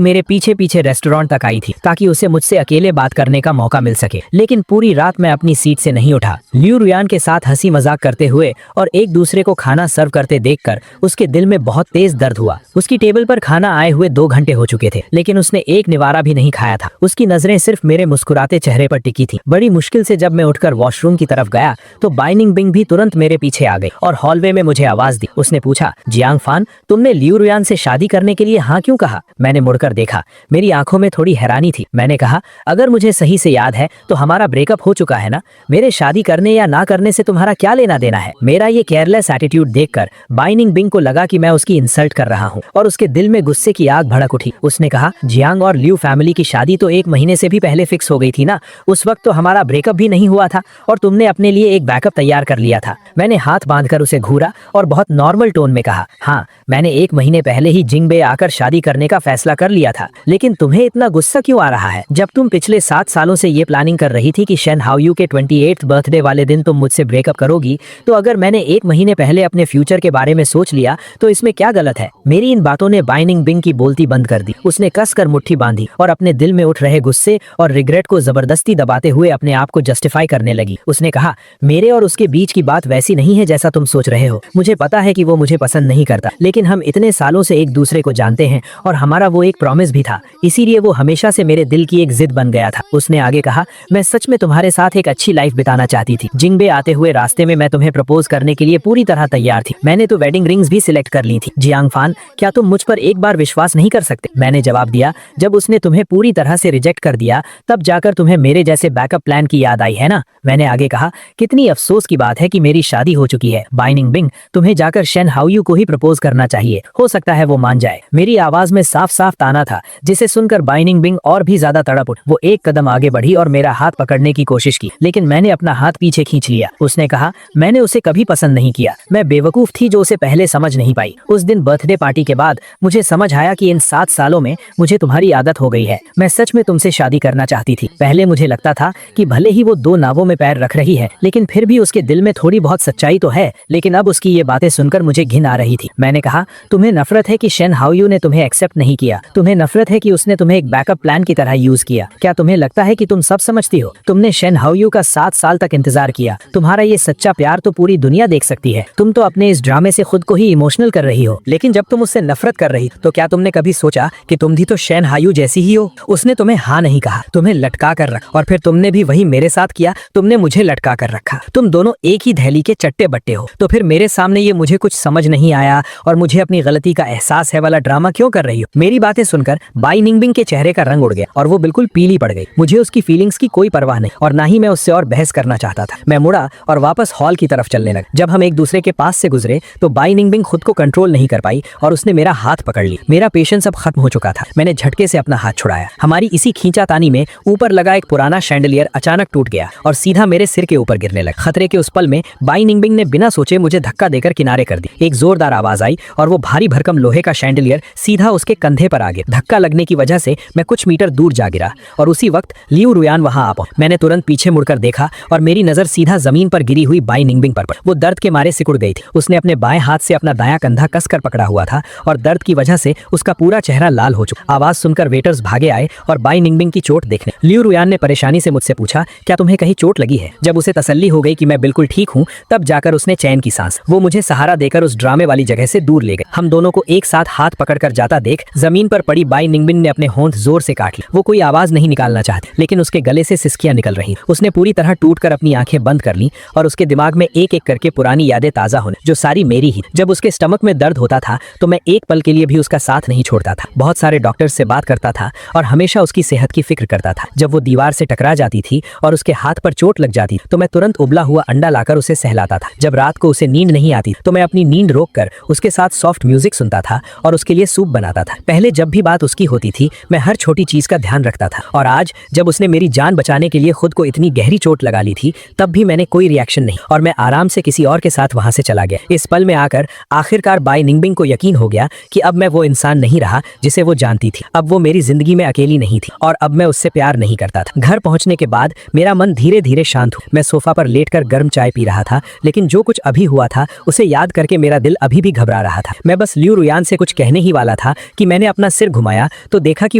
S1: मेरे पीछे पीछे रेस्टोरेंट तक आई थी ताकि उसे मुझसे अकेले बात करने का मौका मिल सके, लेकिन पूरी रात मैं अपनी सीट से नहीं उठा। लियू रियान के साथ हंसी मजाक करते हुए और एक दूसरे को खाना सर्व करते देखकर उसके दिल में बहुत तेज दर्द हुआ। उसकी टेबल पर खाना आए हुए 2 घंटे हो चुके थे, लेकिन उसने एक निवारा भी नहीं खाया था। उसकी नजरें सिर्फ मेरे मुस्कुराते चेहरे पर टिकी थी। बड़ी मुश्किल से जब मैं उठकर वॉशरूम की तरफ गया तो बाइनिंग बिंग भी तुरंत मेरे पीछे आ गई और हॉलवे में मुझे आवाज दी। उसने पूछा, जियांग फान, तुमने लियू रियान से शादी करने के लिए हाँ क्यों कहा? मैंने मुड़कर देखा, मेरी आंखों में थोड़ी हैरानी थी। मैंने कहा, अगर मुझे सही से याद है तो हमारा ब्रेकअप हो चुका है ना, मेरे शादी करने या ना करने से तुम्हारा क्या लेना देना है? मेरा ये केयरलेस एटीट्यूड देखकर बाइनिंग बिंग को लगा कि मैं उसकी इंसल्ट कर रहा हूँ और उसके दिल में गुस्से की आग भड़क उठी। उसने कहा, जियांग और लियू फैमिली की शादी तो 1 महीने से भी पहले फिक्स हो गई थी ना, उस वक्त तो हमारा ब्रेकअप भी नहीं हुआ था और तुमने अपने लिए एक बैकअप तैयार कर लिया था। मैंने हाथ बांधकर उसे घूरा और बहुत नॉर्मल टोन में कहा, हाँ, मैंने 1 महीने पहले ही जिंगबे आकर शादी करने का फैसला कर लिया था, लेकिन तुम्हें इतना गुस्सा क्यों आ रहा है? जब तुम पिछले 7 सालों से ये प्लानिंग कर रही थी कि शेन हाओयू के 28th बर्थडे वाले दिन तुम मुझसे ब्रेकअप करोगी, तो अगर मैंने 1 महीने पहले अपने फ्यूचर के बारे में सोच लिया तो इसमें क्या गलत है? मेरी इन बातों ने बाइनिंग बिंग की बोलती बंद कर दी। उसने कसकर मुट्ठी बांधी और अपने दिल में उठ रहे गुस्से और रिग्रेट को जबरदस्ती दबाते हुए अपने आप को जस्टिफाई करने लगी। उसने कहा, मेरे और उसके बीच की बात वैसी नहीं है जैसा तुम सोच रहे हो। मुझे पता है कि वो मुझे पसंद नहीं करता, लेकिन हम इतने सालों से एक दूसरे को जानते हैं और हमारा वो एक प्रॉमिस भी था, इसीलिए वो हमेशा से मेरे दिल की एक जिद बन गया था। उसने आगे कहा, मैं सच में तुम्हारे साथ एक अच्छी लाइफ बिताना चाहती थी। जिंगबे आते हुए रास्ते में मैं तुम्हें प्रपोज करने के लिए पूरी तरह तैयार थी। मैंने तो वेडिंग रिंग्स भी सिलेक्ट कर ली थी। जियांग फान, क्या तुम मुझ पर एक बार विश्वास नहीं कर सकते? मैंने जवाब दिया, जब उसने तुम्हें पूरी तरह से रिजेक्ट कर दिया तब जाकर तुम्हें मेरे जैसे बैकअप प्लान की याद आई है ना? मैंने आगे कहा, कितनी अफसोस की बात है कि मेरी शादी हो चुकी है। बाइनिंग बिंग, तुम्हें जाकर शेन हाओयू को ही प्रपोज करना चाहिए, हो सकता है वो मान जाए। मेरी आवाज में साफ साफ ताना था, जिसे सुनकर बाइनिंग बिंग और भी ज्यादा तड़प उठी। वो एक कदम आगे बढ़ी और मेरा हाथ पकड़ने की कोशिश की, लेकिन मैंने अपना हाथ पीछे खींच लिया। उसने कहा, मैंने उसे कभी पसंद नहीं किया, मैं बेवकूफ थी जो उसे पहले समझ नहीं पाई। उस दिन बर्थडे पार्टी के बाद मुझे समझ आया कि इन 7 सालों में मुझे तुम्हारी आदत हो गई है। मैं सच में तुमसे शादी करना चाहती थी। पहले मुझे लगता था कि भले ही वो 2 नावों में पैर रख रही है, लेकिन फिर भी उसके दिल में थोड़ी बहुत सच्चाई तो है। लेकिन अब उसकी ये बातें सुनकर मुझे घिन आ रही थी। मैंने कहा, तुम्हें नफरत है कि शेन हाओयू ने तुम्हें एक्सेप्ट नहीं किया, तुम्हें नफरत है कि उसने तुम्हें एक बैकअप प्लान की तरह यूज किया। क्या तुम्हें लगता है कि तुम सब समझती हो? तुमने शेन हाओयू का 7 साल तक इंतजार किया। तुम्हारा ये सच्चा प्यार तो पूरी दुनिया देख सकती है। तुम तो अपने इस ड्रामे से खुद को ही इमोशनल कर रही हो, लेकिन जब तुम उससे नफरत कर रही तो क्या तुमने कभी सोचा कि तुम भी तो शेन हाओयू जैसी ही हो? उसने तुम्हें हाँ नहीं कहा, तुम्हें लटका कर रखा, और फिर तुमने भी वही मेरे साथ किया, तुमने मुझे लटका कर रखा। तुम दोनों एक ही थैली के चट्टे बट्टे हो। तो फिर मेरे सामने ये मुझे कुछ समझ नहीं आया और मुझे अपनी गलती का एहसास है वाला ड्रामा क्यों कर रही हो? मेरी बातें सुनकर बाई निंगबिंग के चेहरे का रंग उड़ गया और वो बिल्कुल पीली पड़ गई। मुझे उसकी फीलिंग्स की कोई परवाह नहीं और ना ही मैं उससे और बहस करना चाहता था। मैं मुड़ा और वापस हॉल की तरफ चलने लगा। जब हम एक दूसरे के पास से गुजरे तो बाई निंगबिंग खुद को कंट्रोल नहीं कर पाई और उसने मेरा हाथ पकड़ लिया। मेरा पेशेंस अब खत्म हो चुका था। मैंने झटके से अपना हाथ छुड़ाया। हमारी इसी खींचातानी में ऊपर लगा एक पुराना शैंडलियर अचानक टूट गया और सीधा मेरे सिर के ऊपर गिरने लगा। खतरे के उस पल में बाई निंगबिंग ने बिना सोचे मुझे धक्का देकर किनारे कर दी। एक जोरदार आवाज आई और वो भारी भरकम लोहे का शैंडलियर सीधा उसके कंधे पर आ गया। धक्का लगने की वजह से मैं कुछ मीटर दूर जा गिरा और उसी वक्त लियू रुयान वहां आ पहुंचा। मैंने तुरंत पीछे मुड़कर देखा और मेरी नजर सीधा जमीन पर गिरी हुई बाई निंगबिंग पर पड़ी। वो दर्द के मारे सिकुड़ गई थी। उसने अपने बाएं हाथ से अपना दायां कंधा कसकर पकड़ा हुआ था और दर्द की वजह से उसका पूरा चेहरा लाल हो चुका। आवाज सुनकर वेटर्स भागे आए और बाई निंगबिंग की चोट देखने। लियू रुयान ने परेशानी से मुझसे पूछा, क्या तुम्हें कहीं चोट लगी है? जब उसे तसल्ली हो गई कि मैं बिल्कुल ठीक हूँ, तब जाकर उसने चैन की सांस। वो मुझे सहारा देकर उस ड्रामे वाली जगह से दूर ले गए। हम दोनों को एक साथ हाथ पकड़कर जाता देख जमीन पर पड़ी बाई निंगबिंग ने अपने होंठ जोर से काट ली। वो कोई आवाज नहीं निकालना चाहती, लेकिन उसके गले से सिसकियां निकल रही। उसने पूरी तरह टूटकर अपनी आंखें बंद कर ली और उसके दिमाग में एक एक करके पुरानी यादें ताजा होने, जो सारी मेरी ही। जब उसके स्टमक में दर्द होता था तो मैं एक पल के लिए भी उसका साथ नहीं छोड़ता था। बहुत सारे डॉक्टर्स से बात करता था और हमेशा उसकी सेहत की फिक्र करता था। जब वो दीवार से टकरा जाती थी और उसके हाथ पर चोट लग जाती तो मैं तुरंत उबला हुआ अंडा लाकर उसे सहलाता था। जब रात को उसे नींद नहीं आती तो मैं अपनी नींद रोककर उसके साथ सॉफ्ट म्यूजिक सुनता था और उसके लिए सूप बनाता था। पहले जब भी बात उसकी होती थी मैं हर छोटी चीज का ध्यान रखता था, और आज जब उसने मेरी जान बचाने के लिए खुद को इतनी गहरी चोट लगा ली थी तब भी मैंने कोई रिएक्शन नहीं और मैं आराम से किसी और के साथ वहां से चला गया। इस पल में आकर आखिरकार बाई निंगबिंग को यकीन हो गया कि अब मैं वो इंसान नहीं रहा जिसे वो जानती थी। अब वो मेरी जिंदगी में अकेली नहीं थी और अब मैं उससे प्यार नहीं करता था। घर पहुंचने के बाद मेरा मन धीरे धीरे शांत हुआ। मैं सोफा पर लेटकर गर्म चाय पी रहा था, लेकिन जो कुछ अभी हुआ था उसे याद करके मेरा दिल अभी भी घबरा रहा था। मैं बस लियू रुयान से कुछ कहने ही वाला था कि मैंने अपना सिर घुमाया तो देखा कि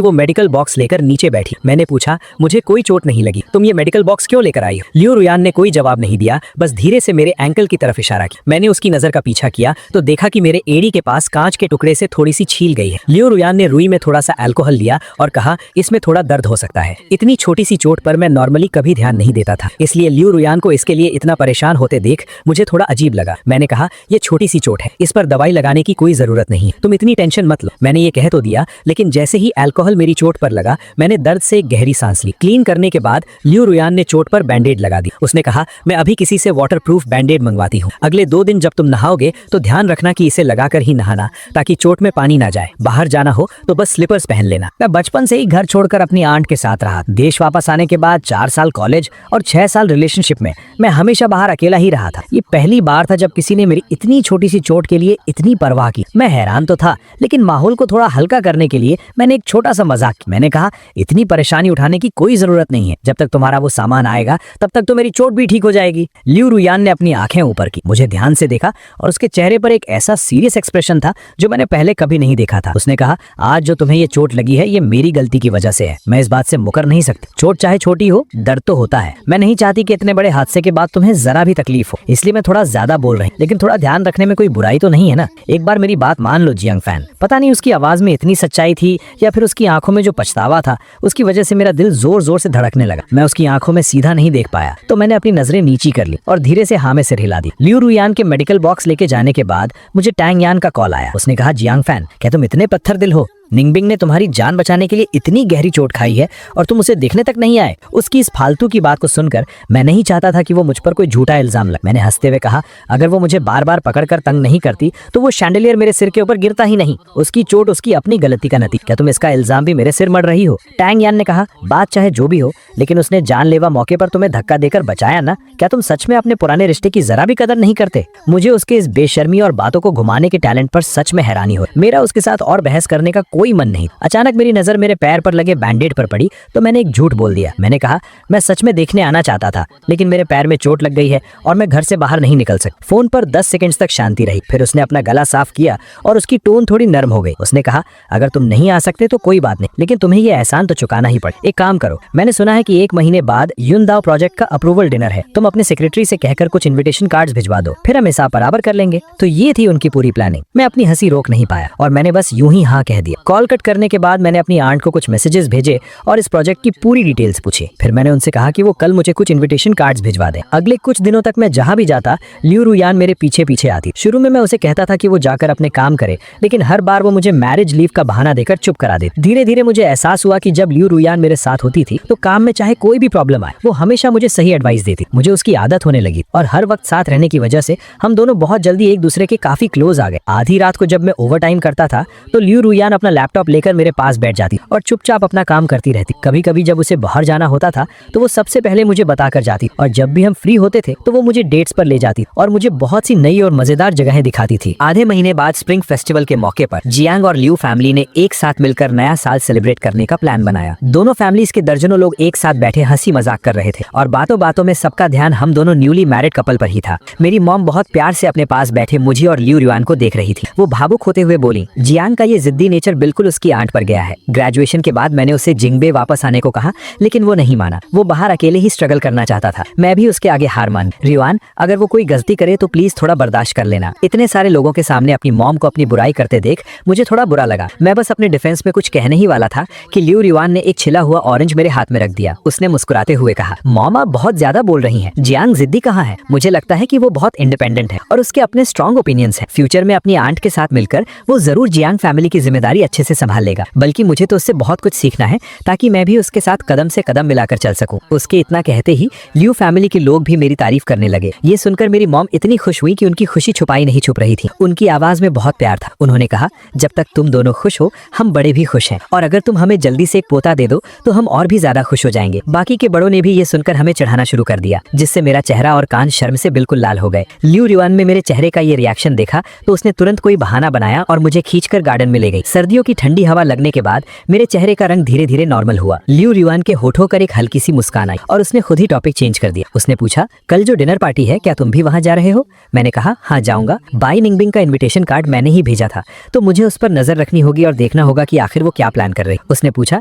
S1: वो मेडिकल बॉक्स लेकर नीचे बैठी। मैंने पूछा, मुझे कोई चोट नहीं लगी, तुम ये मेडिकल बॉक्स क्यों लेकर आई हो? लियू रुयान ने कोई जवाब नहीं दिया, बस धीरे से मेरे एंकल की तरफ इशारा किया। मैंने उसकी नजर का पीछा किया तो देखा कि मेरे एड़ी के पास कांच के टुकड़े से थोड़ी सी छील गई है। लियू रुयान ने रुई में थोड़ा सा अल्कोहल लिया और कहा, इसमें थोड़ा दर्द हो सकता है। इतनी छोटी सी चोट पर मैं नॉर्मली कभी ध्यान नहीं देता था, इसलिए लियू रुयान को इसके लिए इतना परेशान होते देख मुझे थोड़ा अजीब लगा। मैंने कहा, ये छोटी सी चोट है, इस पर दवाई लगाने की कोई जरूरत नहीं, तुम इतनी टेंशन मत लो। मैंने ये कह तो दिया, लेकिन जैसे ही अल्कोहल मेरी चोट पर लगा मैंने दर्द से एक गहरी सांस ली। क्लीन करने के बाद लियू रुयान ने चोट पर बैंडेड लगा दी। उसने कहा, मैं अभी किसी से वाटरप्रूफ बैंडेड मंगवाती हूँ। अगले 2 दिन जब तुम नहाओगे तो ध्यान रखना कि इसे लगाकर ही नहाना, ताकि चोट में पानी ना जाए। बाहर जाना हो तो बस स्लीपर्स पहन लेना। मैं बचपन से ही घर छोड़कर अपनी आंट के साथ रहा। देश वापस आने के बाद 4 साल कॉलेज और 6 साल रिलेशनशिप में मैं हमेशा बाहर अकेला ही रहा था। ये पहली बार था जब किसी ने मेरी इतनी छोटी सी चोट के लिए इतनी परवाह की। मैं हैरान तो था, लेकिन माहौल को थोड़ा हल्का करने के लिए मैंने एक छोटा सा मजाक किया। मैंने कहा, इतनी परेशानी उठाने की कोई जरूरत नहीं है, जब तक तुम्हारा वो सामान आएगा तब तक तो मेरी चोट भी ठीक हो जाएगी। लियू रुयान ने अपनी आंखें ऊपर की, मुझे ध्यान से देखा और उसके चेहरे पर एक ऐसा सीरियस एक्सप्रेशन था जो मैंने पहले कभी नहीं देखा था। उसने कहा, आज जो तुम्हें ये चोट लगी है ये मेरी गलती की वजह से है, मैं इस बात से मुकर नहीं सकती। चोट चाहे छोटी हो, दर्द तो होता है। मैं नहीं चाहती कि इतने बड़े हादसे के बाद तुम्हें जरा भी तकलीफ हो, इसलिए मैं थोड़ा ज्यादा बोल रही हूँ, लेकिन थोड़ा ध्यान रखने में कोई बुराई तो नहीं है ना। एक बार मेरी बात मान लो जियांग फैन। पता नहीं उसकी आवाज में इतनी सच्चाई थी या फिर उसकी आंखों में जो पछतावा था उसकी वजह से मेरा दिल जोर जोर से धड़कने लगा। मैं उसकी आंखों में सीधा नहीं देख पाया तो मैंने अपनी नजरें नीची कर ली और धीरे से हाँ में सिर हिला दी। लियू रुयान के मेडिकल बॉक्स लेके जाने के बाद मुझे टैंग यान का कॉल आया। उसने कहा, जियांग फैन, क्या तुम इतने पत्थर दिल हो? निंगबिंग ने तुम्हारी जान बचाने के लिए इतनी गहरी चोट खाई है और तुम उसे देखने तक नहीं आए। उसकी इस फालतू की बात को सुनकर मैं नहीं चाहता था कि वो मुझ पर कोई झूठा इल्जाम लगे। मैंने हंसते हुए कहा, अगर वो मुझे बार बार पकड़कर तंग नहीं करती तो वो शैंडलियर मेरे सिर के ऊपर गिरता ही नहीं। उसकी चोट उसकी अपनी गलती का नतीजा। क्या तुम इसका इल्जाम भी मेरे सिर मढ़ रही हो? टैंग यान ने कहा, बात चाहे जो भी हो, लेकिन उसने जानलेवा मौके पर तुम्हें धक्का देकर बचाया ना। क्या तुम सच में अपने पुराने रिश्ते की जरा भी कदर नहीं करते? मुझे उसके इस बेशर्मी और बातों को घुमाने के टैलेंट पर सच में हैरानी हो। मेरा उसके साथ और बहस करने का कोई मन नहीं। अचानक मेरी नजर मेरे पैर पर लगे बैंडेड पर पड़ी तो मैंने एक झूठ बोल दिया। मैंने कहा, मैं सच में देखने आना चाहता था, लेकिन मेरे पैर में चोट लग गई है और मैं घर से बाहर नहीं निकल सकता। फोन पर 10 सेकंड्स तक शांति रही, फिर उसने अपना गला साफ किया और उसकी टोन थोड़ी नर्म हो गई। उसने कहा, अगर तुम नहीं आ सकते तो कोई बात नहीं, लेकिन तुम्हें ये एहसान तो चुकाना ही पड़े। एक काम करो, मैंने सुना है कि 1 महीने बाद युनदाओ प्रोजेक्ट का अप्रूवल डिनर है, तुम अपने सेक्रेटरी से कहकर कुछ इन्विटेशन कार्ड्स भिजवा दो, फिर हम हिसाब बराबर कर लेंगे। तो ये थी उनकी पूरी प्लानिंग। मैं अपनी हंसी रोक नहीं पाया और मैंने बस यूं ही हाँ कह दिया। कॉल कट करने के बाद मैंने अपनी आंट को कुछ मैसेजेस भेजे और इस प्रोजेक्ट की पूरी डिटेल्स पूछी। फिर मैंने उनसे कहा कि वो कल मुझे कुछ इन्विटेशन कार्ड्स भिजवा दें। अगले कुछ दिनों तक मैं जहां भी जाता लियू रुयान मेरे पीछे पीछे आती। शुरू में मैं उसे कहता था कि वो जाकर अपने काम करे, लेकिन हर बार वो मुझे मैरिज लीव का बहाना देकर चुप करा देती। धीरे धीरे मुझे एहसास हुआ कि जब लियू रुयान मेरे साथ होती थी तो काम में चाहे कोई भी प्रॉब्लम आए वो हमेशा मुझे सही एडवाइस देती। मुझे उसकी आदत होने लगी और हर वक्त साथ रहने की वजह से हम दोनों बहुत जल्दी एक दूसरे के काफी क्लोज आ गए। आधी रात को जब मैं ओवर टाइम करता था तो लियू रुयान अपना लैपटॉप लेकर मेरे पास बैठ जाती और चुपचाप अपना काम करती रहती। कभी कभी जब उसे बाहर जाना होता था तो वो सबसे पहले मुझे बताकर जाती, और जब भी हम फ्री होते थे तो वो मुझे डेट्स पर ले जाती और मुझे बहुत सी नई और मजेदार जगहें दिखाती थी। आधे महीने बाद स्प्रिंग फेस्टिवल के मौके पर जियांग और लियू फैमिली ने एक साथ मिलकर नया साल सेलिब्रेट करने का प्लान बनाया। दोनों फैमिलीज के दर्जनों लोग एक साथ बैठे हंसी मजाक कर रहे थे और बातों बातों में सबका ध्यान हम दोनों न्यूली मैरिड कपल पर ही था। मेरी मॉम बहुत प्यार से अपने पास बैठे मुझे और लियू रिवान को देख रही थी। वो भावुक होते हुए बोली, जियांग का ये जिद्दी नेचर बिल्कुल उसकी आंट पर गया है। ग्रेजुएशन के बाद मैंने उसे जिंगबे वापस आने को कहा, लेकिन वो नहीं माना। वो बाहर अकेले ही स्ट्रगल करना चाहता था। मैं भी उसके आगे हार मान। रिवान, अगर वो कोई गलती करे तो प्लीज थोड़ा बर्दाश्त कर लेना। इतने सारे लोगों के सामने अपनी मॉम को अपनी बुराई करते देख मुझे थोड़ा बुरा लगा। मैं बस अपने डिफेंस में कुछ कहने ही वाला था कि लियू रिवान ने एक छिला हुआ ऑरेंज मेरे हाथ में रख दिया। उसने मुस्कुराते हुए कहा, मॉम आप बहुत ज्यादा बोल रही हैं। जियांग जिद्दी कहाँ है? मुझे लगता है कि वो बहुत इंडिपेंडेंट है और उसके अपने स्ट्रॉन्ग ओपिनियंस हैं। फ्यूचर में अपनी आंट के साथ मिलकर वो जरूर जियांग फैमिली की जिम्मेदारी अच्छे से संभाल लेगा। बल्कि मुझे तो उससे बहुत कुछ सीखना है ताकि मैं भी उसके साथ कदम से कदम मिलाकर चल सकूं। उसके इतना कहते ही लियू फैमिली के लोग भी मेरी तारीफ करने लगे। ये सुनकर मेरी मॉम इतनी खुश हुई कि उनकी खुशी छुपाई नहीं छुप रही थी। उनकी आवाज में बहुत प्यार था। उन्होंने कहा, जब तक तुम दोनों खुश हो हम बड़े भी खुश हैं, और अगर तुम हमें जल्दी से एक पोता दे दो तो हम और भी ज्यादा खुश हो जाएंगे। बाकी के बड़ों ने भी ये सुनकर हमें चढ़ाना शुरू कर दिया, जिससे मेरा चेहरा और कान शर्म से बिल्कुल लाल हो गए। लियू रिवान में मेरे चेहरे का ये रिएक्शन देखा तो उसने तुरंत कोई बहाना बनाया और मुझे खींचकर गार्डन में ले गई। सर्दियों की ठंडी हवा लगने के बाद मेरे चेहरे का रंग धीरे धीरे नॉर्मल हुआ। लियू रिवान के होठों पर एक हल्की सी मुस्कान आई और उसने खुद ही टॉपिक चेंज कर दिया। उसने पूछा, कल जो डिनर पार्टी है क्या तुम भी वहाँ जा रहे हो? मैंने कहा, हाँ जाऊंगा। बाई निंगबिंग का इन्विटेशन कार्ड मैंने ही भेजा था तो मुझे उस पर नजर रखनी होगी और देखना होगा कि आखिर वो क्या प्लान कर रही। उसने पूछा,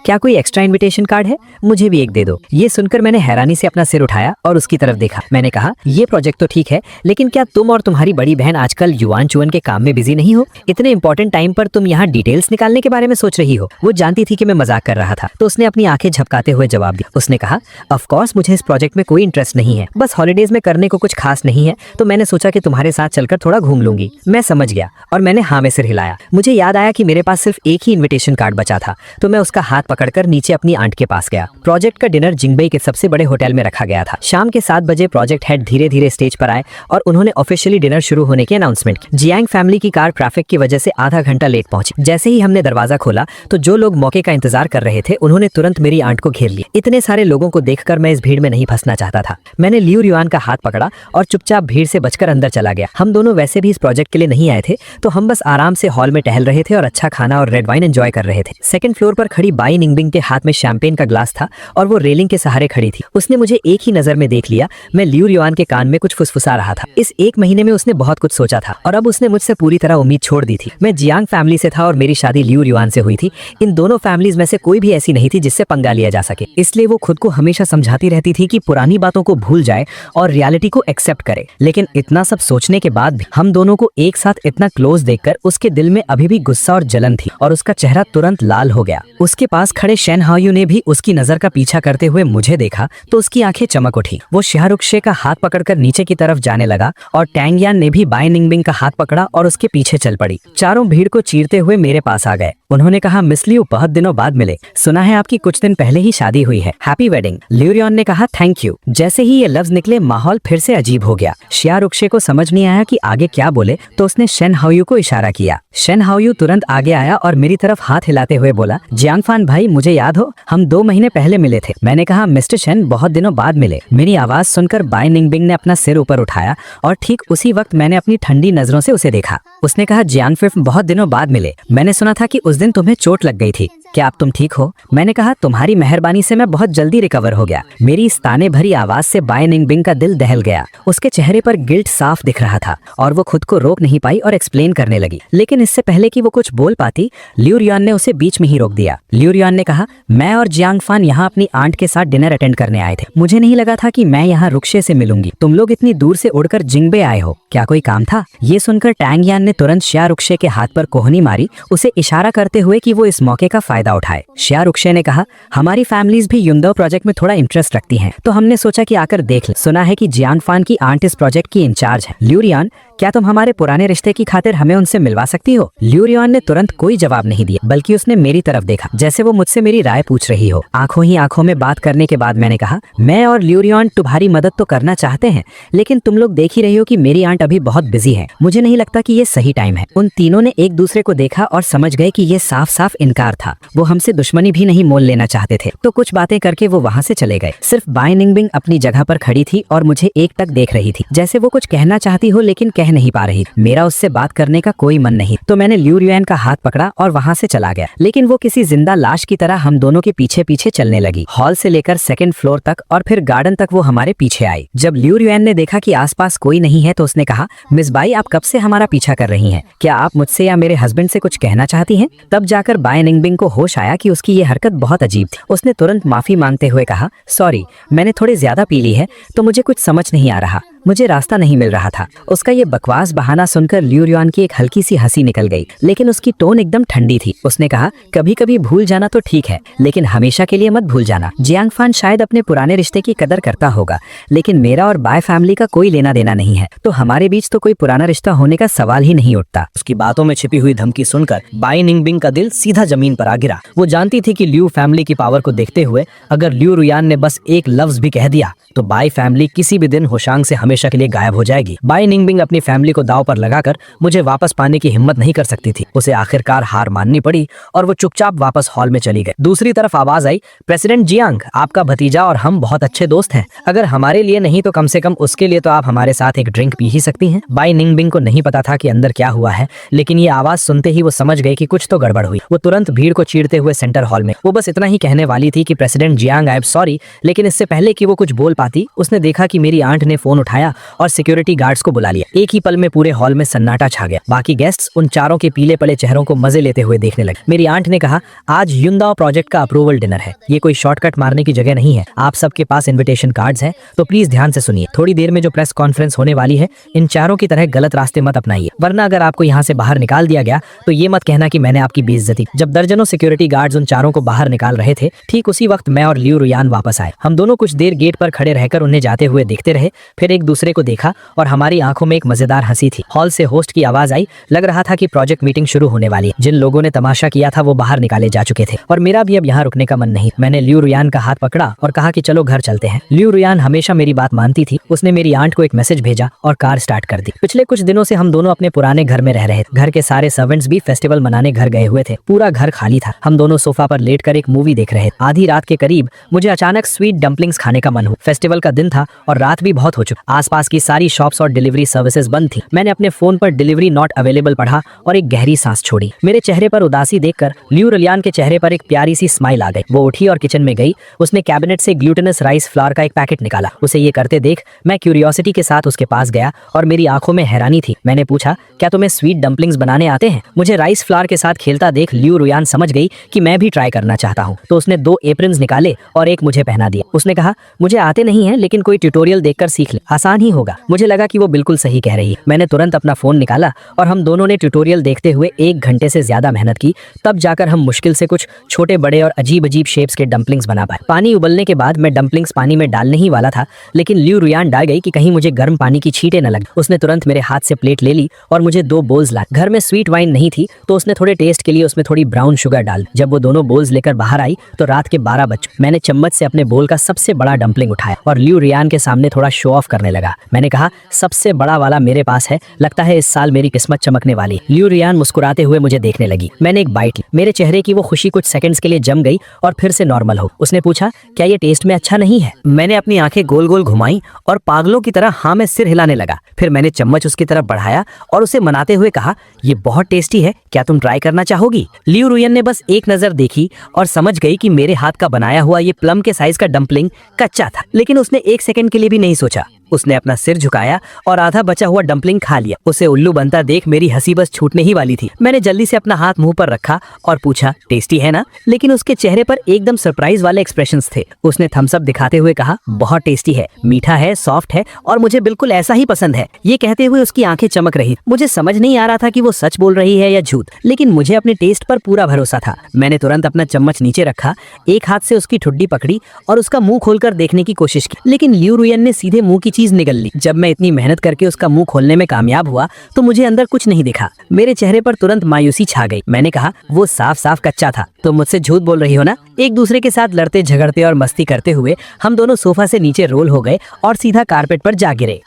S1: क्या कोई एक्स्ट्रा इन्विटेशन कार्ड है? मुझे भी एक दे दो। ये सुनकर मैंने हैरानी से अपना सिर उठाया और उसकी तरफ देखा। मैंने कहा, ये प्रोजेक्ट तो ठीक है, लेकिन क्या तुम और तुम्हारी बड़ी बहन आजकल युआन चुअन के काम में बिजी नहीं हो? इतने इंपॉर्टेंट टाइम पर तुम यहाँ डिटेल्स निकालने के बारे में सोच रही हो? वो जानती थी कि मैं मजाक कर रहा था तो उसने अपनी आंखें झपकाते हुए जवाब दिया। उसने कहा, ऑफ कोर्स मुझे इस प्रोजेक्ट में कोई इंटरेस्ट नहीं है, बस हॉलीडेज में करने को कुछ खास नहीं है तो मैंने सोचा कि तुम्हारे साथ चलकर थोड़ा घूम लूंगी। मैं समझ गया और मैंने हाँ में सिर हिलाया। मुझे याद आया कि मेरे पास सिर्फ एक ही इन्विटेशन कार्ड बचा था तो मैं उसका हाथ पकड़कर नीचे अपनी आंट के पास गया। प्रोजेक्ट का डिनर जिंगबे के सबसे बड़े होटल में रखा गया था। शाम के 7 बजे प्रोजेक्ट हेड धीरे धीरे स्टेज पर आए और उन्होंने ऑफिशियली डिनर शुरू होने की अनाउंसमेंट की। जियांग फैमिली की कार ट्रैफिक की वजह से आधा घंटा लेट पहुंची। जैसे ही हमने दरवाजा खोला तो जो लोग मौके का इंतजार कर रहे थे उन्होंने तुरंत मेरी आंट को घेर लिया। इतने सारे लोगों को देखकर मैं इस भीड़ में नहीं फंसना चाहता था। मैंने लियू रिवान का हाथ पकड़ा और चुपचाप भीड़ से बचकर अंदर चला गया। हम दोनों वैसे भी इस प्रोजेक्ट के लिए नहीं आए थे तो हम बस आराम से हॉल में टहल रहे थे और अच्छा खाना और रेड वाइन एंजॉय कर रहे थे। सेकंड फ्लोर पर खड़ी बाई निंगबिंग के हाथ में शैंपेन का ग्लास था और वो रेलिंग के सहारे खड़ी थी। उसने मुझे एक ही नजर में देख लिया। मैं लियू रिवान के कान में कुछ फुसफुसा रहा था। इस एक महीने में उसने बहुत कुछ सोचा था और अब उसने मुझसे पूरी तरह उम्मीद छोड़ दी थी। मैं जियांग फैमिली से था और मेरी शादी लियू रिवान से हुई थी। इन दोनों फैमिलीज में से कोई भी ऐसी नहीं थी जिससे पंगा लिया जा सके। इसलिए वो खुद को हमेशा समझाती रहती थी कि पुरानी बातों को भूल जाए और रियलिटी को एक्सेप्ट करे। लेकिन इतना सब सोचने के बाद भी हम दोनों को एक साथ इतना क्लोज देखकर उसके दिल में अभी भी गुस्सा और जलन थी और उसका चेहरा तुरंत लाल हो गया। उसके पास खड़े शेन हाओयू ने भी उसकी नजर का पीछा करते हुए मुझे देखा तो उसकी आंखें चमक उठी। वो शाहरुखे का हाथ पकड़कर नीचे की तरफ जाने लगा और टैंग यान ने भी बाई निंगबिंग का हाथ पकड़ा और उसके पीछे चल पड़ी। चारों भीड़ को चीरते हुए मेरे पास आ गए। उन्होंने कहा, मिस लियू बहुत दिनों बाद मिले, सुना है आपकी कुछ दिन पहले ही शादी हुई है, हैप्पी वेडिंग। लियू रिवान ने कहा, थैंक यू। जैसे ही ये लफ्ज निकले माहौल फिर से अजीब हो गया। शाहरुखे को समझ नहीं आया कि आगे क्या बोले तो उसने शेन हाओयू को इशारा किया। शेन हाओयू तुरंत आगे आया और मेरी तरफ हाथ हिलाते हुए बोला, जियांगफान भाई मुझे याद हो, हम 2 महीने पहले मिले थे। मैंने कहा, मिस्टर शेन बहुत दिनों बाद मिले। मेरी आवाज सुनकर बाई निंगबिंग ने अपना सिर ऊपर उठाया और ठीक उसी वक्त मैंने अपनी ठंडी नजरों से उसे देखा। उसने कहा, जियांगफिफ बहुत दिनों बाद मिले। मैंने सुना था कि उस दिन तुम्हें चोट लग गई थी, क्या अब तुम ठीक हो? मैंने कहा, तुम्हारी मेहरबानी से मैं बहुत जल्दी रिकवर हो गया। मेरी इस ताने भरी आवाज से बाई निंगबिंग का दिल दहल गया। उसके चेहरे पर गिल्ट साफ दिख रहा था और वो खुद को रोक नहीं पाई और एक्सप्लेन करने लगी। लेकिन इससे पहले कि वो कुछ बोल पाती, लियू रिवान ने उसे बीच में ही रोक दिया। लियू रिवान ने कहा, मैं और जियांगफान यहाँ अपनी आंट के साथ डिनर अटेंड करने आए थे। मुझे नहीं लगा था कि मैं यहाँ रुक्षे से मिलूंगी। तुम लोग इतनी दूर से उड़कर जिंगबे आए हो, क्या कोई काम था? ये सुनकर टैंग यान ने तुरंत शाहरुखे के हाथ पर कोहनी मारी, उसे इशारा करते हुए कि वो इस मौके का फायदा उठाए। शाहरुखे ने कहा, हमारी फैमिलीज भी युंदो प्रोजेक्ट में थोड़ा इंटरेस्ट रखती हैं, तो हमने सोचा कि आकर देख ले। सुना है कि जियांगफान की आंट इस प्रोजेक्ट की इंचार्ज है। लियू रिवान, क्या तुम हमारे पुराने रिश्ते की खातिर हमें उनसे मिलवा सकती हो? लियू रिवान ने तुरंत कोई जवाब नहीं दिया, बल्कि उसने मेरी तरफ देखा जैसे वो मुझसे मेरी राय पूछ रही हो। आंखों ही आंखों में बात करने के बाद मैंने कहा, मैं और लियू रिवान तुम्हारी मदद तो करना चाहते हैं, लेकिन तुम लोग देख ही रही हो कि मेरी आंट अभी बहुत बिजी है। मुझे नहीं लगता कि ये सही टाइम है। उन तीनों ने एक दूसरे को देखा और समझ गए कि ये साफ साफ इनकार था। वो हमसे दुश्मनी भी नहीं मोल लेना चाहते थे। तो कुछ बातें करके वो वहाँ से चले गए। सिर्फ बाय निंगबिंग अपनी जगह पर खड़ी थी और मुझे एक टक देख रही थी, जैसे वो कुछ कहना चाहती हो लेकिन कह नहीं पा रही। मेरा उससे बात करने का कोई मन नहीं, तो मैंने लियू रुयान का हाथ पकड़ा और वहाँ से चला गया। लेकिन वो किसी जिंदा लाश की तरह हम दोनों के पीछे पीछे चलने लगी। हॉल से लेकर सेकंड फ्लोर तक और फिर गार्डन तक वो हमारे पीछे आई। जब लियू रुयान ने देखा कि आसपास कोई नहीं है तो उसने कहा, मिस बाई आप कब से हमारा पीछा कर रही हैं? क्या आप मुझसे या मेरे हस्बैंड से कुछ कहना चाहती हैं? तब जाकर बाय निंगबिंग को होश आया कि उसकी ये हरकत बहुत अजीब थी। उसने तुरंत माफी मांगते हुए कहा, सॉरी मैंने थोड़ी ज्यादा पी ली है तो मुझे कुछ समझ नहीं आ रहा, मुझे रास्ता नहीं मिल रहा था। उसका ये बकवास बहाना सुनकर लियू रुयान की एक हल्की सी हंसी निकल गई, लेकिन उसकी टोन एकदम ठंडी थी। उसने कहा, कभी कभी भूल जाना तो ठीक है, लेकिन हमेशा के लिए मत भूल जाना। जियांग फान शायद अपने पुराने रिश्ते की कदर करता होगा, लेकिन मेरा और बाय फैमिली का कोई लेना देना नहीं है, तो हमारे बीच तो कोई पुराना रिश्ता होने का सवाल ही नहीं उठता।
S2: उसकी बातों में छिपी हुई धमकी सुनकर बाय निंगबिंग का दिल सीधा जमीन पर आ गिरा। वो जानती थी कि लियू फैमिली की पावर को देखते हुए अगर लियू रुयान ने बस एक लफ्ज भी कह दिया तो बाय फैमिली किसी भी दिन होशांग से हमेशा के लिए गायब हो जाएगी। बाय निंगबिंग अपनी फैमिली को दांव पर लगाकर मुझे वापस पाने की हिम्मत नहीं कर सकती थी। उसे आखिरकार हार माननी पड़ी और वो चुपचाप वापस हॉल में चली गई। दूसरी तरफ आवाज आई, प्रेसिडेंट जियांग, आपका भतीजा और हम बहुत अच्छे दोस्त हैं। अगर हमारे लिए नहीं तो कम से कम उसके लिए तो आप हमारे साथ एक ड्रिंक पी ही सकती हैं। बाय निंगबिंग को नहीं पता था कि अंदर क्या हुआ है, लेकिन ये आवाज सुनते ही वो समझ गई कि कुछ तो गड़बड़ हुई। वो तुरंत भीड़ को चीरते हुए सेंटर हॉल में, वो बस इतना ही कहने वाली थी कि president Jiang I am sorry, लेकिन इससे पहले कि वो कुछ बोल पाती उसने देखा कि मेरी आंट ने फोन उठाया और सिक्योरिटी गार्ड्स को बुला लिया। एक ही पल में पूरे हॉल में सन्नाटा छा गया। बाकी गेस्ट्स उन चारों के पीले पड़े चेहरों को मजे लेते हुए देखने लगे। मेरी आंट ने कहा, आज युनदाओ प्रोजेक्ट का अप्रूवल डिनर है, ये कोई शॉर्टकट मारने की जगह नहीं है। आप सबके पास इन्विटेशन कार्ड्स हैं, तो प्लीज ध्यान से सुनिए। थोड़ी देर में जो प्रेस कॉन्फ्रेंस होने वाली है, इन चारों की तरह गलत रास्ते मत अपनाइए, वरना अगर आपको यहाँ से बाहर निकाल दिया गया तो ये मत कहना कि मैंने आपकी बेइज्जती। जब दर्जनों सिक्योरिटी गार्ड्स उन चारों को बाहर निकाल रहे थे, ठीक उसी वक्त मैं और लियू रुयान वापस आए। हम दोनों कुछ देर गेट पर खड़े रहकर उन्हें जाते हुए देखते रहे, फिर एक दूसरे को देखा और हमारी आंखों में एक मजेदार हंसी थी। हॉल से होस्ट की आवाज आई, लग रहा था कि प्रोजेक्ट मीटिंग शुरू होने वाली है। जिन लोगों ने तमाशा किया था वो बाहर निकाले जा चुके थे और मेरा भी अब यहाँ रुकने का मन नहीं। मैंने लियू रुयान का हाथ पकड़ा और कहा कि चलो घर चलते हैं। लियू रुयान हमेशा मेरी बात मानती थी। उसने मेरी आंट को एक मैसेज भेजा और कार स्टार्ट कर दी। पिछले कुछ दिनों से हम दोनों अपने पुराने घर में रह रहे थे। घर के सारे सर्वेंट्स भी फेस्टिवल मनाने घर गए हुए थे। पूरा घर खाली था। हम दोनों सोफा पर लेटकर एक मूवी देख रहे थे। आधी रात के करीब मुझे अचानक स्वीट डम्पलिंग्स खाने का मन हुआ। फेस्टिवल का दिन था और रात भी बहुत हो चुकी। आसपास की सारी शॉप्स और डिलीवरी सर्विसेज बंद थी। मैंने अपने फोन पर डिलीवरी नॉट अवेलेबल पढ़ा और एक गहरी सांस छोड़ी। मेरे चेहरे पर उदासी देखकर लियू रुयान के चेहरे पर एक प्यारी सी स्माइल आ गई। वो उठी और किचन में गई। उसने कैबिनेट से ग्लूटेनस राइस फ्लावर का एक पैकेट निकाला। उसे ये करते देख मैं क्यूरियोसिटी के साथ उसके पास गया और मेरी आंखों में हैरानी थी। मैंने पूछा, क्या तुम्हें स्वीट डम्पलिंग्स बनाने आते हैं? मुझे राइस फ्लावर के साथ खेलता देख लियू रुयान समझ गई कि मैं भी ट्राई करना चाहता हूँ, तो उसने 2 एप्रन्स निकाले और एक मुझे पहना दिया। उसने कहा, मुझे आते नहीं है, लेकिन कोई ट्यूटोरियल देखकर सीख ले, आसान ही होगा। मुझे लगा कि वो बिल्कुल सही कह रही है। मैंने तुरंत अपना फोन निकाला और हम दोनों ने ट्यूटोरियल देखते हुए 1 घंटे से ज्यादा मेहनत की। तब जाकर हम मुश्किल से कुछ छोटे बड़े और अजीब अजीब शेप्स के डम्पलिंग्स बना पाए। पानी उबलने के बाद मैं डम्पलिंग्स पानी में डालने ही वाला था, लेकिन लियू रुयान डाल गई कि कहीं मुझे गर्म पानी की छींटे न लगे। उसने तुरंत मेरे हाथ से प्लेट ले ली और मुझे 2 बोल्स ला। घर में स्वीट वाइन नहीं थी, तो उसने थोड़े टेस्ट के लिए उसमें थोड़ी ब्राउन शुगर डाल। जब वो दोनों बोल्स लेकर बाहर आई तो रात के 12 बज। मैंने चम्मच से अपने बोल का सबसे बड़ा डम्पलिंग उठाया और लियू रुयान के सामने थोड़ा शो ऑफ करने लगा। मैंने कहा, सबसे बड़ा वाला मेरे पास है, लगता है इस साल मेरी किस्मत चमकने वाली। लियू रुयान मुस्कुराते हुए मुझे देखने लगी। मैंने एक बाइट ली। मेरे चेहरे की वो खुशी कुछ सेकंड्स के लिए जम गई और फिर से नॉर्मल हो। उसने पूछा, क्या ये टेस्ट में अच्छा नहीं है? मैंने अपनी आंखें गोल गोल घुमाई और पागलों की तरह हाँ में सिर हिलाने लगा। फिर मैंने चम्मच उसकी तरफ बढ़ाया और उसे मनाते हुए कहा, ये बहुत टेस्टी है, क्या तुम ट्राई करना चाहोगी? लियू रुयान ने बस एक नजर देखी और समझ गई कि मेरे हाथ का बनाया हुआ ये प्लम के साइज का डम्पलिंग कच्चा था, लेकिन उसने 1 सेकंड के लिए भी नहीं सोचा। उसने अपना सिर झुकाया और आधा बचा हुआ डम्पलिंग खा लिया। उसे उल्लू बनता देख मेरी हंसी बस छूटने ही वाली थी। मैंने जल्दी से अपना हाथ मुंह पर रखा और पूछा, टेस्टी है ना? लेकिन उसके चेहरे पर एकदम सरप्राइज वाले एक्सप्रेशंस थे। उसने थम्स अप दिखाते हुए कहा, बहुत टेस्टी है, मीठा है, सॉफ्ट है और मुझे बिल्कुल ऐसा ही पसंद है। ये कहते हुए उसकी आंखें चमक रही। मुझे समझ नहीं आ रहा था कि वो सच बोल रही है या झूठ, लेकिन मुझे अपने टेस्ट पर पूरा भरोसा था। मैंने तुरंत अपना चम्मच नीचे रखा, एक हाथ से उसकी ठुड्डी पकड़ी और उसका मुंह खोलकर देखने की कोशिश की, लेकिन लियू रुयान ने सीधे मुंह की चीज निगल ली। जब मैं इतनी मेहनत करके उसका मुंह खोलने में कामयाब हुआ तो मुझे अंदर कुछ नहीं दिखा। मेरे चेहरे पर तुरंत मायूसी छा गई। मैंने कहा, वो साफ साफ कच्चा था। तो मुझसे झूठ बोल रही हो ना? एक दूसरे के साथ लड़ते झगड़ते और मस्ती करते हुए हम दोनों सोफा से नीचे रोल हो गए और सीधा कारपेट पर जा गिरे।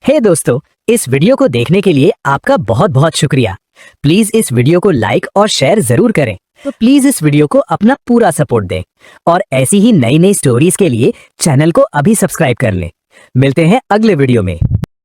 S2: हे दोस्तों, इस वीडियो को देखने के लिए आपका बहुत बहुत शुक्रिया।
S1: प्लीज इस वीडियो को लाइक और शेयर जरूर करें। तो प्लीज इस वीडियो को अपना पूरा सपोर्ट दें और ऐसी ही नई नई स्टोरीज के लिए चैनल को अभी सब्सक्राइब कर लें। मिलते हैं अगले वीडियो में।